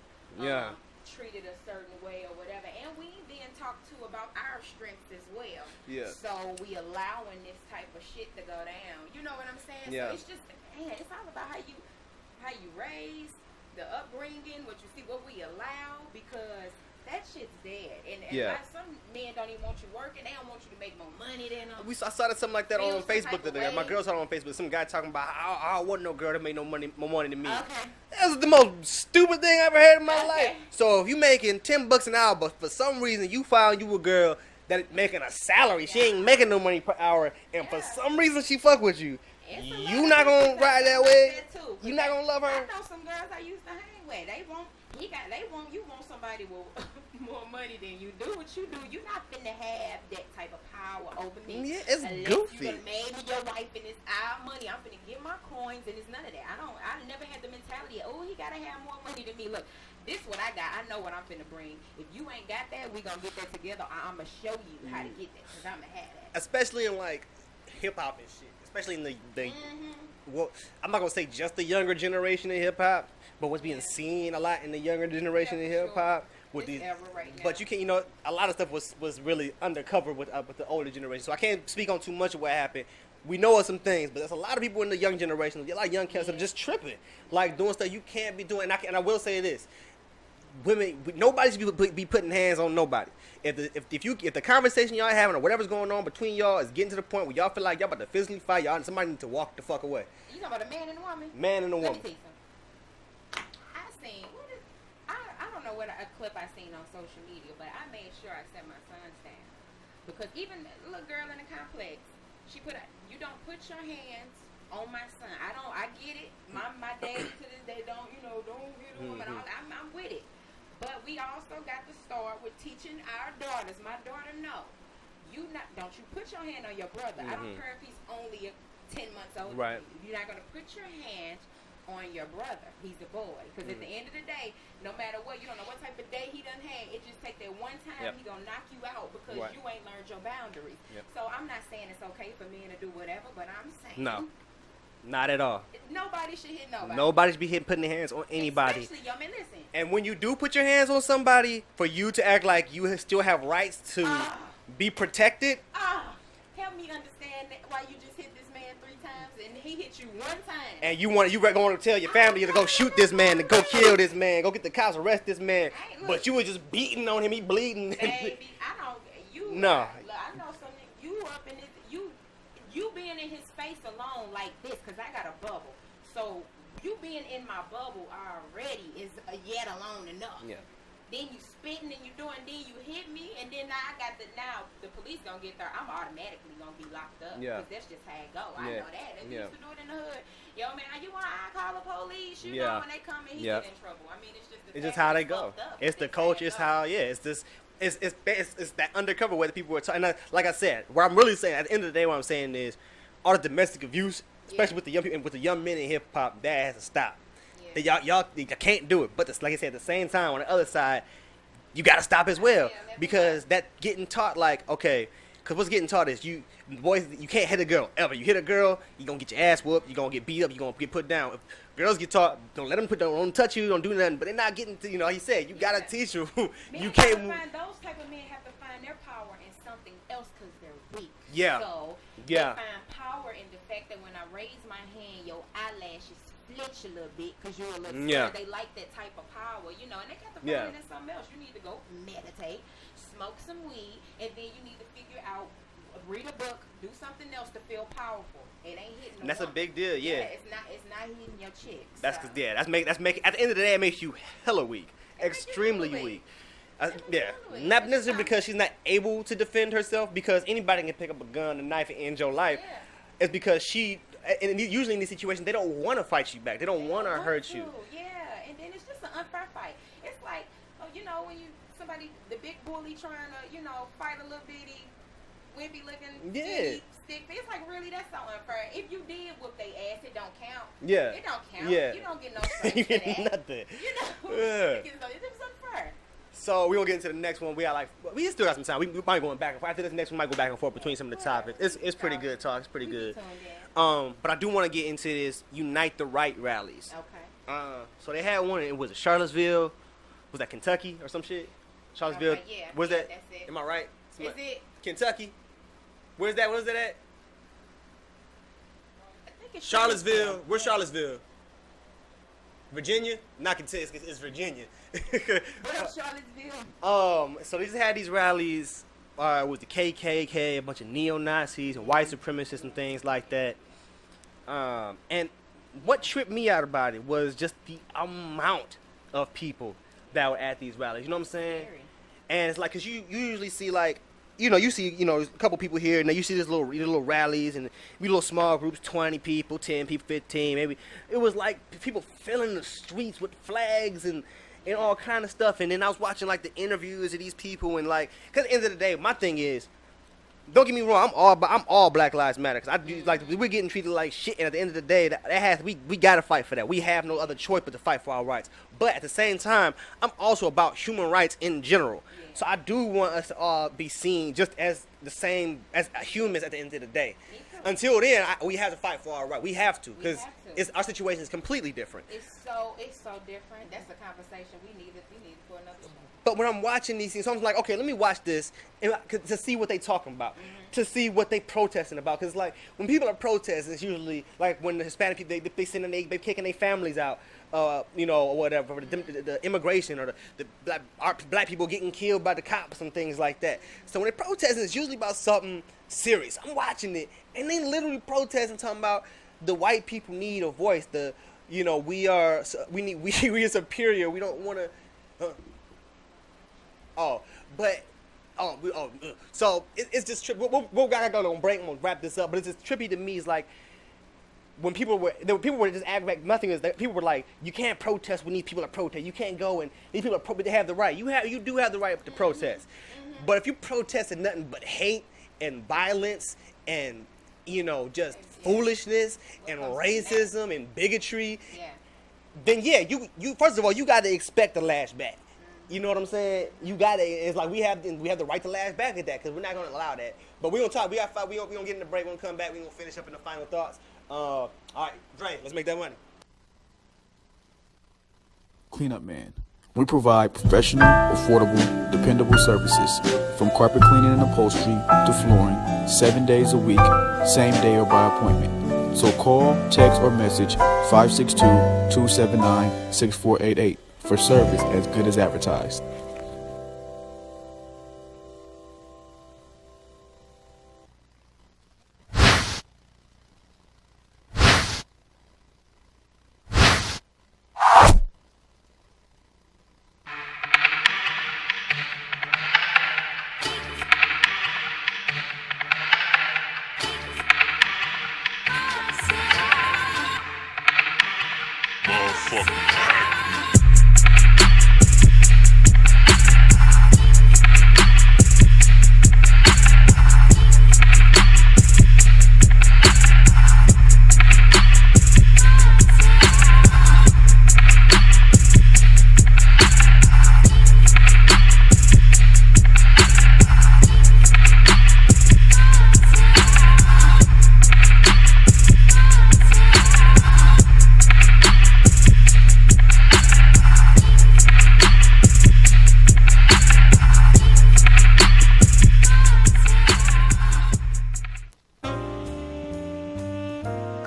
S6: treated a certain way or whatever, and we being talked to about our strengths as well. So we allowing this type of shit to go down. You know what I'm saying? So it's just, it's all about how you raise, the upbringing, what you see, what we allow, because that shit's dead. And some men don't even want you working. They don't want you to make more money than them.
S5: I saw something like that on Facebook today. My girl saw it on Facebook. Some guy talking about I wasn't no girl that made more money than me.
S6: Okay.
S5: That was the most stupid thing I ever heard in my life. So if you making $10 an hour, but for some reason you found you a girl that making a salary, she ain't making no money per hour, and for some reason she fuck with you, you not gonna ride that way. You not gonna love her.
S6: I know some girls I used to hang with. You want somebody with more money than you do. What you do, you're not finna have that type of power over me.
S5: Yeah, it's goofy.
S6: Maybe your wife and it's our money. I'm finna get my coins and it's none of that. I never had the mentality of, he gotta have more money than me. Look, this what I got. I know what I'm finna bring. If you ain't got that, we gonna get that together. I'm gonna show you how to get that because I'm gonna have that.
S5: Especially in like hip hop and shit. Especially in the well, I'm not gonna say just the younger generation of hip hop, but what's being seen a lot in the younger generation of hip hop with these. But you can, a lot of stuff was really undercover with the older generation. So I can't speak on too much of what happened. we know of some things, but there's a lot of people in the young generation, a lot of young cats that are just tripping, like doing stuff you can't be doing. And I will say this: women, nobody should be putting hands on nobody. If the conversation y'all having or whatever's going on between y'all is getting to the point where y'all feel like y'all about to physically fight, somebody need to walk the fuck away.
S6: You talking about a man and a woman?
S5: Man and a woman.
S6: Let me tell you something. I seen I don't know what a clip I seen on social media, but I made sure I set my sons down because even the little girl in the complex, she put you don't put your hands on my son. I get it. My daddy to this day don't hit a woman. I'm with it. But we also got to start with teaching our daughters. My daughter, no. Don't you put your hand on your brother. I don't care if he's only 10 months old.
S5: Right.
S6: You're not going to put your hand on your brother. He's a boy. Because at the end of the day, no matter what, you don't know what type of day he done had. It just take that one time, he going to knock you out because you ain't learned your boundaries. Yep. So I'm not saying it's okay for men to do whatever, but I'm saying.
S5: No. Not at all.
S6: Nobody should hit nobody.
S5: Nobody should be putting their hands on anybody.
S6: Especially young men, listen.
S5: And when you do put your hands on somebody, for you to act like you still have rights to be protected.
S6: Help me understand why you just hit this man 3 times and he hit you 1 time.
S5: And you going to tell your family to go shoot this man, to go kill this man, go get the cops, arrest this man. But you were just beating on him, he bleeding.
S6: Baby,
S5: No.
S6: I know something. You up in this, you being in his face alone like this, because I got a bubble. So you being in my bubble already is yet alone enough. Yeah. Then you spitting and you doing, then you hit me, and then now the police gonna get there. I'm automatically gonna be locked up.
S5: Yeah.
S6: Because that's just how it go. I know that. They used to do it in the hood. Yo, man, I call the police. You know, when they come in, he get in trouble. I mean, it's just
S5: how they go. It's the culture. It's how, it's this. It's that undercover way that people are talking. Like I said, what I'm really saying, at the end of the day, what I'm saying is, all the domestic abuse, especially with the young people and with the young men in hip hop, that has to stop. Yeah. Y'all can't do it. But like I said, at the same time, on the other side, you got to stop as well, because that getting taught, like, okay, because what's getting taught is you can't hit a girl ever. You hit a girl, you gonna get your ass whooped, you gonna get beat up, you gonna get put down. If girls get taught, don't let them don't touch you, don't do nothing. But they're not getting to, he said, you gotta teach them. You can't.
S6: Those type of men have to find their power in something else because they're weak.
S5: Yeah.
S6: So they find power in the fact that when I raise my hand, your eyelashes flinch a little bit because you're a little scared. They like that type of power, and they got to find it in something else. You need to go meditate, smoke some weed, and then you need to figure out, read a book, do something else to feel powerful. It ain't hitting.
S5: And that's a big deal. Yeah.
S6: It's not hitting your chicks.
S5: That's because that's make at the end of the day, it makes you hella weak, extremely weak. Not necessarily because she's not able to defend herself, because anybody can pick up a gun, a knife, and end your life. It's because and usually in these situations, they don't want to fight you back. They don't want to hurt you.
S6: Yeah, and then it's just an unfair fight. It's like, when somebody, the big bully trying to, fight a little bitty, wimpy looking stick. It's like, really, that's so unfair. If you did whoop their ass, it don't count.
S5: Yeah.
S6: It don't count.
S5: Yeah.
S6: You don't get no stripes for that.
S5: Nothing.
S6: It's unfair.
S5: So we're going to get into the next one. We still got some time. We might go back and forth. After this next one, we might go back and forth between some of the topics. It's pretty good talk. It's pretty good. But I do want to get into this Unite the Right rallies.
S6: Okay.
S5: So they had one. It was Charlottesville. Was that Kentucky or some shit? Charlottesville.
S6: Okay, yeah.
S5: Where's that?
S6: That's it.
S5: Am I right?
S6: Is it?
S5: Kentucky. Where's that? Where's that at?
S6: I think it's
S5: Charlottesville. Where's Charlottesville? Virginia? Not Kentucky. It's Virginia.
S6: What up, Charlottesville?
S5: So they just had these rallies with the KKK, a bunch of neo-Nazis and white supremacists and things like that. And what tripped me out about it was just the amount of people that were at these rallies. You know what I'm saying?
S6: Scary.
S5: And it's like, because you usually see, like, you see a couple people here, and then you see this little rallies, and we little small groups, 20 people, 10 people, 15, maybe. It was like people filling the streets with flags and all kind of stuff. And then I was watching, like, the interviews of these people, and, like, because at the end of the day, my thing is, don't get me wrong, I'm all Black Lives Matter, because I do, like, we're getting treated like shit, and at the end of the day, we gotta fight for that. We have no other choice but to fight for our rights. But at the same time, I'm also about human rights in general. So I do want us to all be seen just as the same as humans at the end of the day. until then, we have to fight for our right. We have to, because our situation is completely different.
S6: It's so different. That's a conversation we need for another show.
S5: But when I'm watching these things, so I'm like, okay, let me watch this to see what they talking about, to see what they protesting about. Because like when people are protesting, it's usually like when the Hispanic people they sending they kicking their families out, or whatever, the immigration or the black people getting killed by the cops and things like that. So when they're protesting, it's usually about something serious. I'm watching it, and they literally protesting, talking about the white people need a voice. We are superior. We don't want to. So it's just trippy. We're gonna go on break and we'll wrap this up. But it's just trippy to me. It's like when people were just acting like nothing is. People were like, you can't protest when these people are protesting. You can't go and these people they have the right. You do have the right to protest. But if you protesting nothing but hate and violence and just foolishness and racism and bigotry, then you first of all you got to expect to lash back. You know what I'm saying? It's like we have the right to lash back at that, because we're not going to allow that. But we're going to talk. We got 5. We're going to get in the break. We're going to come back. We're going to finish up in the final thoughts. All right, Dre, let's make that money.
S21: Cleanup Man. We provide professional, affordable, dependable services from carpet cleaning and upholstery to flooring, 7 days a week, same day or by appointment. So call, text, or message 562-279-6488 for service as good as advertised.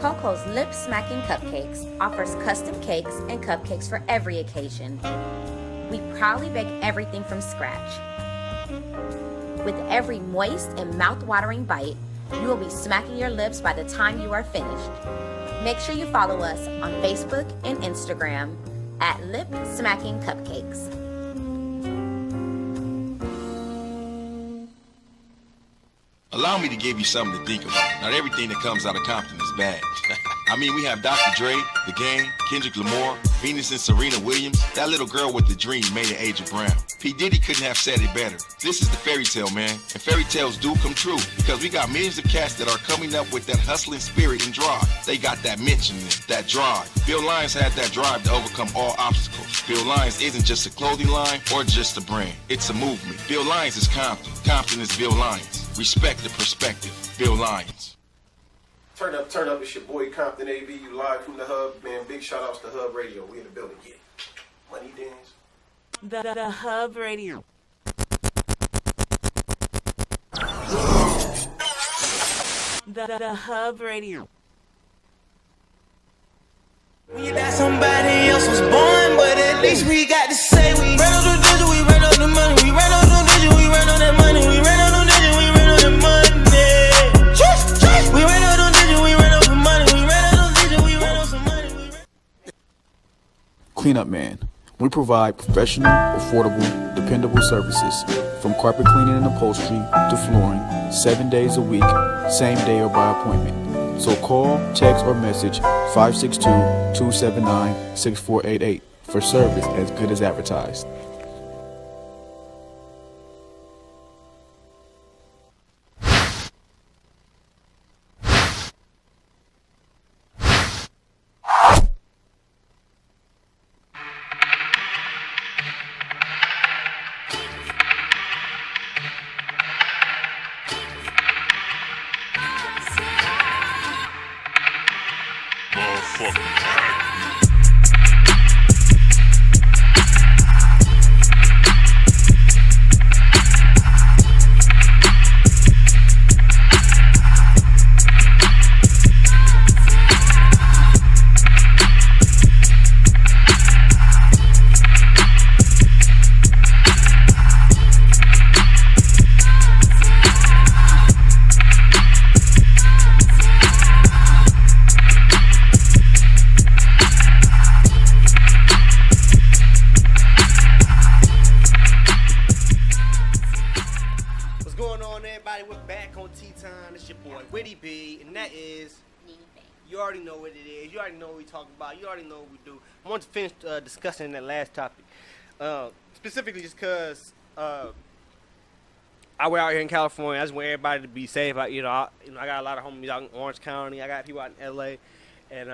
S7: Coco's Lip Smacking Cupcakes offers custom cakes and cupcakes for every occasion. We proudly bake everything from scratch. With every moist and mouth-watering bite, you will be smacking your lips by the time you are finished. Make sure you follow us on Facebook and Instagram at Lip Smacking Cupcakes.
S9: Allow me to give you something to think about. Not everything that comes out of Compton is bad. I mean, we have Dr. Dre, The Game, Kendrick Lamar, Venus and Serena Williams, that little girl with the dream, Mayor Aja Brown. P. Diddy couldn't have said it better. This is the fairy tale, man. And fairy tales do come true, because we got millions of cats that are coming up with that hustling spirit and drive. They got that mention, that drive. Bill Lyons had that drive to overcome all obstacles. Bill Lyons isn't just a clothing line or just a brand. It's a movement. Bill Lyons is Compton. Compton is Bill Lyons. Respect the perspective. Bill Lyons.
S22: Turn up, it's your boy Compton AB, you live from the Hub, man. Big shout outs to Hub Radio. We in the building, yeah. Money dance.
S8: The Hub Radio. The Hub Radio.
S11: When you die, somebody else was born, but at least we got to say we ran on the digit, we ran on the money, we ran on the digit, we ran on that money, we ran on the digit, we ran on that money. We ran on the digit, we ran on some money, we ran on the digit, we ran on some money.
S21: Cleanup Man. We provide professional, affordable, dependable services from carpet cleaning and upholstery to flooring, 7 days a week, same day or by appointment. So call, text, or message 562-279-6488 for service as good as advertised.
S5: boy, Witty B, and that is, you already know what it is. You already know what we talk about. You already know what we do. I want to finish discussing that last topic, specifically just because we're out here in California. I just want everybody to be safe. I got a lot of homies out in Orange County. I got people out in L.A., and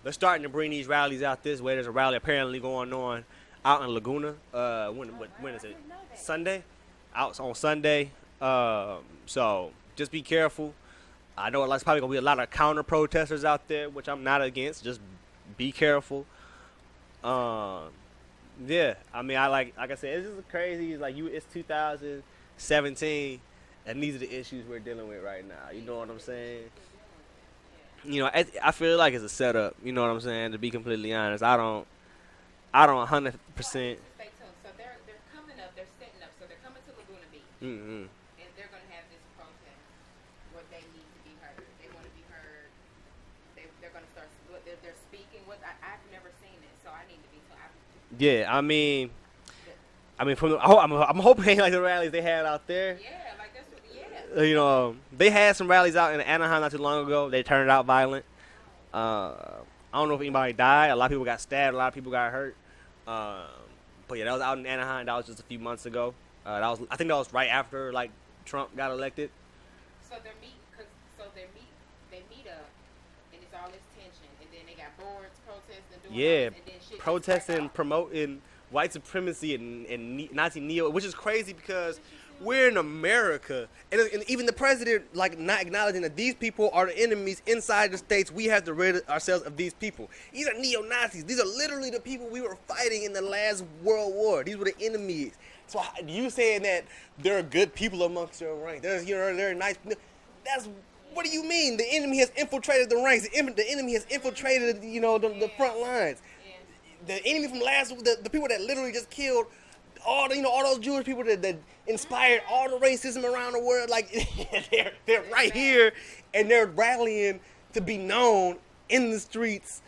S5: they're starting to bring these rallies out this way. There's a rally apparently going on out in Laguna. When is it? Sunday? Out on Sunday. So just be careful. I know there's probably going to be a lot of counter protesters out there, which I'm not against. Just be careful. Yeah. I mean, like I said, it's just crazy. It's 2017, and these are the issues we're dealing with right now. You know what I'm saying? I feel like it's a setup. You know what I'm saying? To be completely honest, I don't 100%.
S6: Stay tuned. So they're coming up. They're setting up. So they're coming to Laguna Beach,
S5: Mm-hmm.
S6: and they're going to have this protest where they need to be heard. They want to be heard. They're going to start. They're speaking. I've never seen it, so I need to be told.
S5: Yeah, I mean, I'm hoping like the rallies they had out there.
S6: Yeah, like that's what. Yeah.
S5: They had some rallies out in Anaheim not too long ago. They turned out violent. I don't know if anybody died. A lot of people got stabbed. A lot of people got hurt. But yeah, that was out in Anaheim. That was just a few months ago. I think that was right after Trump got elected.
S6: So they meet up, and it's all this tension, and then they got boards protesting, doing all this, and then shit
S5: protesting, promoting white supremacy and Nazi neo, which is crazy because we're in America, and even the president not acknowledging that these people are the enemies inside the states. We have to rid ourselves of these people. These are neo-Nazis. These are literally the people we were fighting in the last World War. These were the enemies. So you saying that there are good people amongst your ranks? They're nice. What do you mean? The enemy has infiltrated the ranks. The enemy has infiltrated the front lines. The enemy from the people that literally just killed all those Jewish people that inspired all the racism around the world, they're right here, and they're rallying to be known in the streets.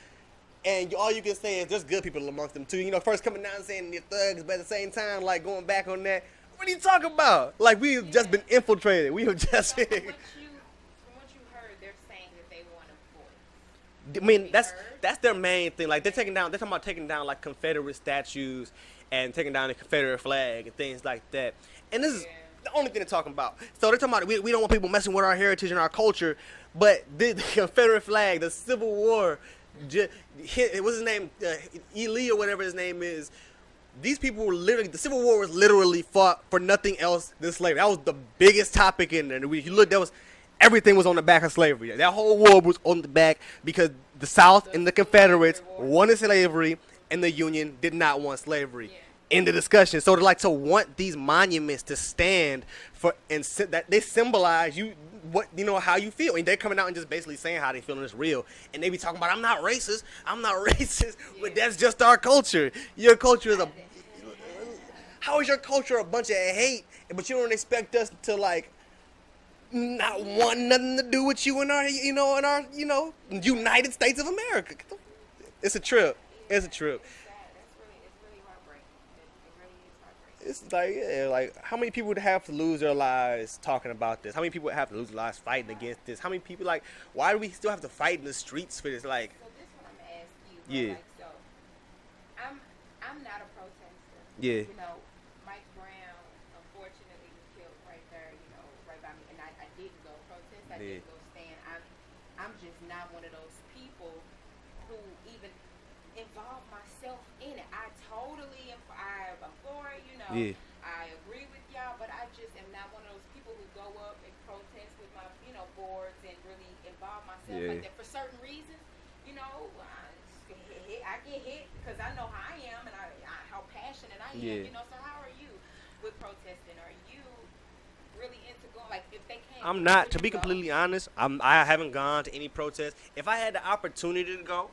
S5: And all you can say is there's good people amongst them too. First coming down and saying they're thugs, but at the same time, going back on that, what are you talking about? We've just been infiltrated. We have just.
S6: From what you heard, they're saying that they want to vote.
S5: I mean, that's their main thing. They're talking about taking down Confederate statues and taking down the Confederate flag and things like that. And this is the only thing they're talking about. So they're talking about we don't want people messing with our heritage and our culture, but the Confederate flag, the Civil War, what's his name, Ely or whatever his name is. These people were the Civil War was literally fought for nothing else than slavery. That was the biggest topic in there. If you look, everything was on the back of slavery. That whole war was on the back because the South and the Confederates wanted slavery, and the Union did not want slavery. In the discussion, so to want these monuments to stand for and that they symbolize how you feel, and they're coming out and just basically saying how they feel, and it's real. And they be talking about I'm not racist, but that's just our culture. Your culture is how is your culture a bunch of hate, but you don't expect us to not want nothing to do with you in our United States of America? It's a trip. It's how many people would have to lose their lives talking about this? How many people would have to lose their lives fighting against this? How many people why do we still have to fight in the streets for this?
S6: So this one I'm gonna ask you.
S5: Yeah.
S6: I'm not a protester.
S5: Yeah.
S6: Mike Brown unfortunately was killed right there. Right by me, and I didn't go protest. I didn't go stand. I'm just not one of those people who even involve myself in it. I'm for it,
S5: Yeah.
S6: I agree with y'all, but I just am not one of those people who go up and protest with my, boards and really involve myself like that. For certain reasons, I get hit because I know how I am and how passionate I am, So how are you with protesting? Are you really into going, if they can't?
S5: I'm not, to be completely honest, I haven't gone to any protest. If I had the opportunity to go,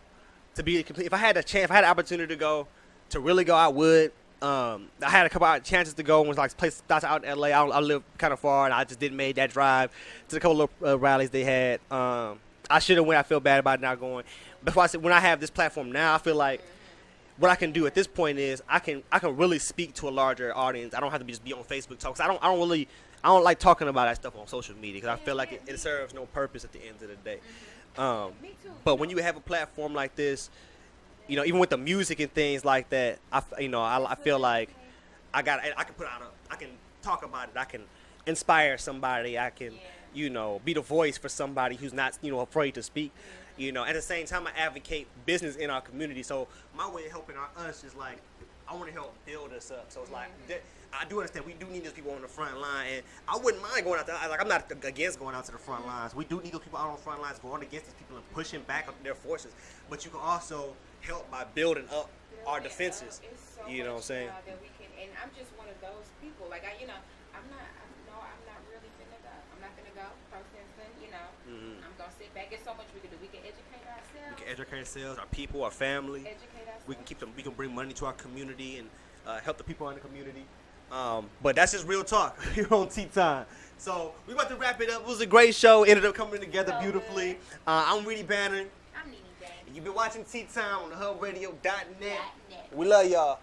S5: if I had the opportunity to go, to really go, I would. I had a couple of chances to go when places out in L.A. I live kind of far, and I just didn't make that drive to a couple of rallies they had. I should have went. I feel bad about not going. Before I said, when I have this platform now, I feel like what I can do at this point is I can really speak to a larger audience. I don't have to just be on Facebook talks. I don't really I don't like talking about that stuff on social media because I feel like it serves no purpose at the end of the day. But when you have a platform like this, you know, even with the music and things like that, I feel like I can talk about it. I can inspire somebody. I can, you know, be the voice for somebody who's not, you know, afraid to speak. You know, at the same time, I advocate business in our community. So my way of helping us is like, I want to help build us up. So it's like, I do understand we do need those people on the front line, and I wouldn't mind going out there. Like, I'm not against going out to the front lines. We do need those people out on the front lines, going against these people and pushing back up their forces. But you can also help by building up our defenses. You know what I'm saying?
S6: That we can, and I'm just one of those people. Like, I'm not really finna go. I'm not finna go. You know, I'm gonna sit back. There's so much we can do. We can educate ourselves.
S5: We can educate ourselves, our people, our family.
S6: Educate ourselves.
S5: We can keep them. We can bring money to our community and help the people in the community. But that's just real talk here on Tea Time. So we're about to wrap it up. It was a great show. Ended up coming together beautifully. I'm Reedy Banner.
S6: I'm Nene Banner.
S5: You've been watching Tea Time on thehubradio.net. We love y'all.